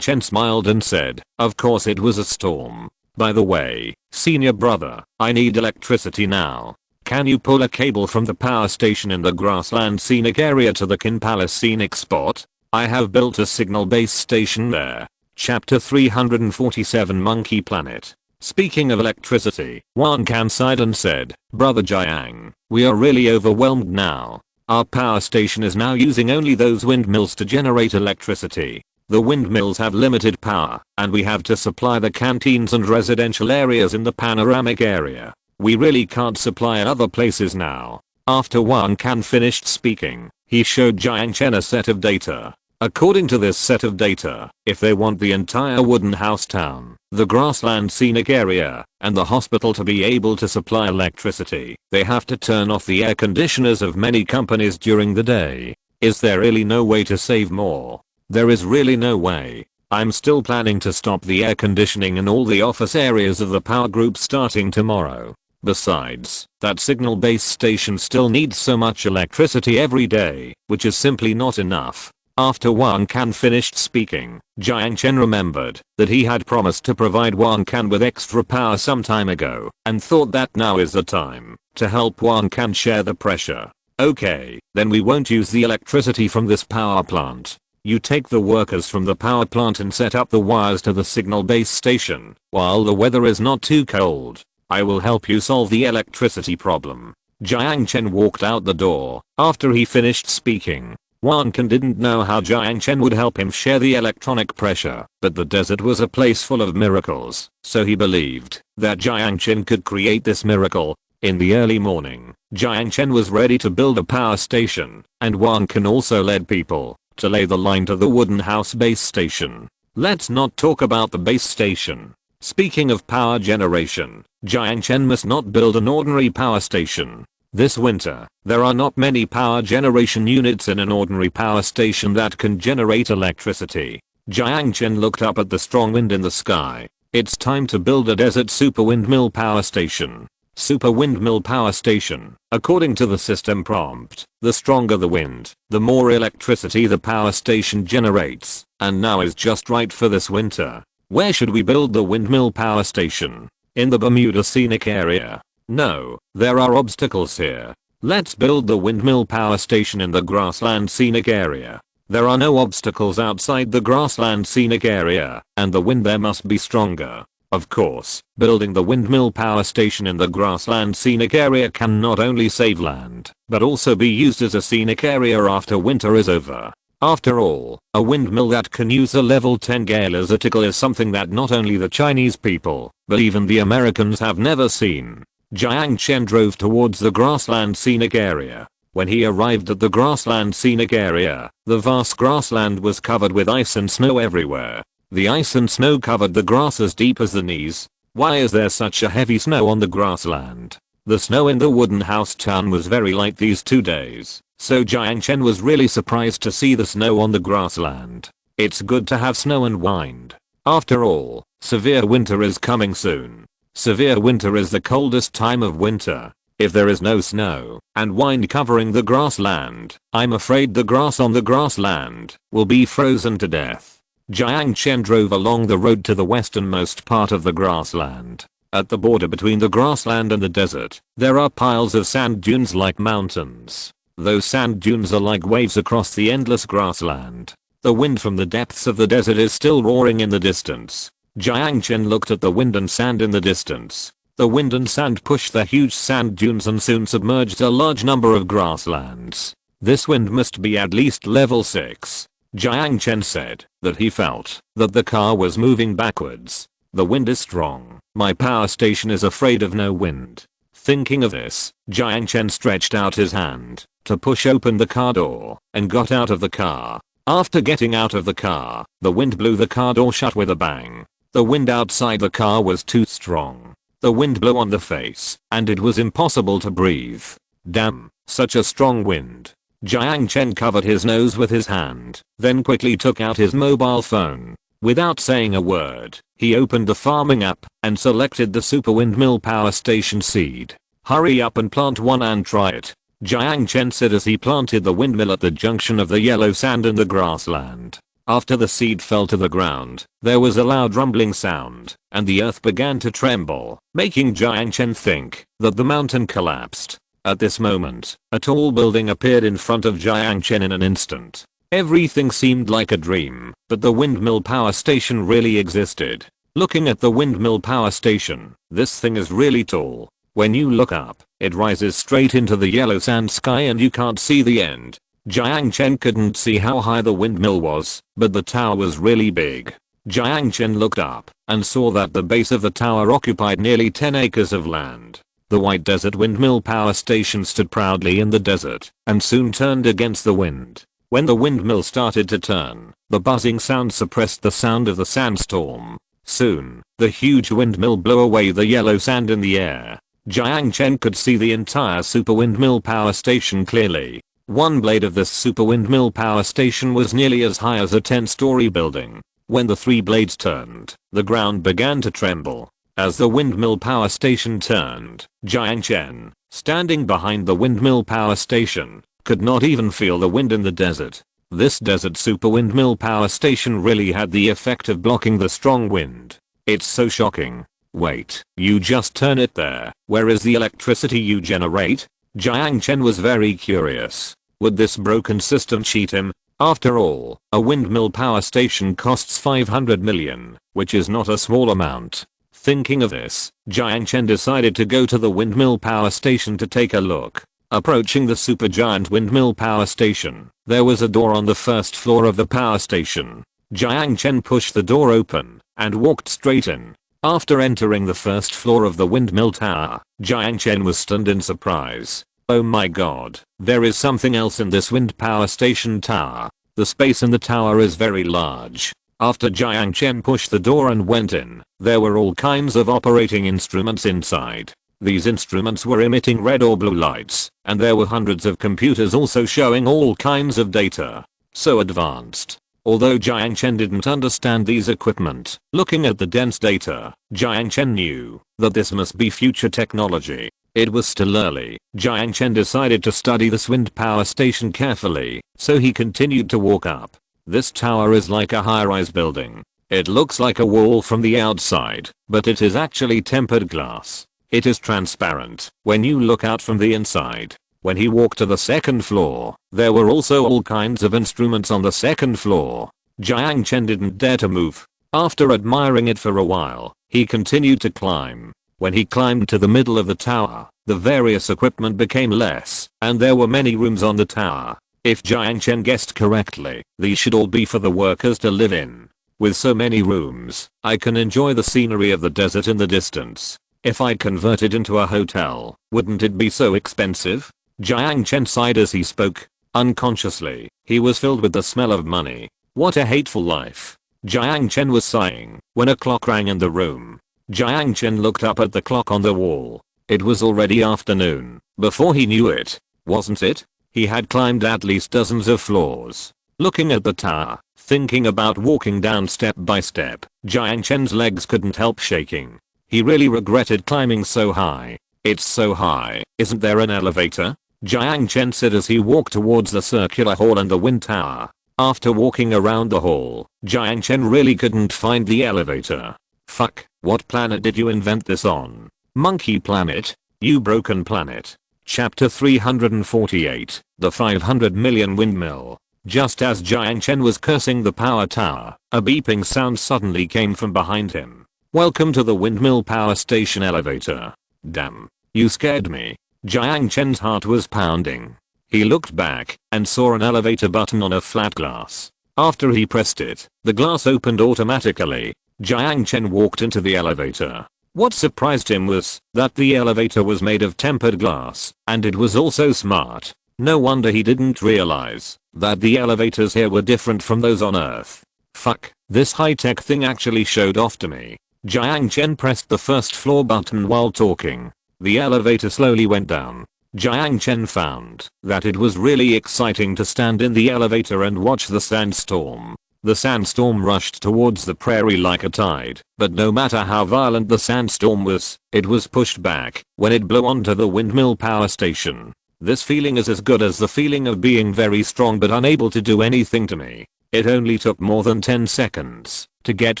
Chen smiled and said, "Of course it was a storm. By the way, senior brother, I need electricity now. Can you pull a cable from the power station in the grassland scenic area to the Qin Palace scenic spot? I have built a signal base station there." Chapter 347 Monkey Planet. Speaking of electricity, Wang Can sighed and said, "Brother Jiang, we are really overwhelmed now. Our power station is now using only those windmills to generate electricity. The windmills have limited power, and we have to supply the canteens and residential areas in the panoramic area. We really can't supply other places now." After Wang Can finished speaking, he showed Jiang Chen a set of data. According to this set of data, if they want the entire wooden house town, the grassland scenic area, and the hospital to be able to supply electricity, they have to turn off the air conditioners of many companies during the day. Is there really no way to save more? There is really no way. I'm still planning to stop the air conditioning in all the office areas of the power group starting tomorrow. Besides, that signal base station still needs so much electricity every day, which is simply not enough. After Wang Can finished speaking, Jiang Chen remembered that he had promised to provide Wang Can with extra power some time ago, and thought that now is the time to help Wang Can share the pressure. "Okay, then we won't use the electricity from this power plant. You take the workers from the power plant and set up the wires to the signal base station while the weather is not too cold. I will help you solve the electricity problem." Jiang Chen walked out the door. After he finished speaking, Wang Can didn't know how Jiang Chen would help him share the electronic pressure, but the desert was a place full of miracles, so he believed that Jiang Chen could create this miracle. In the early morning, Jiang Chen was ready to build a power station, and Wang Can also led people to lay the line to the wooden house base station. Let's not talk about the base station. Speaking of power generation, Jiang Chen must not build an ordinary power station. This winter, there are not many power generation units in an ordinary power station that can generate electricity. Jiang Chen looked up at the strong wind in the sky. It's time to build a desert super windmill power station. Super windmill power station. According to the system prompt, the stronger the wind, the more electricity the power station generates, and now is just right for this winter. Where should we build the windmill power station? In the Bermuda scenic area? No, there are obstacles here. Let's build the windmill power station in the grassland scenic area. There are no obstacles outside the grassland scenic area, and the wind there must be stronger. Of course, building the windmill power station in the grassland scenic area can not only save land, but also be used as a scenic area after winter is over. After all, a windmill that can use a level 10 gale as a tickle is something that not only the Chinese people, but even the Americans have never seen. Jiang Chen drove towards the grassland scenic area. When he arrived at the grassland scenic area, the vast grassland was covered with ice and snow everywhere. The ice and snow covered the grass as deep as the knees. Why is there such a heavy snow on the grassland? The snow in the wooden house town was very light these 2 days, so Jiang Chen was really surprised to see the snow on the grassland. It's good to have snow and wind. After all, severe winter is coming soon. Severe winter is the coldest time of winter. If there is no snow and wind covering the grassland, I'm afraid the grass on the grassland will be frozen to death. Jiang Chen drove along the road to the westernmost part of the grassland. At the border between the grassland and the desert, there are piles of sand dunes like mountains. Those sand dunes are like waves across the endless grassland. The wind from the depths of the desert is still roaring in the distance. Jiang Chen looked at the wind and sand in the distance. The wind and sand pushed the huge sand dunes and soon submerged a large number of grasslands. This wind must be at least level 6. Jiang Chen said that he felt that the car was moving backwards. The wind is strong. My power station is afraid of no wind. Thinking of this, Jiang Chen stretched out his hand to push open the car door and got out of the car. After getting out of the car, the wind blew the car door shut with a bang. The wind outside the car was too strong. The wind blew on the face, and it was impossible to breathe. Damn, such a strong wind. Jiang Chen covered his nose with his hand, then quickly took out his mobile phone. Without saying a word, he opened the farming app and selected the super windmill power station seed. Hurry up and plant one and try it. Jiang Chen said as he planted the windmill at the junction of the yellow sand and the grassland. After the seed fell to the ground, there was a loud rumbling sound, and the earth began to tremble, making Jiang Chen think that the mountain collapsed. At this moment, a tall building appeared in front of Jiang Chen in an instant. Everything seemed like a dream, but the windmill power station really existed. Looking at the windmill power station, this thing is really tall. When you look up, it rises straight into the yellow sand sky and you can't see the end. Jiang Chen couldn't see how high the windmill was, but the tower was really big. Jiang Chen looked up and saw that the base of the tower occupied nearly 10 acres of land. The white desert windmill power station stood proudly in the desert and soon turned against the wind. When the windmill started to turn, the buzzing sound suppressed the sound of the sandstorm. Soon, the huge windmill blew away the yellow sand in the air. Jiang Chen could see the entire super windmill power station clearly. One blade of this super windmill power station was nearly as high as a 10-story building. When the 3 blades turned, the ground began to tremble. As the windmill power station turned, Jiang Chen, standing behind the windmill power station, could not even feel the wind in the desert. This desert super windmill power station really had the effect of blocking the strong wind. It's so shocking. Wait, you just turn it there. Where is the electricity you generate? Jiang Chen was very curious. Would this broken system cheat him? After all, a windmill power station costs 500 million, which is not a small amount. Thinking of this, Jiang Chen decided to go to the windmill power station to take a look. Approaching the supergiant windmill power station, there was a door on the first floor of the power station. Jiang Chen pushed the door open and walked straight in. After entering the first floor of the windmill tower, Jiang Chen was stunned in surprise. Oh my god, there is something else in this wind power station tower. The space in the tower is very large. After Jiang Chen pushed the door and went in, there were all kinds of operating instruments inside. These instruments were emitting red or blue lights, and there were hundreds of computers also showing all kinds of data. So advanced. Although Jiang Chen didn't understand these equipment, looking at the dense data, Jiang Chen knew that this must be future technology. It was still early. Jiang Chen decided to study this wind power station carefully, so he continued to walk up. This tower is like a high-rise building. It looks like a wall from the outside, but it is actually tempered glass. It is transparent when you look out from the inside. When he walked to the second floor, there were also all kinds of instruments on the second floor. Jiang Chen didn't dare to move. After admiring it for a while, he continued to climb. When he climbed to the middle of the tower, the various equipment became less, and there were many rooms on the tower. If Jiang Chen guessed correctly, these should all be for the workers to live in. With so many rooms, I can enjoy the scenery of the desert in the distance. If I convert it into a hotel, wouldn't it be so expensive? Jiang Chen sighed as he spoke. Unconsciously, he was filled with the smell of money. What a hateful life. Jiang Chen was sighing when a clock rang in the room. Jiang Chen looked up at the clock on the wall. It was already afternoon. Before he knew it, wasn't it? He had climbed at least dozens of floors. Looking at the tower, thinking about walking down step by step, Jiang Chen's legs couldn't help shaking. He really regretted climbing so high. It's so high, isn't there an elevator? Jiang Chen said as he walked towards the circular hall and the wind tower. After walking around the hall, Jiang Chen really couldn't find the elevator. Fuck, what planet did you invent this on? Monkey Planet? You broken planet. Chapter 348, The 500 Million Windmill. Just as Jiang Chen was cursing the power tower, a beeping sound suddenly came from behind him. Welcome to the windmill power station elevator. Damn, you scared me. Jiang Chen's heart was pounding. He looked back and saw an elevator button on a flat glass. After he pressed it, the glass opened automatically. Jiang Chen walked into the elevator. What surprised him was that the elevator was made of tempered glass, and it was also smart. No wonder he didn't realize that the elevators here were different from those on Earth. Fuck, this high-tech thing actually showed off to me. Jiang Chen pressed the first floor button while talking. The elevator slowly went down. Jiang Chen found that it was really exciting to stand in the elevator and watch the sandstorm. The sandstorm rushed towards the prairie like a tide, but no matter how violent the sandstorm was, it was pushed back when it blew onto the windmill power station. This feeling is as good as the feeling of being very strong but unable to do anything to me. It only took more than 10 seconds to get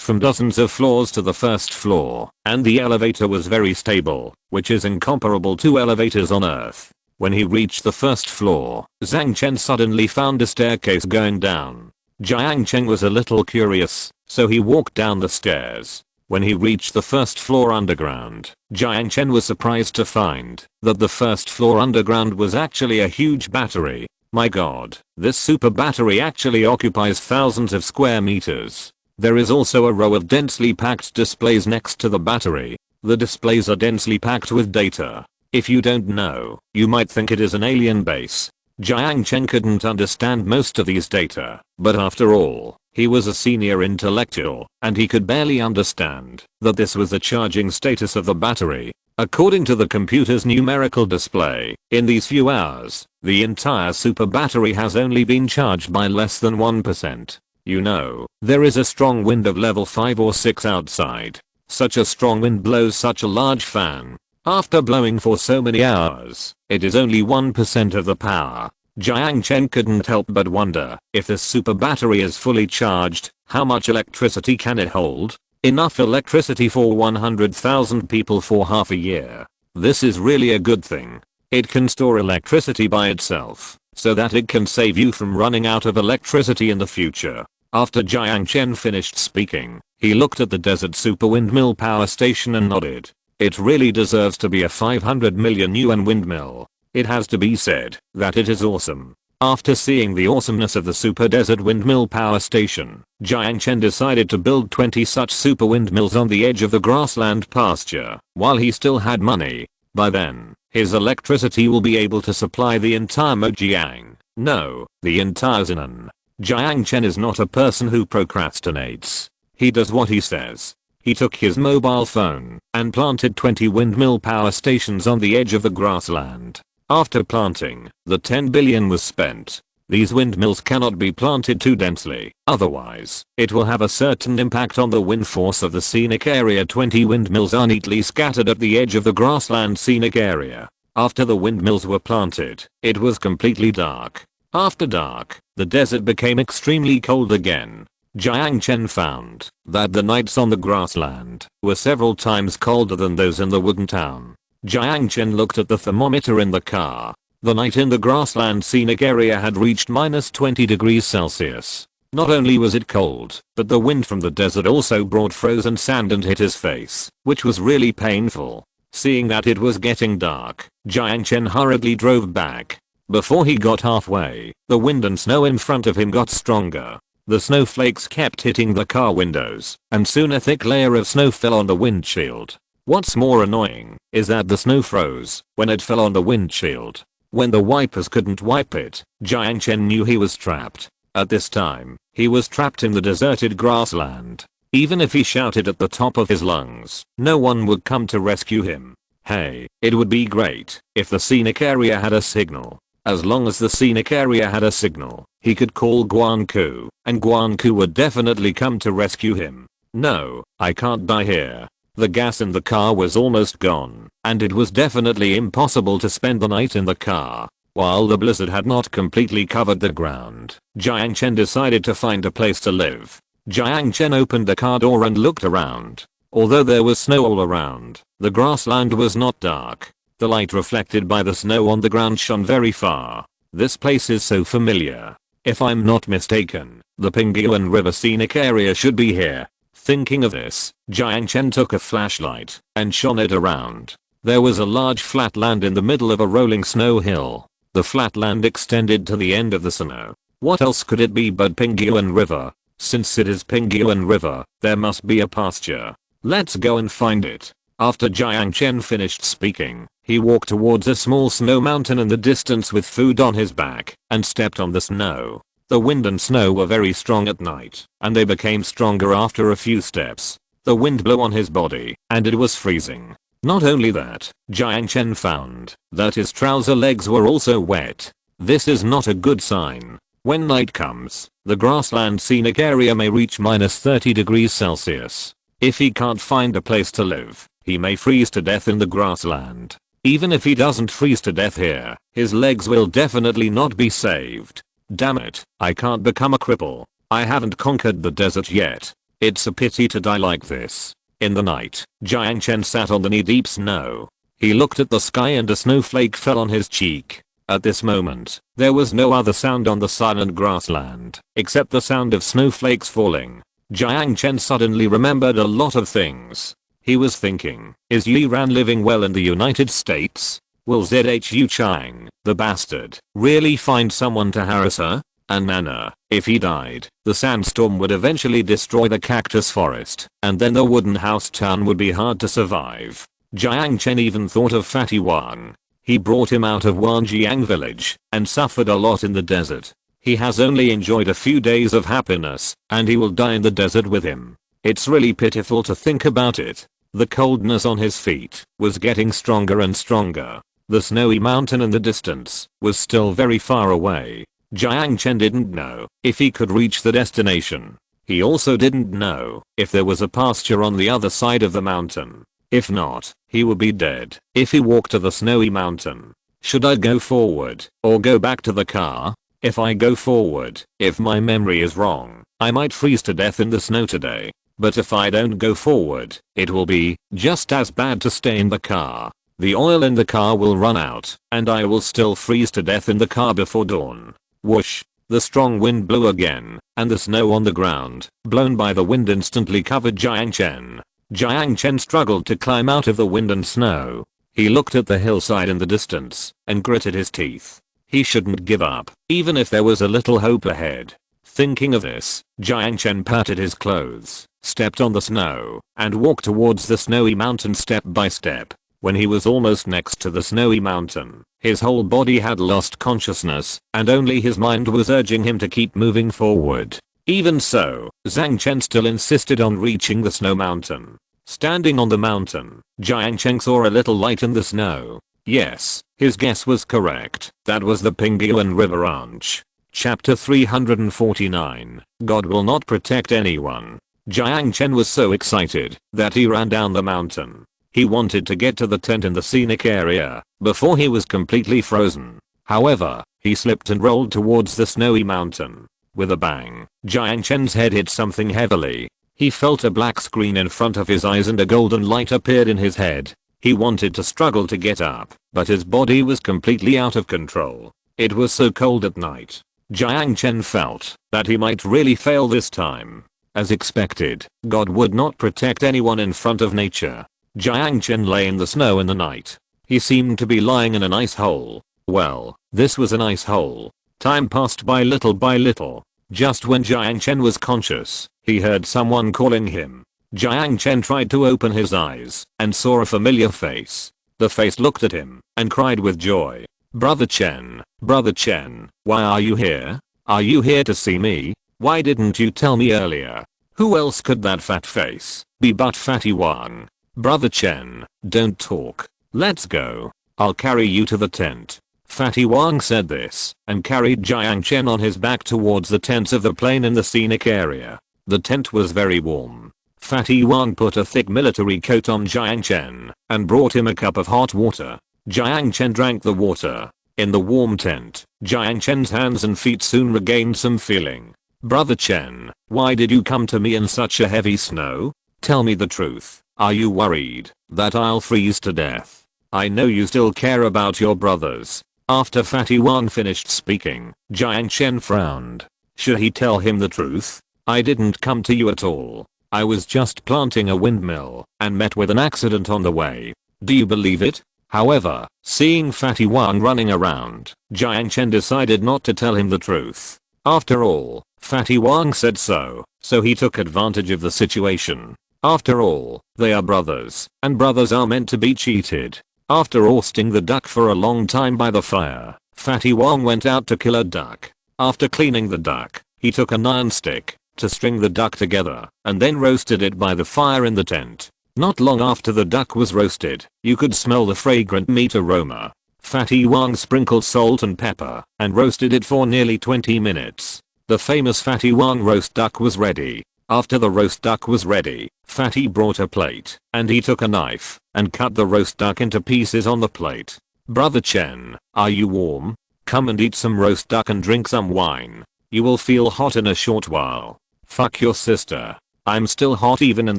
from dozens of floors to the first floor, and the elevator was very stable, which is incomparable to elevators on Earth. When he reached the first floor, Jiang Chen suddenly found a staircase going down. Jiang Chen was a little curious, so he walked down the stairs. When he reached the first floor underground, Jiang Chen was surprised to find that the first floor underground was actually a huge battery. My god, this super battery actually occupies thousands of square meters. There is also a row of densely packed displays next to the battery. The displays are densely packed with data. If you don't know, you might think it is an alien base. Jiang Chen couldn't understand most of these data, but after all, he was a senior intellectual, and he could barely understand that this was the charging status of the battery. According to the computer's numerical display, in these few hours, the entire super battery has only been charged by less than 1%. You know, there is a strong wind of level 5 or 6 outside. Such a strong wind blows such a large fan. After blowing for so many hours, it is only 1% of the power. Jiang Chen couldn't help but wonder, if this super battery is fully charged, how much electricity can it hold? Enough electricity for 100,000 people for half a year. This is really a good thing. It can store electricity by itself, so that it can save you from running out of electricity in the future. After Jiang Chen finished speaking, he looked at the desert super windmill power station and nodded. It really deserves to be a 500 million yuan windmill. It has to be said that it is awesome. After seeing the awesomeness of the super desert windmill power station, Jiang Chen decided to build 20 such super windmills on the edge of the grassland pasture while he still had money. By then, his electricity will be able to supply the entire Mojiang. No, the entire Xinan. Jiang Chen is not a person who procrastinates. He does what he says. He took his mobile phone and planted 20 windmill power stations on the edge of the grassland. After planting, the 10 billion was spent. These windmills cannot be planted too densely, otherwise, it will have a certain impact on the wind force of the scenic area. 20 windmills are neatly scattered at the edge of the grassland scenic area. After the windmills were planted, it was completely dark. After dark, the desert became extremely cold again. Jiang Chen found that the nights on the grassland were several times colder than those in the wooden town. Jiang Chen looked at the thermometer in the car. The night in the grassland scenic area had reached -20 degrees Celsius. Not only was it cold, but the wind from the desert also brought frozen sand and hit his face, which was really painful. Seeing that it was getting dark, Jiang Chen hurriedly drove back. Before he got halfway, the wind and snow in front of him got stronger. The snowflakes kept hitting the car windows, and soon a thick layer of snow fell on the windshield. What's more annoying is that the snow froze when it fell on the windshield. When the wipers couldn't wipe it, Jiang Chen knew he was trapped. At this time, he was trapped in the deserted grassland. Even if he shouted at the top of his lungs, no one would come to rescue him. Hey, it would be great if the scenic area had a signal. As long as the scenic area had a signal, he could call Guanku, and Guanku would definitely come to rescue him. No, I can't die here. The gas in the car was almost gone, and it was definitely impossible to spend the night in the car. While the blizzard had not completely covered the ground, Jiang Chen decided to find a place to live. Jiang Chen opened the car door and looked around. Although there was snow all around, the grassland was not dark. The light reflected by the snow on the ground shone very far. This place is so familiar. If I'm not mistaken, the Pingyuan River scenic area should be here. Thinking of this, Jiang Chen took a flashlight and shone it around. There was a large flat land in the middle of a rolling snow hill. The flat land extended to the end of the snow. What else could it be but Pingyuan River? Since it is Pingyuan River, there must be a pasture. Let's go and find it. After Jiang Chen finished speaking, he walked towards a small snow mountain in the distance with food on his back and stepped on the snow. The wind and snow were very strong at night, and they became stronger after a few steps. The wind blew on his body, and it was freezing. Not only that, Jiang Chen found that his trouser legs were also wet. This is not a good sign. When night comes, the grassland scenic area may reach -30 degrees Celsius. If he can't find a place to live, he may freeze to death in the grassland. Even if he doesn't freeze to death here, his legs will definitely not be saved. Damn it, I can't become a cripple. I haven't conquered the desert yet. It's a pity to die like this. In the night, Jiang Chen sat on the knee-deep snow. He looked at the sky and a snowflake fell on his cheek. At this moment, there was no other sound on the silent grassland, except the sound of snowflakes falling. Jiang Chen suddenly remembered a lot of things. He was thinking, is Yi Ran living well in the United States? Will Zhu Chang, the bastard, really find someone to harass her? And Nana, if he died, the sandstorm would eventually destroy the cactus forest, and then the wooden house town would be hard to survive. Jiang Chen even thought of Fatty Wang. He brought him out of Wanjiang village, and suffered a lot in the desert. He has only enjoyed a few days of happiness, and he will die in the desert with him. It's really pitiful to think about it. The coldness on his feet was getting stronger and stronger. The snowy mountain in the distance was still very far away. Jiang Chen didn't know if he could reach the destination. He also didn't know if there was a pasture on the other side of the mountain. If not, he would be dead if he walked to the snowy mountain. Should I go forward or go back to the car? If I go forward, if my memory is wrong, I might freeze to death in the snow today. But if I don't go forward, it will be just as bad to stay in the car. The oil in the car will run out, and I will still freeze to death in the car before dawn. Whoosh! The strong wind blew again, and the snow on the ground, blown by the wind, instantly covered Jiang Chen. Jiang Chen struggled to climb out of the wind and snow. He looked at the hillside in the distance, and gritted his teeth. He shouldn't give up, even if there was a little hope ahead. Thinking of this, Jiang Chen patted his clothes, stepped on the snow, and walked towards the snowy mountain step by step. When he was almost next to the snowy mountain, his whole body had lost consciousness, and only his mind was urging him to keep moving forward. Even so, Jiang Chen still insisted on reaching the snow mountain. Standing on the mountain, Jiang Chen saw a little light in the snow. Yes, his guess was correct. That was the Pingyuan River Ranch. Chapter 349. God will not protect anyone. Jiang Chen was so excited that he ran down the mountain. He wanted to get to the tent in the scenic area before he was completely frozen. However, he slipped and rolled towards the snowy mountain. With a bang, Jiang Chen's head hit something heavily. He felt a black screen in front of his eyes and a golden light appeared in his head. He wanted to struggle to get up, but his body was completely out of control. It was so cold at night. Jiang Chen felt that he might really fail this time. As expected, God would not protect anyone in front of nature. Jiang Chen lay in the snow in the night. He seemed to be lying in an ice hole. Well, this was an ice hole. Time passed by little. Just when Jiang Chen was conscious, he heard someone calling him. Jiang Chen tried to open his eyes and saw a familiar face. The face looked at him and cried with joy. Brother Chen, why are you here? Are you here to see me? Why didn't you tell me earlier? Who else could that fat face be but Fatty Wang? Brother Chen, don't talk. Let's go. I'll carry you to the tent. Fatty Wang said this and carried Jiang Chen on his back towards the tents of the plain in the scenic area. The tent was very warm. Fatty Wang put a thick military coat on Jiang Chen and brought him a cup of hot water. Jiang Chen drank the water. In the warm tent, Jiang Chen's hands and feet soon regained some feeling. Brother Chen, why did you come to me in such a heavy snow? Tell me the truth. Are you worried that I'll freeze to death? I know you still care about your brothers. After Fatty Wang finished speaking, Jiang Chen frowned. Should he tell him the truth? I didn't come to you at all. I was just planting a windmill and met with an accident on the way. Do you believe it? However, seeing Fatty Wang running around, Jiang Chen decided not to tell him the truth. After all, Fatty Wang said so he took advantage of the situation. After all, they are brothers, and brothers are meant to be cheated. After roasting the duck for a long time by the fire, Fatty Wang went out to kill a duck. After cleaning the duck, he took an iron stick to string the duck together and then roasted it by the fire in the tent. Not long after the duck was roasted, you could smell the fragrant meat aroma. Fatty Wang sprinkled salt and pepper and roasted it for nearly 20 minutes. The famous Fatty Wang roast duck was ready. After the roast duck was ready, Fatty brought a plate, and he took a knife and cut the roast duck into pieces on the plate. Brother Chen, are you warm? Come and eat some roast duck and drink some wine. You will feel hot in a short while. Fuck your sister. I'm still hot even in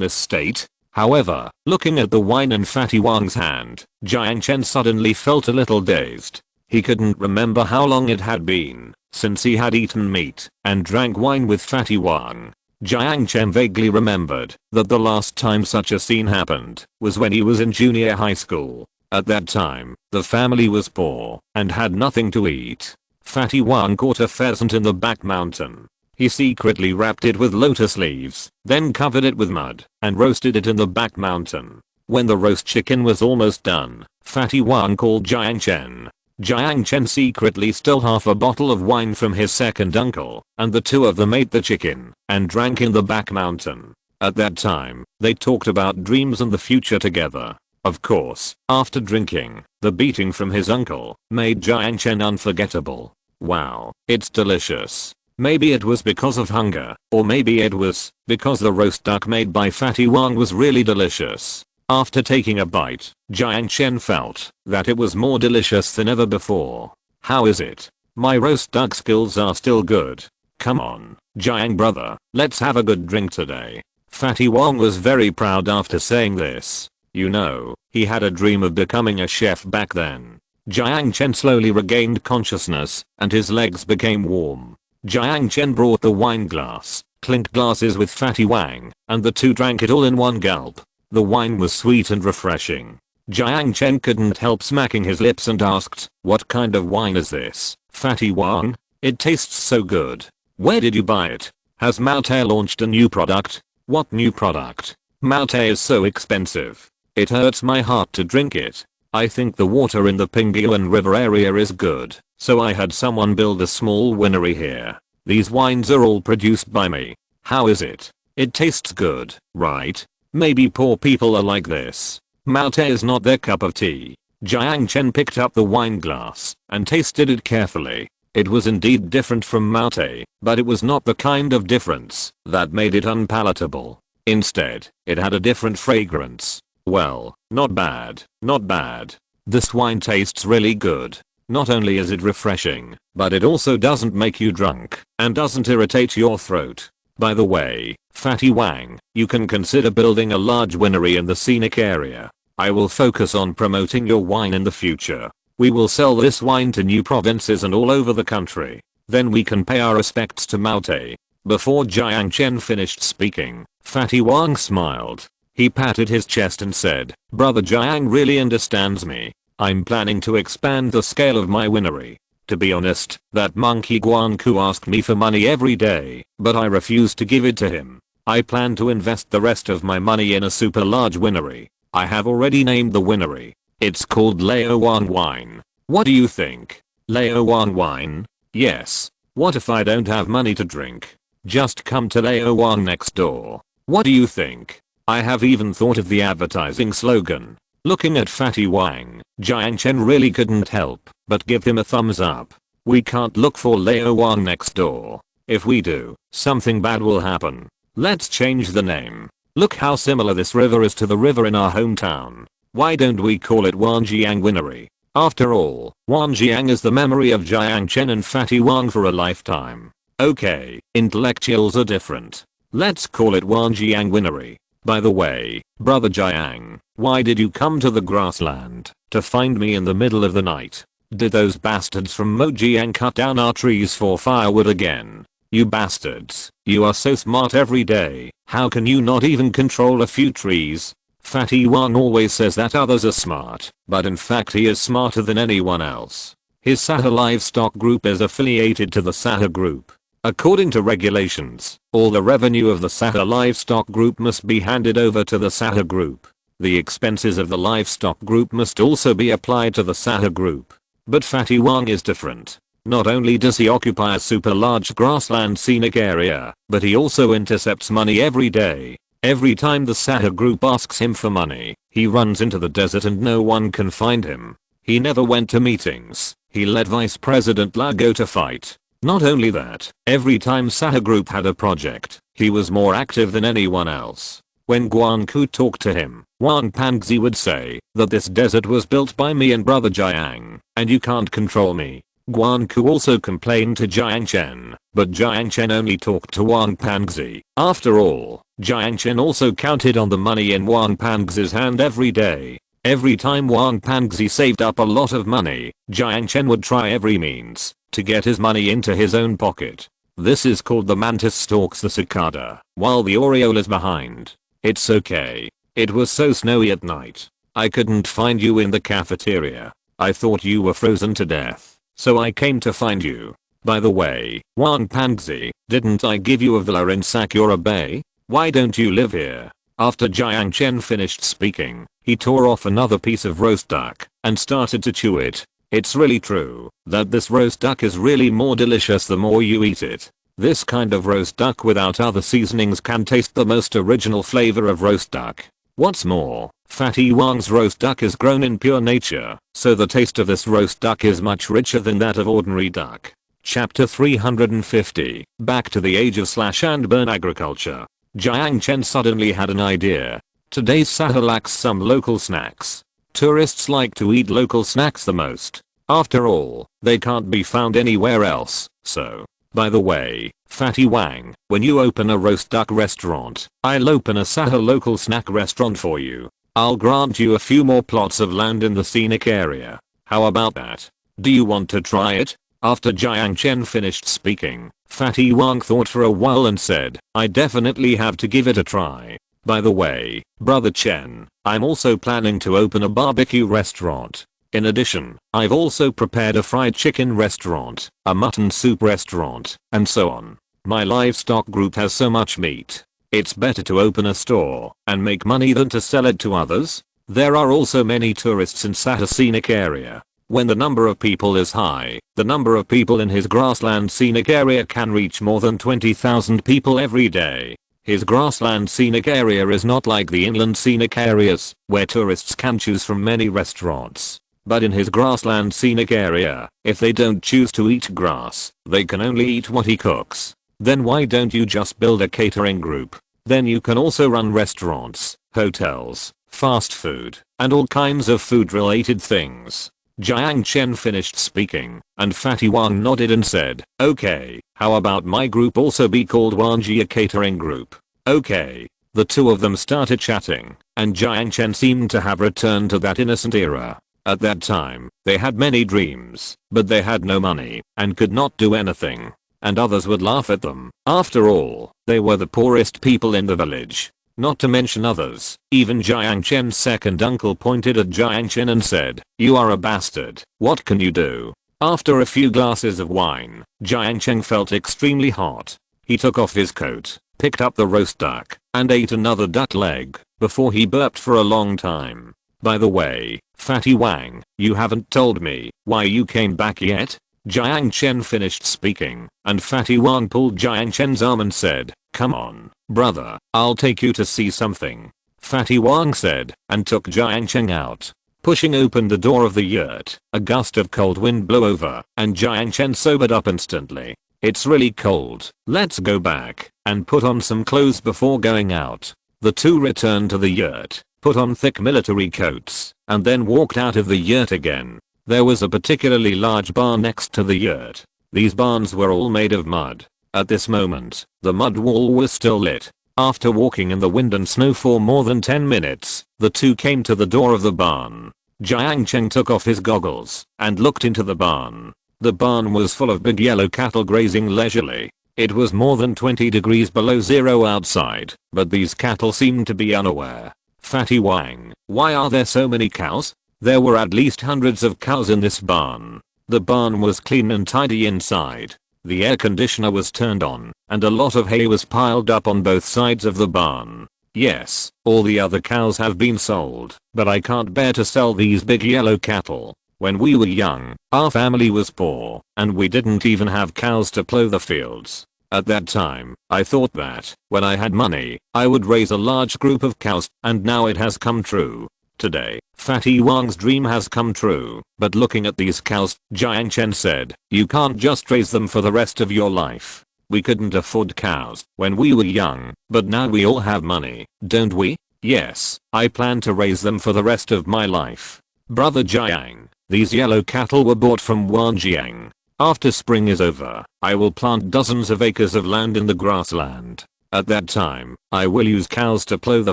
this state. However, looking at the wine in Fatty Wang's hand, Jiang Chen suddenly felt a little dazed. He couldn't remember how long it had been since he had eaten meat and drank wine with Fatty Wang. Jiang Chen vaguely remembered that the last time such a scene happened was when he was in junior high school. At that time, the family was poor and had nothing to eat. Fatty Wang caught a pheasant in the back mountain. He secretly wrapped it with lotus leaves, then covered it with mud and roasted it in the back mountain. When the roast chicken was almost done, Fatty Wang called Jiang Chen. Jiang Chen secretly stole half a bottle of wine from his second uncle, and the two of them ate the chicken and drank in the back mountain. At that time, they talked about dreams and the future together. Of course, after drinking, the beating from his uncle made Jiang Chen unforgettable. Wow, it's delicious. Maybe it was because of hunger, or maybe it was because the roast duck made by Fatty Wang was really delicious. After taking a bite, Jiang Chen felt that it was more delicious than ever before. How is it? My roast duck skills are still good. Come on, Jiang brother, let's have a good drink today. Fatty Wang was very proud after saying this. You know, he had a dream of becoming a chef back then. Jiang Chen slowly regained consciousness and his legs became warm. Jiang Chen brought the wine glass, clinked glasses with Fatty Wang, and the two drank it all in one gulp. The wine was sweet and refreshing. Jiang Chen couldn't help smacking his lips and asked, "What kind of wine is this, Fatty Wang? It tastes so good. Where did you buy it? Has Malte launched a new product? What new product? Malte is so expensive. It hurts my heart to drink it. I think the water in the Pingyuan River area is good, so I had someone build a small winery here. These wines are all produced by me. How is it? It tastes good, right? Maybe poor people are like this. Malte is not their cup of tea." Jiang Chen picked up the wine glass and tasted it carefully. It was indeed different from Malte, but it was not the kind of difference that made it unpalatable. Instead, it had a different fragrance. Well, not bad, not bad. This wine tastes really good. Not only is it refreshing, but it also doesn't make you drunk and doesn't irritate your throat. By the way, Fatty Wang, you can consider building a large winery in the scenic area. I will focus on promoting your wine in the future. We will sell this wine to new provinces and all over the country. Then we can pay our respects to Malte. Before Jiang Chen finished speaking, Fatty Wang smiled. He patted his chest and said, "Brother Jiang really understands me. I'm planning to expand the scale of my winery. To be honest, that monkey Guanku asked me for money every day, but I refused to give it to him. I plan to invest the rest of my money in a super large winery. I have already named the winery. It's called Lao Wang Wine. What do you think? Lao Wang Wine? Yes. What if I don't have money to drink? Just come to Lao Wang next door. What do you think? I have even thought of the advertising slogan." Looking at Fatty Wang, Jiang Chen really couldn't help but give him a thumbs up. We can't look for Lao Wang next door. If we do, something bad will happen. Let's change the name. Look how similar this river is to the river in our hometown. Why don't we call it Wanjiang Winery? After all, Wanjiang is the memory of Jiang Chen and Fatty Wang for a lifetime. Okay, intellectuals are different. Let's call it Wanjiang Winery. By the way, brother Jiang, why did you come to the grassland to find me in the middle of the night? Did those bastards from Mojiang cut down our trees for firewood again? You bastards, you are so smart every day. How can you not even control a few trees? Fatty Wang always says that others are smart, but in fact he is smarter than anyone else. His Sahara livestock group is affiliated to the Sahara group. According to regulations, all the revenue of the Sahara livestock group must be handed over to the Sahara group. The expenses of the livestock group must also be applied to the Sahara group. But Fatty Wang is different. Not only does he occupy a super large grassland scenic area, but he also intercepts money every day. Every time the Sahara group asks him for money, he runs into the desert and no one can find him. He never went to meetings. He let Vice President La go to fight. Not only that, every time Sahara group had a project, he was more active than anyone else. When Guanku talked to him, Wang Pangzi would say that this desert was built by me and brother Jiang, and you can't control me. Guanku also complained to Jiang Chen, but Jiang Chen only talked to Wang Pangzi. After all, Jiang Chen also counted on the money in Wang Pangzi's hand every day. Every time Wang Pangzi saved up a lot of money, Jiang Chen would try every means to get his money into his own pocket. This is called the mantis stalks the cicada, while the oriole is behind. It's okay. It was so snowy at night. I couldn't find you in the cafeteria. I thought you were frozen to death, so I came to find you. By the way, Wang Pangzi, didn't I give you a villa in Sakura Bay? Why don't you live here? After Jiang Chen finished speaking, he tore off another piece of roast duck and started to chew it. It's really true that this roast duck is really more delicious the more you eat it. This kind of roast duck without other seasonings can taste the most original flavor of roast duck. What's more, Fatty Wang's roast duck is grown in pure nature, so the taste of this roast duck is much richer than that of ordinary duck. Chapter 350. Back to the age of slash and burn agriculture. Jiang Chen suddenly had an idea. Today's Sahara lacks some local snacks. Tourists like to eat local snacks the most. After all, they can't be found anywhere else, so. By the way, Fatty Wang, when you open a roast duck restaurant, I'll open a Sahara local snack restaurant for you. I'll grant you a few more plots of land in the scenic area. How about that? Do you want to try it? After Jiang Chen finished speaking, Fatty Wang thought for a while and said, I definitely have to give it a try. By the way, brother Chen, I'm also planning to open a barbecue restaurant. In addition, I've also prepared a fried chicken restaurant, a mutton soup restaurant, and so on. My livestock group has so much meat. It's better to open a store and make money than to sell it to others. There are also many tourists in Sahara scenic area. When the number of people is high, the number of people in his grassland scenic area can reach more than 20,000 people every day. His grassland scenic area is not like the inland scenic areas, where tourists can choose from many restaurants. But in his grassland scenic area, if they don't choose to eat grass, they can only eat what he cooks. Then why don't you just build a catering group? Then you can also run restaurants, hotels, fast food, and all kinds of food related things. Jiang Chen finished speaking, and Fatty Wang nodded and said, okay, how about my group also be called Wanjia Catering Group? Okay. The two of them started chatting, and Jiang Chen seemed to have returned to that innocent era. At that time, they had many dreams, but they had no money, and could not do anything. And others would laugh at them. After all, they were the poorest people in the village. Not to mention others, even Jiang Chen's second uncle pointed at Jiang Chen and said, you are a bastard, what can you do? After a few glasses of wine, Jiang Chen felt extremely hot. He took off his coat, picked up the roast duck, and ate another duck leg, before he burped for a long time. By the way, Fatty Wang, you haven't told me why you came back yet? Jiang Chen finished speaking, and Fatty Wang pulled Jiang Chen's arm and said, come on, brother, I'll take you to see something. Fatty Wang said, and took Jiang Chen out. Pushing open the door of the yurt, a gust of cold wind blew over, and Jiang Chen sobered up instantly. It's really cold, let's go back, and put on some clothes before going out. The two returned to the yurt, put on thick military coats, and then walked out of the yurt again. There was a particularly large barn next to the yurt. These barns were all made of mud. At this moment, the mud wall was still lit. After walking in the wind and snow for more than 10 minutes, the two came to the door of the barn. Jiang Chen took off his goggles and looked into the barn. The barn was full of big yellow cattle grazing leisurely. It was more than 20 degrees below zero outside, but these cattle seemed to be unaware. Fatty Wang, why are there so many cows? There were at least hundreds of cows in this barn. The barn was clean and tidy inside. The air conditioner was turned on, and a lot of hay was piled up on both sides of the barn. Yes, all the other cows have been sold, but I can't bear to sell these big yellow cattle. When we were young, our family was poor, and we didn't even have cows to plow the fields. At that time, I thought that, when I had money, I would raise a large group of cows, and now it has come true. Today, Fatty Wang's dream has come true, but looking at these cows, Jiang Chen said, you can't just raise them for the rest of your life. We couldn't afford cows when we were young, but now we all have money, don't we? Yes, I plan to raise them for the rest of my life. Brother Jiang, these yellow cattle were bought from Wanjiang. After spring is over, I will plant dozens of acres of land in the grassland. At that time, I will use cows to plow the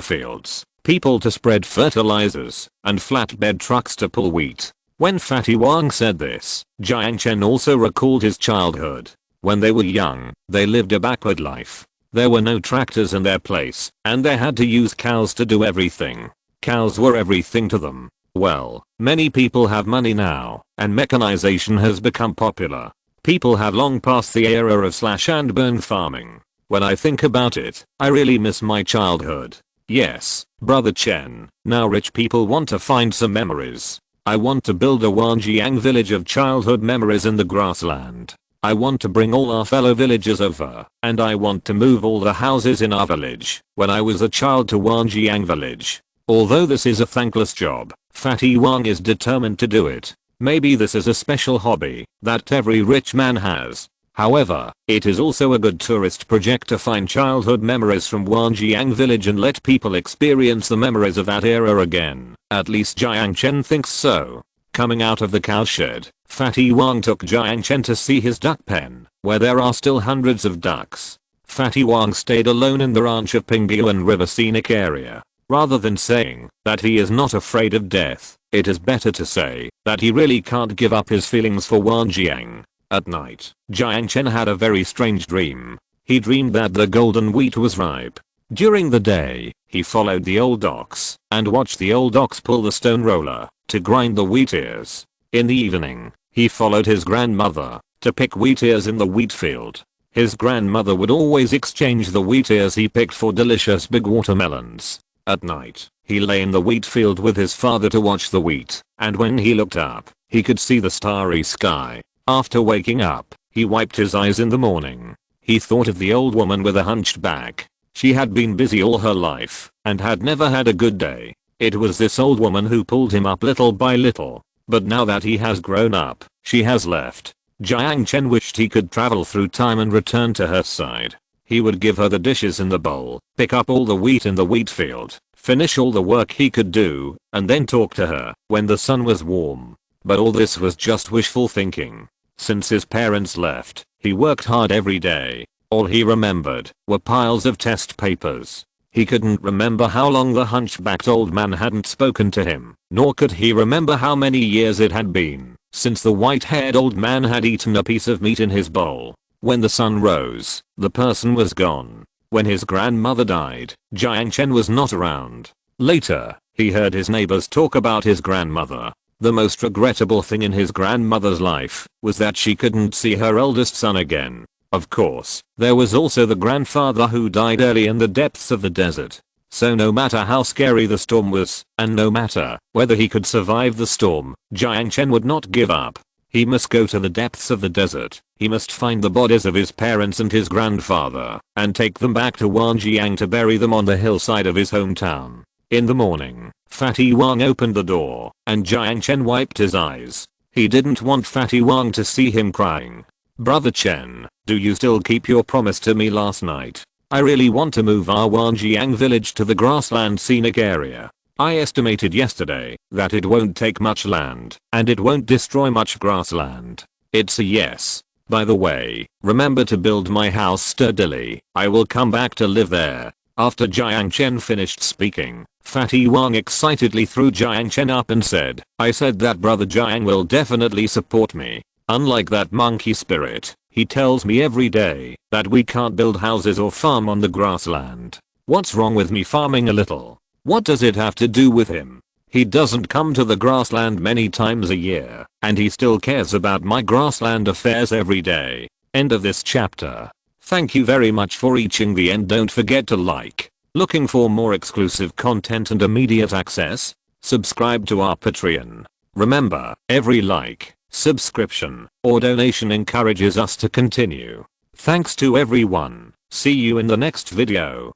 fields, people to spread fertilizers, and flatbed trucks to pull wheat. When Fatty Wang said this, Jiang Chen also recalled his childhood. When they were young, they lived a backward life. There were no tractors in their place, and they had to use cows to do everything. Cows were everything to them. Well, many people have money now, and mechanization has become popular. People have long passed the era of slash and burn farming. When I think about it, I really miss my childhood. Yes, Brother Chen, now rich people want to find some memories. I want to build a Wanjiang village of childhood memories in the grassland. I want to bring all our fellow villagers over, and I want to move all the houses in our village when I was a child to Wanjiang village. Although this is a thankless job, Fatty Wang is determined to do it. Maybe this is a special hobby that every rich man has. However, it is also a good tourist project to find childhood memories from Wanjiang village and let people experience the memories of that era again. At least Jiang Chen thinks so. Coming out of the cowshed, Fatty Wang took Jiang Chen to see his duck pen, where there are still hundreds of ducks. Fatty Wang stayed alone in the ranch of Pingyuan River scenic area. Rather than saying that he is not afraid of death, it is better to say that he really can't give up his feelings for Wanjiang. At night, Jiang Chen had a very strange dream. He dreamed that the golden wheat was ripe. During the day, he followed the old ox and watched the old ox pull the stone roller to grind the wheat ears. In the evening, he followed his grandmother to pick wheat ears in the wheat field. His grandmother would always exchange the wheat ears he picked for delicious big watermelons. At night, he lay in the wheat field with his father to watch the wheat, and when he looked up, he could see the starry sky. After waking up, he wiped his eyes in the morning. He thought of the old woman with a hunched back. She had been busy all her life, and had never had a good day. It was this old woman who pulled him up little by little. But now that he has grown up, she has left. Jiang Chen wished he could travel through time and return to her side. He would give her the dishes in the bowl, pick up all the wheat in the wheat field, finish all the work he could do, and then talk to her when the sun was warm. But all this was just wishful thinking. Since his parents left, he worked hard every day. All he remembered were piles of test papers. He couldn't remember how long the hunchbacked old man hadn't spoken to him, nor could he remember how many years it had been since the white-haired old man had eaten a piece of meat in his bowl. When the sun rose, the person was gone. When his grandmother died, Jiang Chen was not around. Later, he heard his neighbors talk about his grandmother. The most regrettable thing in his grandmother's life was that she couldn't see her eldest son again. Of course, there was also the grandfather who died early in the depths of the desert. So no matter how scary the storm was, and no matter whether he could survive the storm, Jiang Chen would not give up. He must go to the depths of the desert. He must find the bodies of his parents and his grandfather, and take them back to Wanjiang to bury them on the hillside of his hometown. In the morning, Fatty Wang opened the door, and Jiang Chen wiped his eyes. He didn't want Fatty Wang to see him crying. Brother Chen, do you still keep your promise to me last night? I really want to move our Wanjiang village to the grassland scenic area. I estimated yesterday that it won't take much land, and it won't destroy much grassland. It's a yes. By the way, remember to build my house sturdily. I will come back to live there. After Jiang Chen finished speaking, Fatty Wang excitedly threw Jiang Chen up and said, I said that Brother Jiang will definitely support me. Unlike that monkey spirit, he tells me every day that we can't build houses or farm on the grassland. What's wrong with me farming a little? What does it have to do with him? He doesn't come to the grassland many times a year, and he still cares about my grassland affairs every day. End of this chapter. Thank you very much for reaching the end. Don't forget to like. Looking for more exclusive content and immediate access? Subscribe to our Patreon. Remember, every like, subscription, or donation encourages us to continue. Thanks to everyone. See you in the next video.